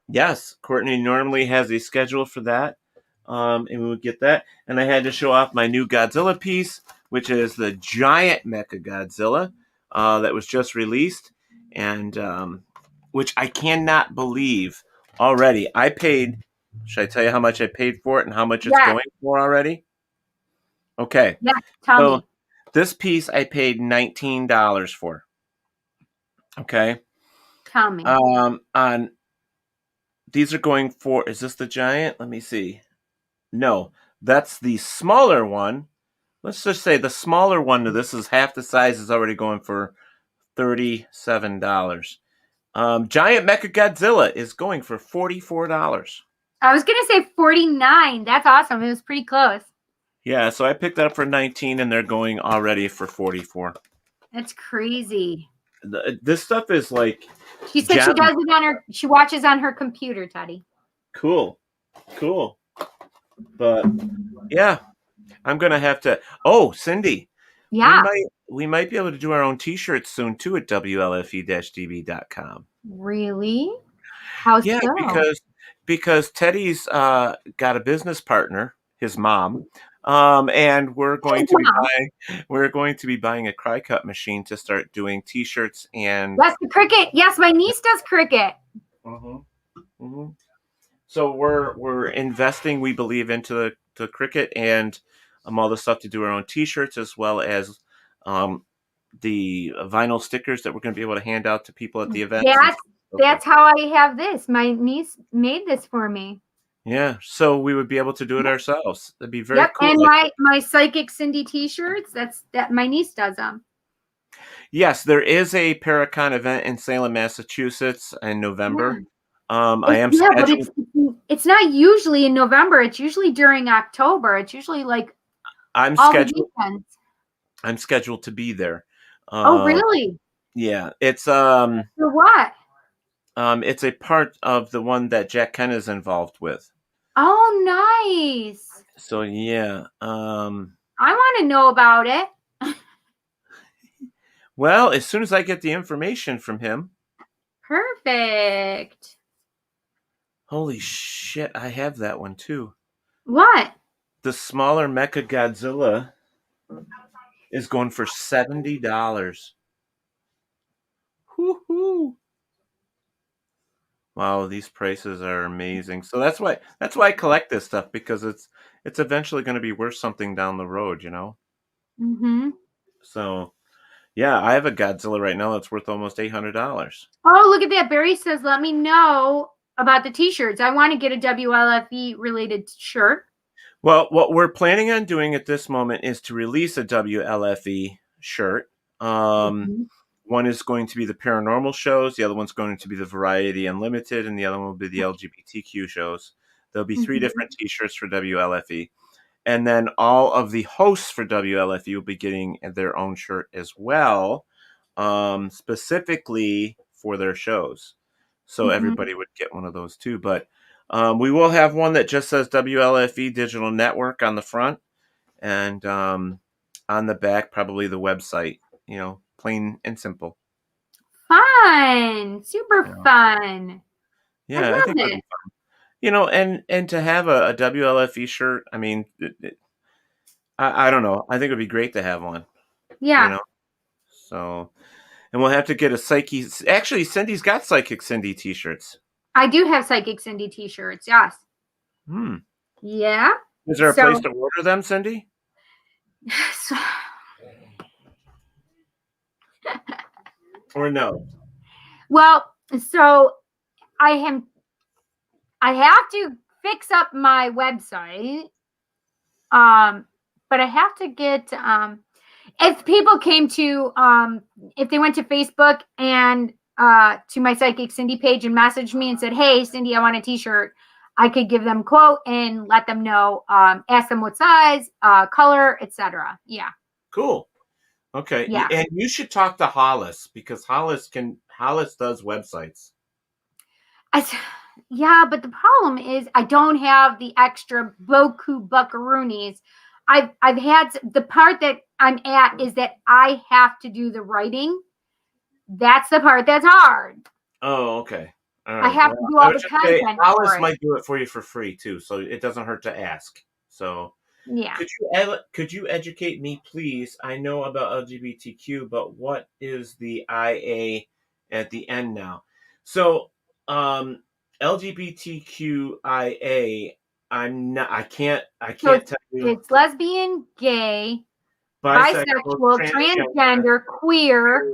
Speaker 10: Yes, Courtney normally has a schedule for that, and we would get that. And I had to show off my new Godzilla piece, which is the giant Mecha Godzilla that was just released, and which I cannot believe already. I paid. Should I tell you how much I paid for it and how much it's going for already? Okay.
Speaker 12: Yeah, tell me.
Speaker 10: This piece I paid $19 for. Okay.
Speaker 12: Tell me.
Speaker 10: On these are going for. Is this the giant? Let me see. No, that's the smaller one. Let's just say the smaller one to this is half the size, is already going for $37. Giant Mecha Godzilla is going for $44.
Speaker 12: I was going to say 49. That's awesome. It was pretty close.
Speaker 10: Yeah, so I picked that up for 19 and they're going already for 44.
Speaker 12: That's crazy.
Speaker 10: This stuff is like...
Speaker 12: She said she does it on her... She watches on her computer, Teddy.
Speaker 10: Cool. But, yeah, I'm going to have to... Oh, Cindy.
Speaker 12: Yeah.
Speaker 10: We might be able to do our own T-shirts soon, too, at WLFE-DB.com.
Speaker 12: Really? How
Speaker 10: so? Because Teddy's got a business partner, his mom, and we're going to be buying a cry cut machine to start doing T-shirts and...
Speaker 12: Yes, the cricket. Yes, my niece does cricket.
Speaker 10: So we're investing, we believe, into the cricket and all the stuff to do our own T-shirts, as well as the vinyl stickers that we're going to be able to hand out to people at the event.
Speaker 12: That's how I have this. My niece made this for me.
Speaker 10: Yeah, so we would be able to do it ourselves. That'd be very cool.
Speaker 12: And my Psychic Cindy T-shirts. That my niece does them.
Speaker 10: Yes, there is a Paracon event in Salem, Massachusetts, in November. I am scheduled.
Speaker 12: But it's not usually in November. It's usually during October. It's usually like
Speaker 10: I'm scheduled to be there.
Speaker 12: Oh, really?
Speaker 10: Yeah, it's
Speaker 12: for what?
Speaker 10: It's a part of the one that Jack Ken is involved with.
Speaker 12: Oh, nice.
Speaker 10: So yeah,
Speaker 12: I want to know about it.
Speaker 10: Well, as soon as I get the information from him.
Speaker 12: Perfect.
Speaker 10: Holy shit, I have that one too.
Speaker 12: What?
Speaker 10: The smaller Mecha Godzilla is going for $70. Woohoo! Wow, these prices are amazing. So that's why I collect this stuff, because it's eventually going to be worth something down the road, you know. So, yeah, I have a Godzilla right now that's worth almost $800.
Speaker 12: Oh, look at that! Barry says, "Let me know about the T-shirts. I want to get a WLFE related shirt."
Speaker 10: Well, what we're planning on doing at this moment is to release a WLFE shirt. One is going to be the paranormal shows. The other one's going to be the Variety Unlimited, and the other one will be the LGBTQ shows. There'll be 3 different T-shirts for WLFE. And then all of the hosts for WLFE will be getting their own shirt as well, specifically for their shows. So everybody would get one of those too. But we will have one that just says WLFE Digital Network on the front, and on the back, probably the website, you know, plain and simple.
Speaker 12: Fun. Super fun.
Speaker 10: Yeah, I think that'd be fun. You know, and to have a WLFE shirt, I mean, I don't know. I think it'd be great to have one.
Speaker 12: Yeah.
Speaker 10: You know? So, and we'll have to get a Psyche. Actually, Cindy's got Psychic Cindy T-shirts.
Speaker 12: I do have Psychic Cindy T-shirts. Yes. Yeah.
Speaker 10: Is there a place to order them, Cindy? Or no?
Speaker 12: Well, so I have to fix up my website. But I have to get if people came to if they went to Facebook and to my Psychic Cindy page and messaged me and said, "Hey, Cindy, I want a T-shirt," I could give them a quote and let them know, ask them what size, color, etc. Yeah.
Speaker 10: Cool. Okay.
Speaker 12: Yeah.
Speaker 10: And you should talk to Hollis, because Hollis does websites.
Speaker 12: Yeah, but the problem is I don't have the extra boku buckaroonies. I've had the part that I'm at is that I have to do the writing. That's the part that's hard.
Speaker 10: Oh, okay. All right.
Speaker 12: I have to do all the content.
Speaker 10: Hollis
Speaker 12: for it.
Speaker 10: might do it for you for free too, so it doesn't hurt to ask. So
Speaker 12: Yeah.
Speaker 10: could you educate me, please? I know about LGBTQ, but what is the IA at the end now? So LGBTQIA, I can't tell you.
Speaker 12: It's lesbian, gay,
Speaker 10: Bisexual,
Speaker 12: transgender, queer.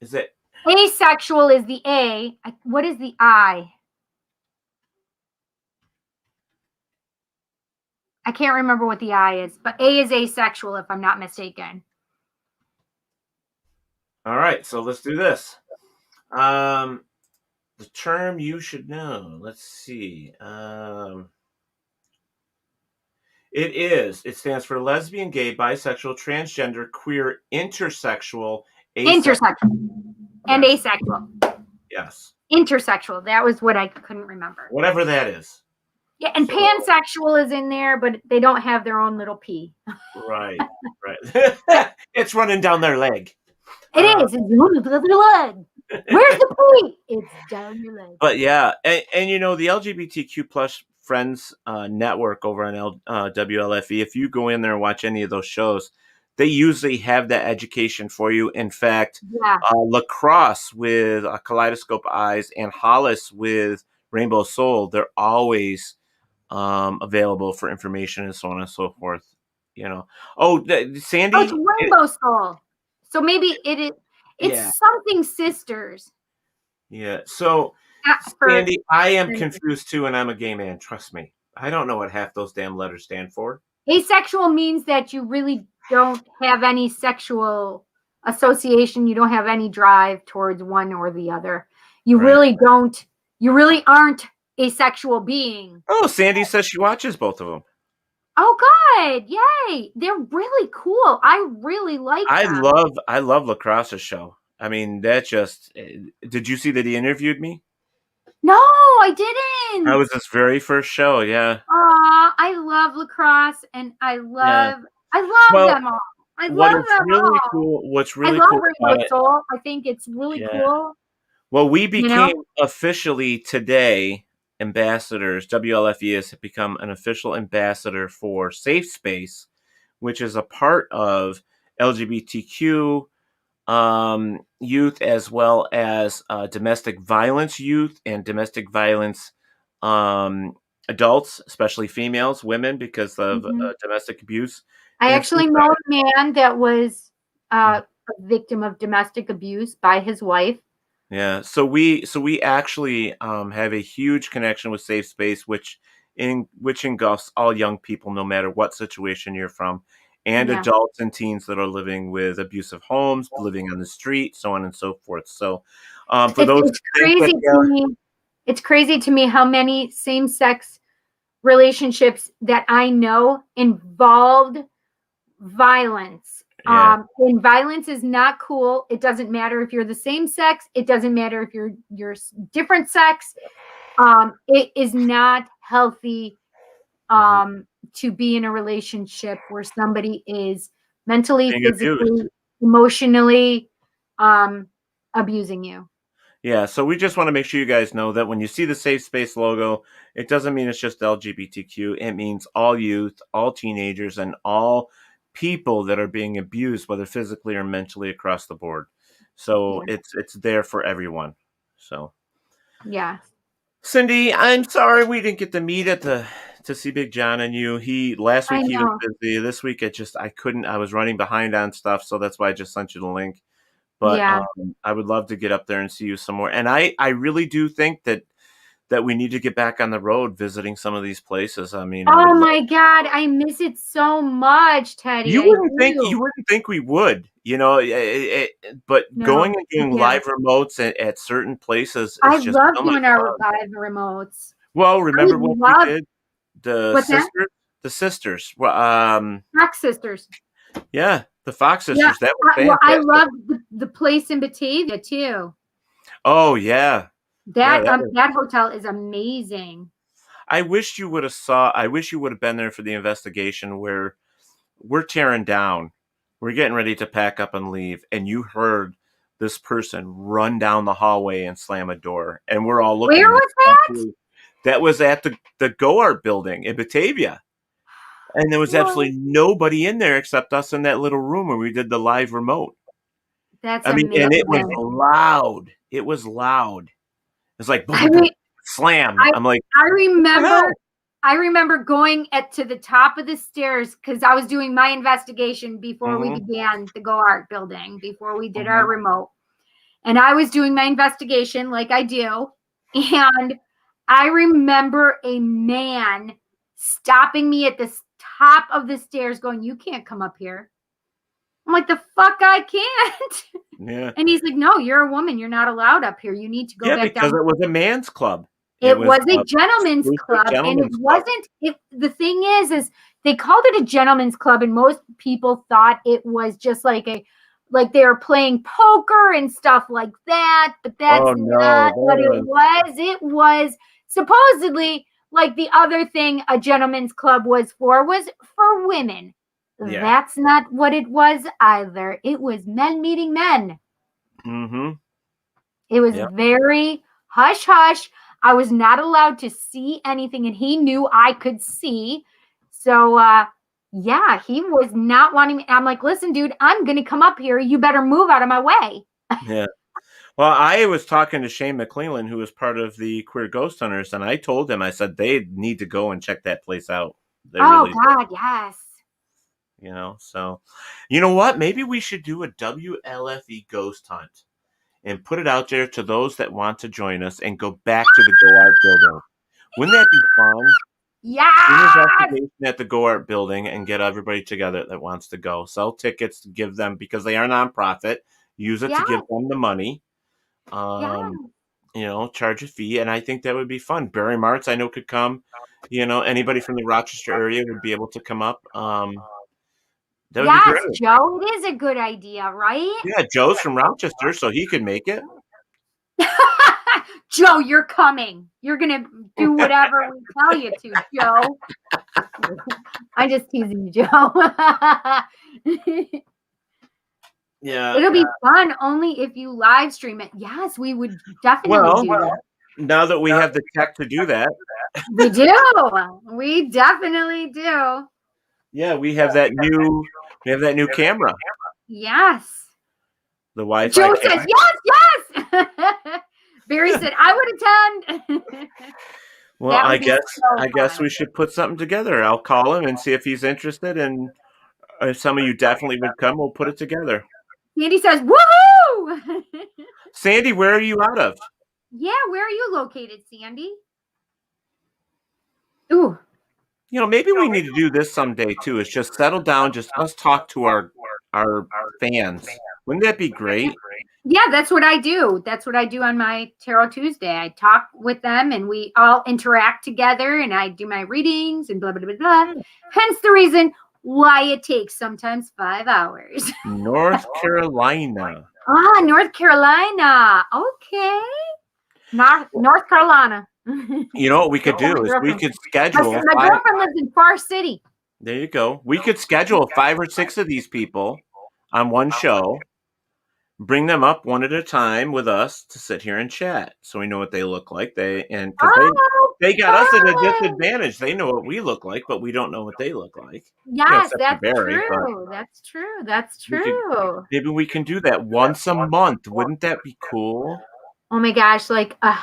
Speaker 10: Is it
Speaker 12: Asexual is the A. What is the I? I can't remember what the I is, but A is asexual, if I'm not mistaken.
Speaker 10: All right, so let's do this. The term you should know. Let's see. It stands for lesbian, gay, bisexual, transgender, queer, intersexual,
Speaker 12: Intersexual. And asexual.
Speaker 10: Yes.
Speaker 12: Intersexual. That was what I couldn't remember.
Speaker 10: Whatever that is.
Speaker 12: Yeah, and pansexual is in there, but they don't have their own little P.
Speaker 10: Right. It's running down their leg.
Speaker 12: It is. It's running down their leg. Where's the P? It's down your leg.
Speaker 10: But yeah, and the LGBTQ plus friends network over on WLFE, if you go in there and watch any of those shows, they usually have that education for you. In fact, Lacrosse with Kaleidoscope Eyes and Hollis with Rainbow Soul, they're always available for information and so on and so forth. Sandy.
Speaker 12: Oh, it's Rainbow Soul. So maybe it's something sisters.
Speaker 10: Yeah. So, Sandy, I am confused too, and I'm a gay man. Trust me. I don't know what half those damn letters stand for.
Speaker 12: Asexual means that you really don't have any sexual association. You don't have any drive towards one or the other. You really don't. You really aren't a sexual being.
Speaker 10: Oh, Sandy says she watches both of them.
Speaker 12: Oh, good. Yay. They're really cool. I really like them.
Speaker 10: I love Lacrosse's show. I mean, did you see that he interviewed me?
Speaker 12: No, I didn't.
Speaker 10: That was his very first show. Yeah.
Speaker 12: I love Lacrosse, and I love them all. I love them all.
Speaker 10: What's really
Speaker 12: I love
Speaker 10: cool
Speaker 12: Rainbow Soul. I think it's really cool.
Speaker 10: Well, we became officially today ambassadors. WLFE has become an official ambassador for Safe Space, which is a part of LGBTQ youth, as well as domestic violence youth and domestic violence adults, especially females, women, because of domestic abuse.
Speaker 12: I actually know a man that was a victim of domestic abuse by his wife.
Speaker 10: Yeah, so we actually have a huge connection with Safe Space, which engulfs all young people, no matter what situation you're from, and adults and teens that are living with abusive homes, living on the street, so on and so forth. So,
Speaker 12: it's crazy to me. It's crazy to me how many same-sex relationships that I know involved violence. And violence is not cool. It doesn't matter if you're the same sex. It doesn't matter if you're different sex. It is not healthy to be in a relationship where somebody is mentally, physically, emotionally abusing you.
Speaker 10: Yeah, so we just want to make sure you guys know that when you see the Safe Space logo, it doesn't mean it's just LGBTQ. It means all youth, all teenagers, and all people that are being abused, whether physically or mentally, across the board. So it's there for everyone. So Cindy, I'm sorry we didn't get to meet to see Big John and you. Last week he was busy. This week I couldn't. I was running behind on stuff, so that's why I just sent you the link. But I would love to get up there and see you some more. And I really do think that that we need to get back on the road visiting some of these places. I mean,
Speaker 12: Oh my God, I miss it so much, Teddy.
Speaker 10: you wouldn't think we would, but going and doing live remotes at certain places
Speaker 12: I
Speaker 10: is just
Speaker 12: love
Speaker 10: so much
Speaker 12: doing our
Speaker 10: fun.
Speaker 12: live remotes.
Speaker 10: Well, remember what we did?
Speaker 12: What's that?
Speaker 10: The sisters. Well,
Speaker 12: Fox Sisters.
Speaker 10: yeah, the Fox sisters.
Speaker 12: Yeah,
Speaker 10: That was fantastic.
Speaker 12: I love the place in Batavia too.
Speaker 10: Oh yeah,
Speaker 12: that hotel is amazing.
Speaker 10: I wish you would have been there for the investigation where we're tearing down. We're getting ready to pack up and leave, and you heard this person run down the hallway and slam a door, and we're all looking.
Speaker 12: Where was that?
Speaker 10: That was at the Go Art building in Batavia. And there was absolutely nobody in there except us in that little room where we did the live remote.
Speaker 12: That's
Speaker 10: amazing. And it was loud. It was loud. It's like boom, boom, slam. I'm like,
Speaker 12: I remember going to the top of the stairs because I was doing my investigation before we began the Go Art building, before we did our remote. And I was doing my investigation like I do. And I remember a man stopping me at the top of the stairs going, "You can't come up here." I'm like, "The fuck I can't."
Speaker 10: Yeah.
Speaker 12: And he's like, "No, you're a woman. You're not allowed up here. You need to go back down."
Speaker 10: Yeah, because it was a man's club.
Speaker 12: It was a gentleman's club. And it wasn't, the thing is they called it a gentleman's club, and most people thought it was just like they were playing poker and stuff like that, but that's not what it was. It was supposedly like the other thing a gentleman's club was for women. Yeah. That's not what it was either. It was men meeting men.
Speaker 10: Mm-hmm.
Speaker 12: It was very hush hush. I was not allowed to see anything, and he knew I could see. So, he was not wanting me. I'm like, "Listen, dude, I'm going to come up here. You better move out of my way."
Speaker 10: Yeah. Well, I was talking to Shane McClellan, who was part of the Queer Ghost Hunters, and I told him, I said, they need to go and check that place out.
Speaker 12: God, yes.
Speaker 10: So, you know what? Maybe we should do a WLFE ghost hunt and put it out there to those that want to join us and go back to the Go Art building. Wouldn't that be fun?
Speaker 12: Yeah.
Speaker 10: Investigation at the Go Art building and get everybody together that wants to go. Sell tickets to give them, because they are nonprofit. Use it to give them the money. Charge a fee, and I think that would be fun. Barry Martz, I know, could come. Anybody from the Rochester area would be able to come up. That would be great.
Speaker 12: Joe, it is a good idea, right?
Speaker 10: Yeah, Joe's from Rochester, so he could make it.
Speaker 12: Joe, you're coming. You're gonna do whatever we tell you to, Joe. I'm just teasing you, Joe.
Speaker 10: Yeah,
Speaker 12: it'll be fun only if you live stream it. Yes, we would definitely do that.
Speaker 10: Now that we have the tech to do that,
Speaker 12: we do. We definitely do.
Speaker 10: Yeah, we have that new camera.
Speaker 12: Yes.
Speaker 10: The Wi-Fi.
Speaker 12: Joe says yes. Barry said I would attend.
Speaker 10: Well, I guess we should put something together. I'll call him and see if he's interested, and if some of you definitely would come, we'll put it together.
Speaker 12: Sandy says, "Woohoo!"
Speaker 10: Sandy, where are you out of?
Speaker 12: Yeah, where are you located, Sandy? Ooh.
Speaker 10: Maybe we need to do this someday too. Is just settle down, just us talk to our fans. Wouldn't that be great?
Speaker 12: Yeah, that's what I do. That's what I do on my Tarot Tuesday. I talk with them, and we all interact together, and I do my readings and blah blah blah blah. Hence the reason why it takes sometimes 5 hours.
Speaker 10: North Carolina.
Speaker 12: North Carolina. Okay. North Carolina.
Speaker 10: You know what we could do is we could schedule.
Speaker 12: My girlfriend lives in Far City.
Speaker 10: There you go. We could schedule 5 or 6 of these people on one show, bring them up one at a time with us to sit here and chat, so we know what they look like. They got us at a disadvantage. They know what we look like, but we don't know what they look like.
Speaker 12: Yes, that's true. That's true. That's true.
Speaker 10: Maybe we can do that once a month. Wouldn't that be cool?
Speaker 12: Oh my gosh, like a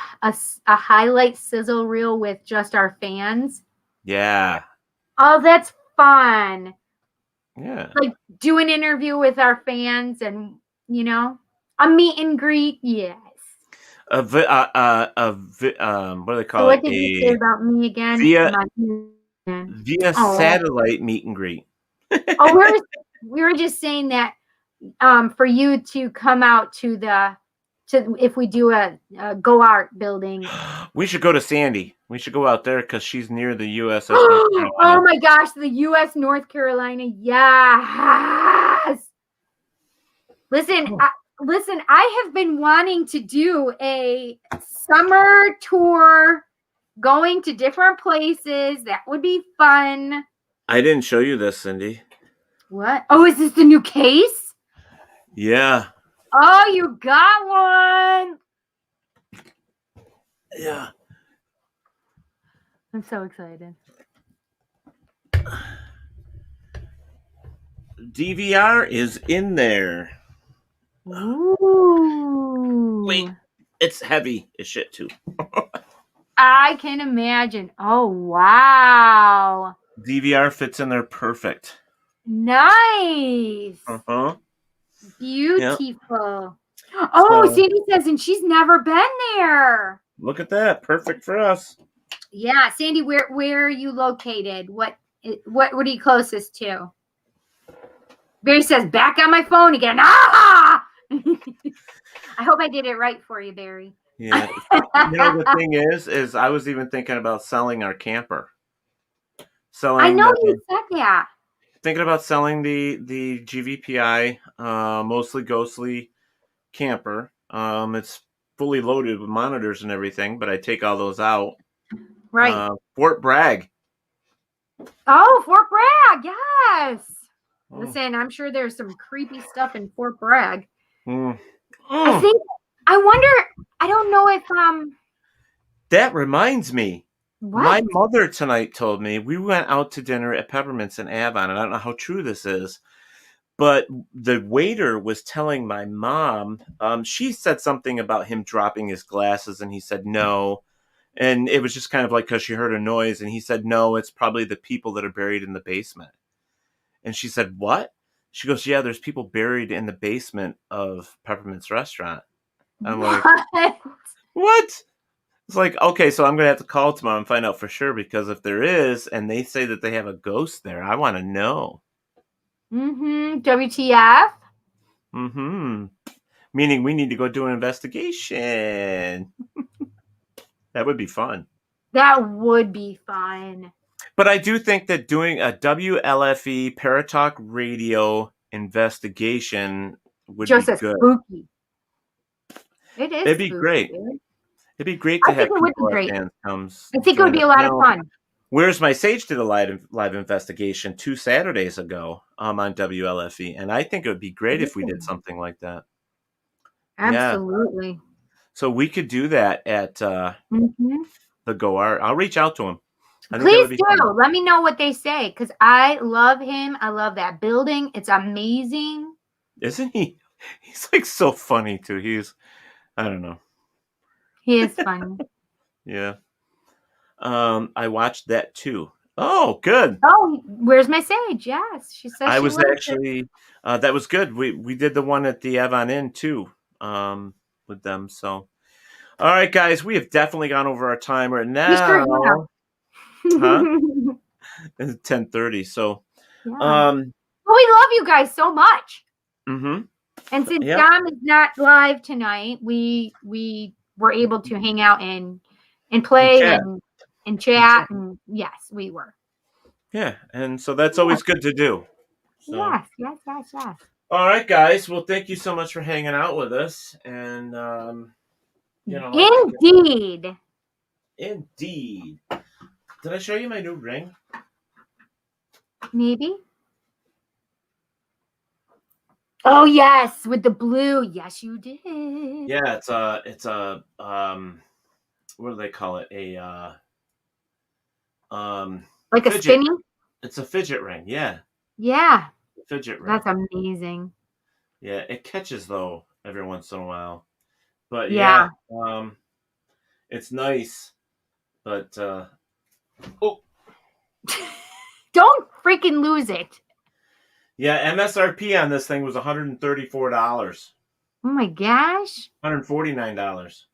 Speaker 12: highlight sizzle reel with just our fans.
Speaker 10: Yeah.
Speaker 12: Oh, that's fun.
Speaker 10: Yeah.
Speaker 12: Like do an interview with our fans and, a meet and greet. Yes.
Speaker 10: What do they
Speaker 12: So
Speaker 10: call
Speaker 12: what
Speaker 10: it?
Speaker 12: did you say about me again?
Speaker 10: Via
Speaker 12: Oh,
Speaker 10: satellite meet and greet.
Speaker 12: oh, we were just saying that for you to come out to if we do a Go Art building.
Speaker 10: We should go to Sandy. We should go out there because she's near the USS North Carolina.
Speaker 12: Oh my gosh, the U.S. North Carolina, yes. Listen, I have been wanting to do a summer tour, going to different places. That would be fun.
Speaker 10: I didn't show you this, Cindy.
Speaker 12: What? Oh, is this the new case?
Speaker 10: Yeah.
Speaker 12: Oh, you got one.
Speaker 10: Yeah.
Speaker 12: I'm so excited.
Speaker 10: DVR is in there.
Speaker 12: Ooh.
Speaker 10: Wait, it's heavy as shit too.
Speaker 12: I can imagine. Oh, wow.
Speaker 10: DVR fits in there perfect.
Speaker 12: Nice.
Speaker 10: Uh-huh.
Speaker 12: Beautiful. Yep. Oh, so, Sandy says, and she's never been there.
Speaker 10: Look at that. Perfect for us.
Speaker 12: Yeah. Sandy, where are you located? What are you closest to? Barry says, back on my phone again. Ah! I hope I did it right for you, Barry.
Speaker 10: Yeah. The thing is I was even thinking about selling our camper.
Speaker 12: I know you said that.
Speaker 10: Thinking about selling the GVPI, mostly ghostly camper. It's fully loaded with monitors and everything, but I take all those out.
Speaker 12: Right.
Speaker 10: Fort Bragg.
Speaker 12: Oh, Fort Bragg, yes. Oh. Listen, I'm sure there's some creepy stuff in Fort Bragg. I wonder, I don't know if
Speaker 10: That reminds me.
Speaker 12: What?
Speaker 10: My mother tonight told me we went out to dinner at Peppermints in Avon, and I don't know how true this is, but the waiter was telling my mom, she said something about him dropping his glasses, and he said no. And it was just kind of like because she heard a noise, and he said, no, it's probably the people that are buried in the basement. And she said, what? She goes, yeah, there's people buried in the basement of Peppermint's restaurant. I'm like, what? It's like, okay, so I'm going to have to call tomorrow and find out for sure, because if there is, and they say that they have a ghost there, I want to know.
Speaker 12: WTF?
Speaker 10: Meaning we need to go do an investigation. That would be fun.
Speaker 12: That would be fun.
Speaker 10: But I do think that doing a WLFE Paratalk Radio investigation would be good.
Speaker 12: Spooky. It is.
Speaker 10: It'd be
Speaker 12: spooky,
Speaker 10: great.
Speaker 12: Dude.
Speaker 10: It'd be great to have people at fans comes.
Speaker 12: I think it would be a lot of fun.
Speaker 10: Where's My Sage did a live investigation 2 Saturdays ago on WLFE, and I think it would be great if we did something like that.
Speaker 12: Absolutely.
Speaker 10: Yeah. So we could do that at the Go Art. I'll reach out to him.
Speaker 12: Please do. Fun. Let me know what they say, because I love him. I love that building. It's amazing.
Speaker 10: Isn't he? He's like so funny too. I don't know.
Speaker 12: He is funny.
Speaker 10: Yeah. I watched that too. Oh, good.
Speaker 12: Oh, Where's My Sage? Yes, she said.
Speaker 10: I was actually. That was good. We did the one at the Avon Inn too. With them. So, all right, guys, we have definitely gone over our timer now. Huh? It's 10:30. So,
Speaker 12: yeah. Well, we love you guys so much.
Speaker 10: And
Speaker 12: since Dom is not live tonight, we were able to hang out and play and chat. And yes, we were.
Speaker 10: Yeah, and so that's always good to do. So.
Speaker 12: Yes.
Speaker 10: All right, guys. Well, thank you so much for hanging out with us. And,
Speaker 12: Indeed.
Speaker 10: Did I show you my new ring?
Speaker 12: Maybe. Oh, yes. With the blue. Yes, you did.
Speaker 10: Yeah, it's a, what do they call it?
Speaker 12: Like a spinning?
Speaker 10: It's a fidget ring. Yeah.
Speaker 12: Yeah.
Speaker 10: Fidget ring.
Speaker 12: That's amazing.
Speaker 10: Yeah, it catches though every once in a while, but it's nice. But
Speaker 12: don't freaking lose it.
Speaker 10: Yeah, MSRP on this thing was $134.
Speaker 12: Oh my gosh.
Speaker 10: $149.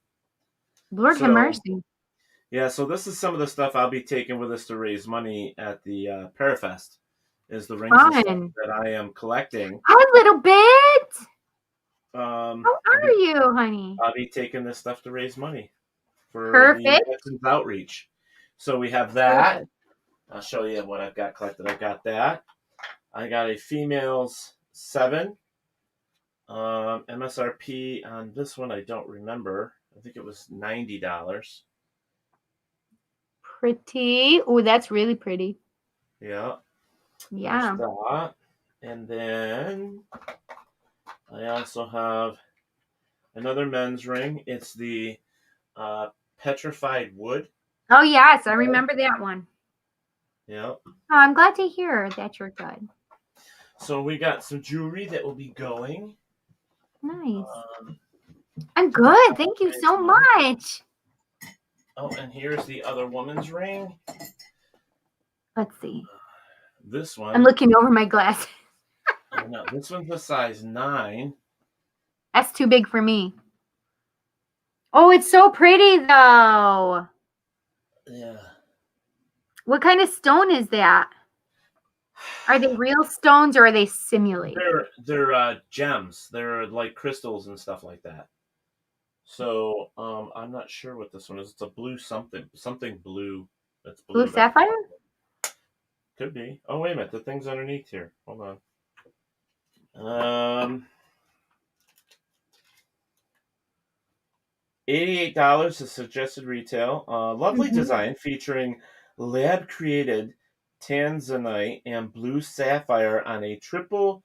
Speaker 12: Lord have mercy.
Speaker 10: Yeah, so this is some of the stuff I'll be taking with us to raise money at the Parafest. Is the rings and stuff that I am collecting.
Speaker 12: Hi, little bit.
Speaker 10: How
Speaker 12: are you, honey?
Speaker 10: I'll be taking this stuff to raise money for
Speaker 12: Perfect.
Speaker 10: the Veterans Outreach. So we have that. Perfect. I'll show you what I've got collected. I've got that. I got a females 7. MSRP on this one I don't remember. I think it was $90.
Speaker 12: Pretty. Oh, that's really pretty.
Speaker 10: Yeah.
Speaker 12: Yeah.
Speaker 10: That. And then I also have another men's ring. It's the petrified wood.
Speaker 12: Oh, yes. I remember that one.
Speaker 10: Yeah.
Speaker 12: Oh, I'm glad to hear that you're good.
Speaker 10: So we got some jewelry that will be going.
Speaker 12: Nice. I'm good. Thank you so much.
Speaker 10: Oh, and here's the other woman's ring.
Speaker 12: Let's see.
Speaker 10: This one.
Speaker 12: I'm looking over my glasses.
Speaker 10: Oh, no, this one's a size 9.
Speaker 12: That's too big for me. Oh, it's so pretty, though.
Speaker 10: Yeah.
Speaker 12: What kind of stone is that? Are they real stones or are they simulated?
Speaker 10: They're gems. They're like crystals and stuff like that. So I'm not sure what this one is. It's a blue something blue. That's
Speaker 12: blue sapphire.
Speaker 10: Could be. Oh wait a minute, the thing's underneath here. Hold on. $88 is suggested retail. Lovely design featuring lab created tanzanite and blue sapphire on a triple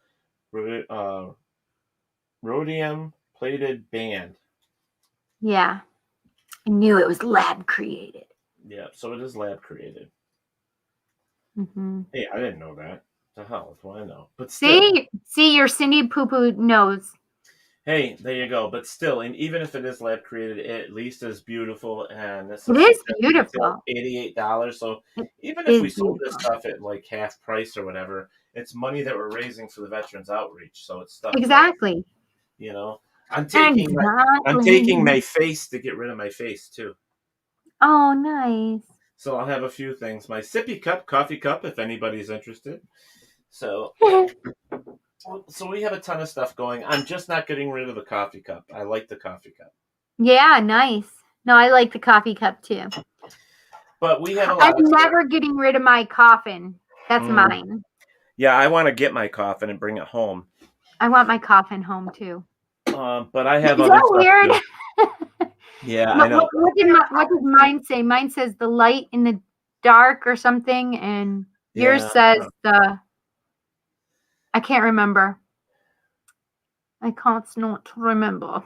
Speaker 10: rhodium plated band.
Speaker 12: Yeah. I knew it was lab created.
Speaker 10: Yeah, so it is lab created.
Speaker 12: Mm-hmm.
Speaker 10: Hey, I didn't know that. The hell, that's what I know. But still,
Speaker 12: see, your Cindy Poo Poo knows.
Speaker 10: Hey, there you go. But still, and even if it is lab created, it at least is beautiful. And this
Speaker 12: it is beautiful.
Speaker 10: $88. So even if we sold this stuff at like half price or whatever, it's money that we're raising for the Veterans Outreach. So it's stuff.
Speaker 12: Exactly.
Speaker 10: That, I'm taking my face to get rid of my face too.
Speaker 12: Oh, nice.
Speaker 10: So I'll have a few things. My sippy cup, coffee cup, if anybody's interested. So we have a ton of stuff going. I'm just not getting rid of the coffee cup. I like the coffee cup.
Speaker 12: Yeah, nice. No, I like the coffee cup too.
Speaker 10: But we have a lot
Speaker 12: I'm never getting rid of my coffin. That's mine.
Speaker 10: Yeah, I want to get my coffin and bring it home.
Speaker 12: I want my coffin home too.
Speaker 10: But I have
Speaker 12: Is
Speaker 10: other
Speaker 12: that
Speaker 10: stuff
Speaker 12: weird?
Speaker 10: Yeah, I know.
Speaker 12: What does mine say? Mine says the light in the dark or something, and yours says the. I can't remember. I can't not remember.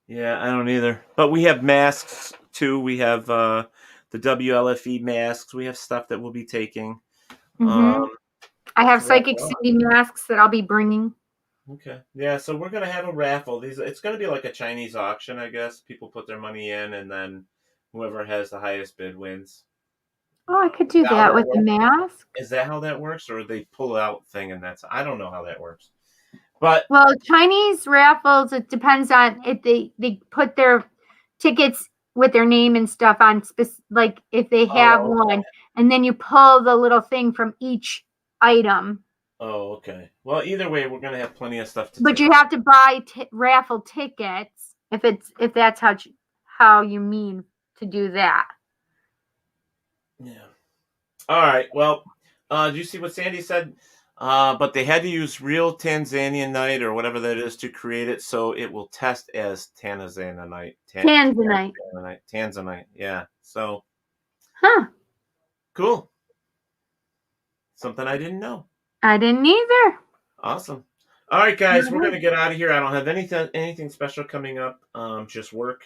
Speaker 10: Yeah, I don't either. But we have masks too. We have the WLFE masks. We have stuff that we'll be taking.
Speaker 12: Mm-hmm. I have Psychic Cindy masks that I'll be bringing.
Speaker 10: Okay. Yeah, so we're going to have a raffle. It's going to be like a Chinese auction, I guess. People put their money in, and then whoever has the highest bid wins.
Speaker 12: Oh, I could do that with the mask.
Speaker 10: Is that how that works, or they pull out thing and I don't know how that works. But
Speaker 12: Chinese raffles, it depends on if they put their tickets with their name and stuff on, like if they have one, and then you pull the little thing from each item.
Speaker 10: Oh, okay. Well, either way, we're going to have plenty of stuff to
Speaker 12: But you have to buy raffle tickets if that's how you mean to do that.
Speaker 10: Yeah. All right. Well, do you see what Sandy said? But they had to use real Tanzanianite or whatever that is to create it, so it will test as Tanzanite. Tanzanite. Yeah. So.
Speaker 12: Huh.
Speaker 10: Cool. Something I didn't know.
Speaker 12: I didn't either.
Speaker 10: Awesome. All right, guys, we're going to get out of here. I don't have anything special coming up. Just work.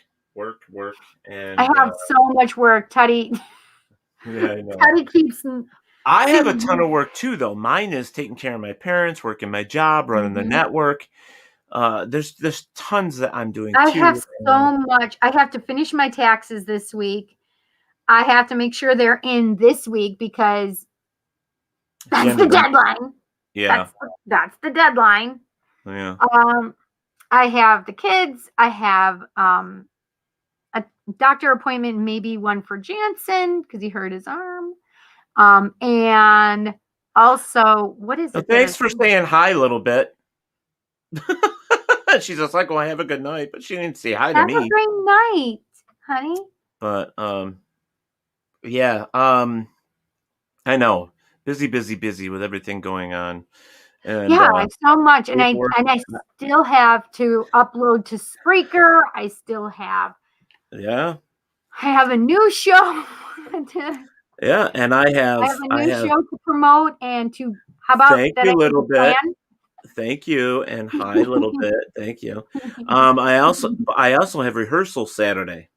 Speaker 10: And
Speaker 12: I have so much work, Teddy.
Speaker 10: Yeah, I know.
Speaker 12: Teddy keeps.
Speaker 10: I have a ton of work too, though. Mine is taking care of my parents, working my job, running the network. There's tons that I'm doing.
Speaker 12: I have so much. I have to finish my taxes this week. I have to make sure they're in this week because that's the deadline.
Speaker 10: Yeah,
Speaker 12: that's the deadline.
Speaker 10: Yeah.
Speaker 12: I have the kids. I have a doctor appointment, maybe one for Jansen because he hurt his arm. And also, what is it?
Speaker 10: Thanks for saying hi a little bit. She's just like, well, have a good night, but she didn't say hi to
Speaker 12: Have
Speaker 10: me.
Speaker 12: a great night, honey.
Speaker 10: But yeah, I know, busy with everything going on. And,
Speaker 12: yeah, so much, and I
Speaker 10: paperwork.
Speaker 12: still have to upload to Spreaker. I still have.
Speaker 10: Yeah.
Speaker 12: I have a new show.
Speaker 10: Yeah, and I have
Speaker 12: a new show to promote and to. How about
Speaker 10: thank
Speaker 12: that?
Speaker 10: you
Speaker 12: I
Speaker 10: a little
Speaker 12: can
Speaker 10: bit.
Speaker 12: plan?
Speaker 10: Thank you, and hi a little bit. Thank you. I also have rehearsal Saturday.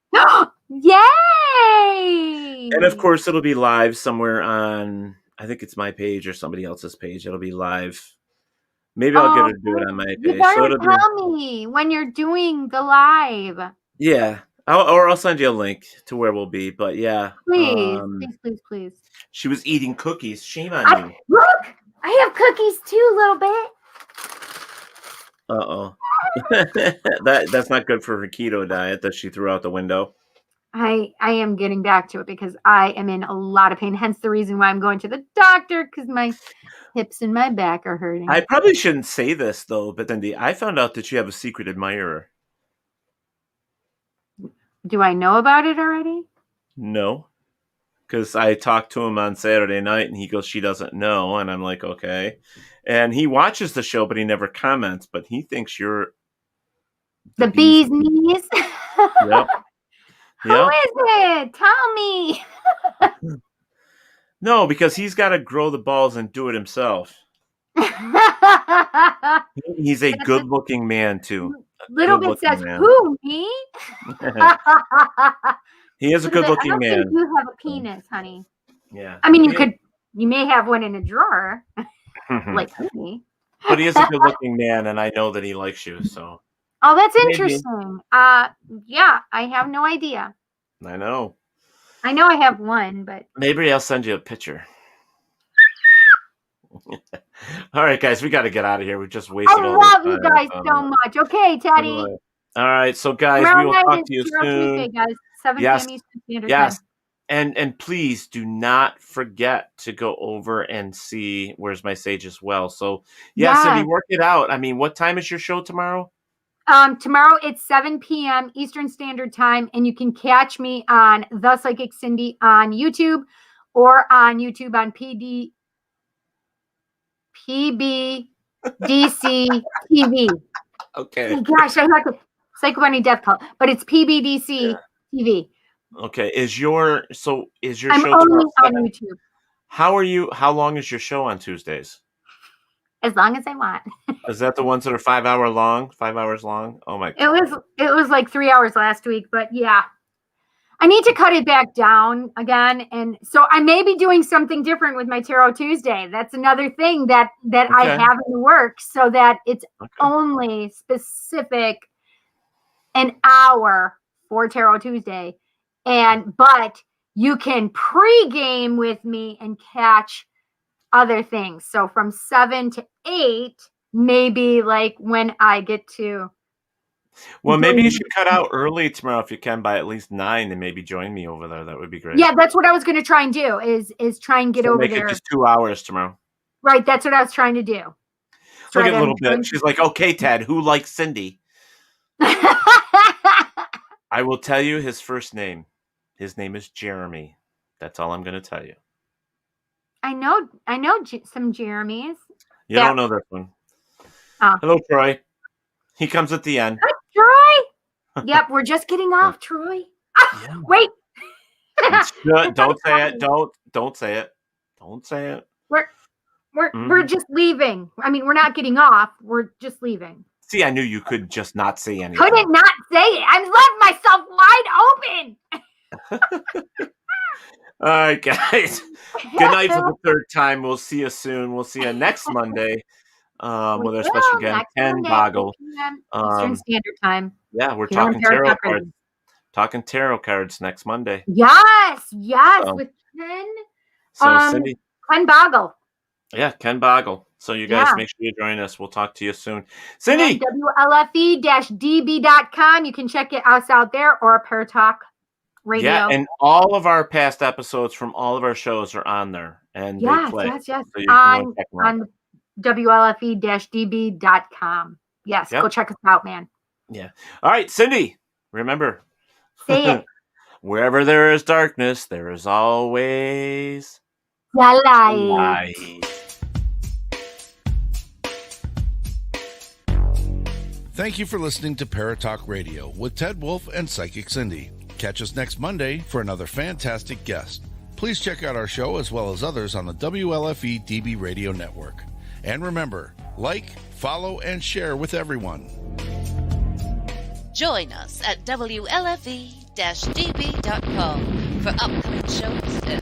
Speaker 12: Yay!
Speaker 10: And of course, it'll be live somewhere on, I think it's my page or somebody else's page. It'll be live. Maybe I'll get her to do it on my page.
Speaker 12: You better tell me when you're doing the live.
Speaker 10: Yeah, or I'll send you a link to where we'll be. But yeah,
Speaker 12: Please.
Speaker 10: She was eating cookies. Shame on you.
Speaker 12: Look, I have cookies too, little bit.
Speaker 10: Uh-oh. That's not good for her keto diet that she threw out the window.
Speaker 12: I am getting back to it because I am in a lot of pain. Hence the reason why I'm going to the doctor, because my hips and my back are hurting.
Speaker 10: I probably shouldn't say this though, but Cindy, I found out that you have a secret admirer.
Speaker 12: Do I know about it already?
Speaker 10: No. Because I talked to him on Saturday night and he goes, she doesn't know. And I'm like, okay. And he watches the show, but he never comments. But he thinks you're
Speaker 12: the bee's knees.
Speaker 10: Yep.
Speaker 12: Who is it? Tell me.
Speaker 10: No, because he's got to grow the balls and do it himself. He's a good-looking man, too.
Speaker 12: Little bit says, who, me?
Speaker 10: He is a good-looking man.
Speaker 12: You have a penis, honey.
Speaker 10: Yeah.
Speaker 12: I mean, you may have one in a drawer, like me.
Speaker 10: But he is a good-looking man, and I know that he likes you, so.
Speaker 12: Oh, that's interesting. Yeah, I have no idea.
Speaker 10: I know.
Speaker 12: I know I have one, but
Speaker 10: maybe I'll send you a picture. All right, guys, we got to get out of here. We just wasted all
Speaker 12: I love you guys so much. Okay, Teddy.
Speaker 10: All right, so guys, we will talk to you soon.
Speaker 12: Tuesday, guys, 7 p.m. Eastern Standard
Speaker 10: Yes.
Speaker 12: Time.
Speaker 10: And please do not forget to go over and see Where's My Sage as well. So, Cindy, work it out. I mean, what time is your show tomorrow?
Speaker 12: Tomorrow it's 7 p.m. Eastern Standard Time, and you can catch me on The Psychic Cindy on YouTube or on YouTube on PBDC TV.
Speaker 10: Okay.
Speaker 12: Oh, gosh, I have to Psycho Bunny Death Cult, but it's PBDC TV.
Speaker 10: Okay. Is your
Speaker 12: I'm
Speaker 10: show
Speaker 12: only on YouTube.
Speaker 10: How long is your show on Tuesdays?
Speaker 12: As long as I want.
Speaker 10: Is that the ones that are 5 hours long? Oh my God.
Speaker 12: It was like 3 hours last week, but yeah. I need to cut it back down again. And so I may be doing something different with my Tarot Tuesday. That's another thing that I have in the works, so that it's only specific an hour for Tarot Tuesday. But you can pregame with me and catch other things. So from 7 to 8, maybe like when I get to.
Speaker 10: Well, maybe you should cut out early tomorrow if you can, by at least 9, and maybe join me over there. That would be great.
Speaker 12: Yeah, that's what I was going to try and do. Is try and get over
Speaker 10: make
Speaker 12: there.
Speaker 10: It just 2 hours tomorrow.
Speaker 12: Right, that's what I was trying to do.
Speaker 10: Look at a little bit. She's like, okay, Ted, who likes Cindy? I will tell you his first name. His name is Jeremy. That's all I'm going to tell you.
Speaker 12: I know some Jeremys.
Speaker 10: You don't know this one. Hello, Troy. He comes at the end.
Speaker 12: Hi, Troy. Yep, we're just getting off, Troy. Wait.
Speaker 10: Don't say it. Don't say it. Don't say it.
Speaker 12: We're just leaving. I mean, we're not getting off. We're just leaving.
Speaker 10: See, I knew you could just not say anything.
Speaker 12: Couldn't not say it. I left myself wide open.
Speaker 10: All right, guys. Good night for the third time. We'll see you soon. We'll see you next Monday with our special guest, Ken Boggle.
Speaker 12: Eastern Standard Time.
Speaker 10: Yeah, we're talking tarot cards. Talking tarot cards next Monday.
Speaker 12: Yes, with Ken.
Speaker 10: So Cindy.
Speaker 12: Ken Boggle.
Speaker 10: Yeah, Ken Boggle. So you guys make sure you join us. We'll talk to you soon. Cindy.
Speaker 12: WLFE-DB.com. You can check us out there, or Radio.
Speaker 10: Yeah, and all of our past episodes from all of our shows are on there, and they play.
Speaker 12: Yes.
Speaker 10: So you can go check them out.
Speaker 12: On WLFE-DB.com. Yes,
Speaker 10: Yep.
Speaker 12: go check us out, man.
Speaker 10: Yeah. All right, Cindy, remember.
Speaker 12: Say it.
Speaker 10: Wherever there is darkness, there is always
Speaker 12: light.
Speaker 9: Thank you for listening to Paratalk Radio with Ted Wolf and Psychic Cindy. Catch us next Monday for another fantastic guest. Please check out our show as well as others on the WLFE DB Radio Network. And remember, like, follow, and share with everyone.
Speaker 3: Join us at WLFE-DB.com for upcoming shows and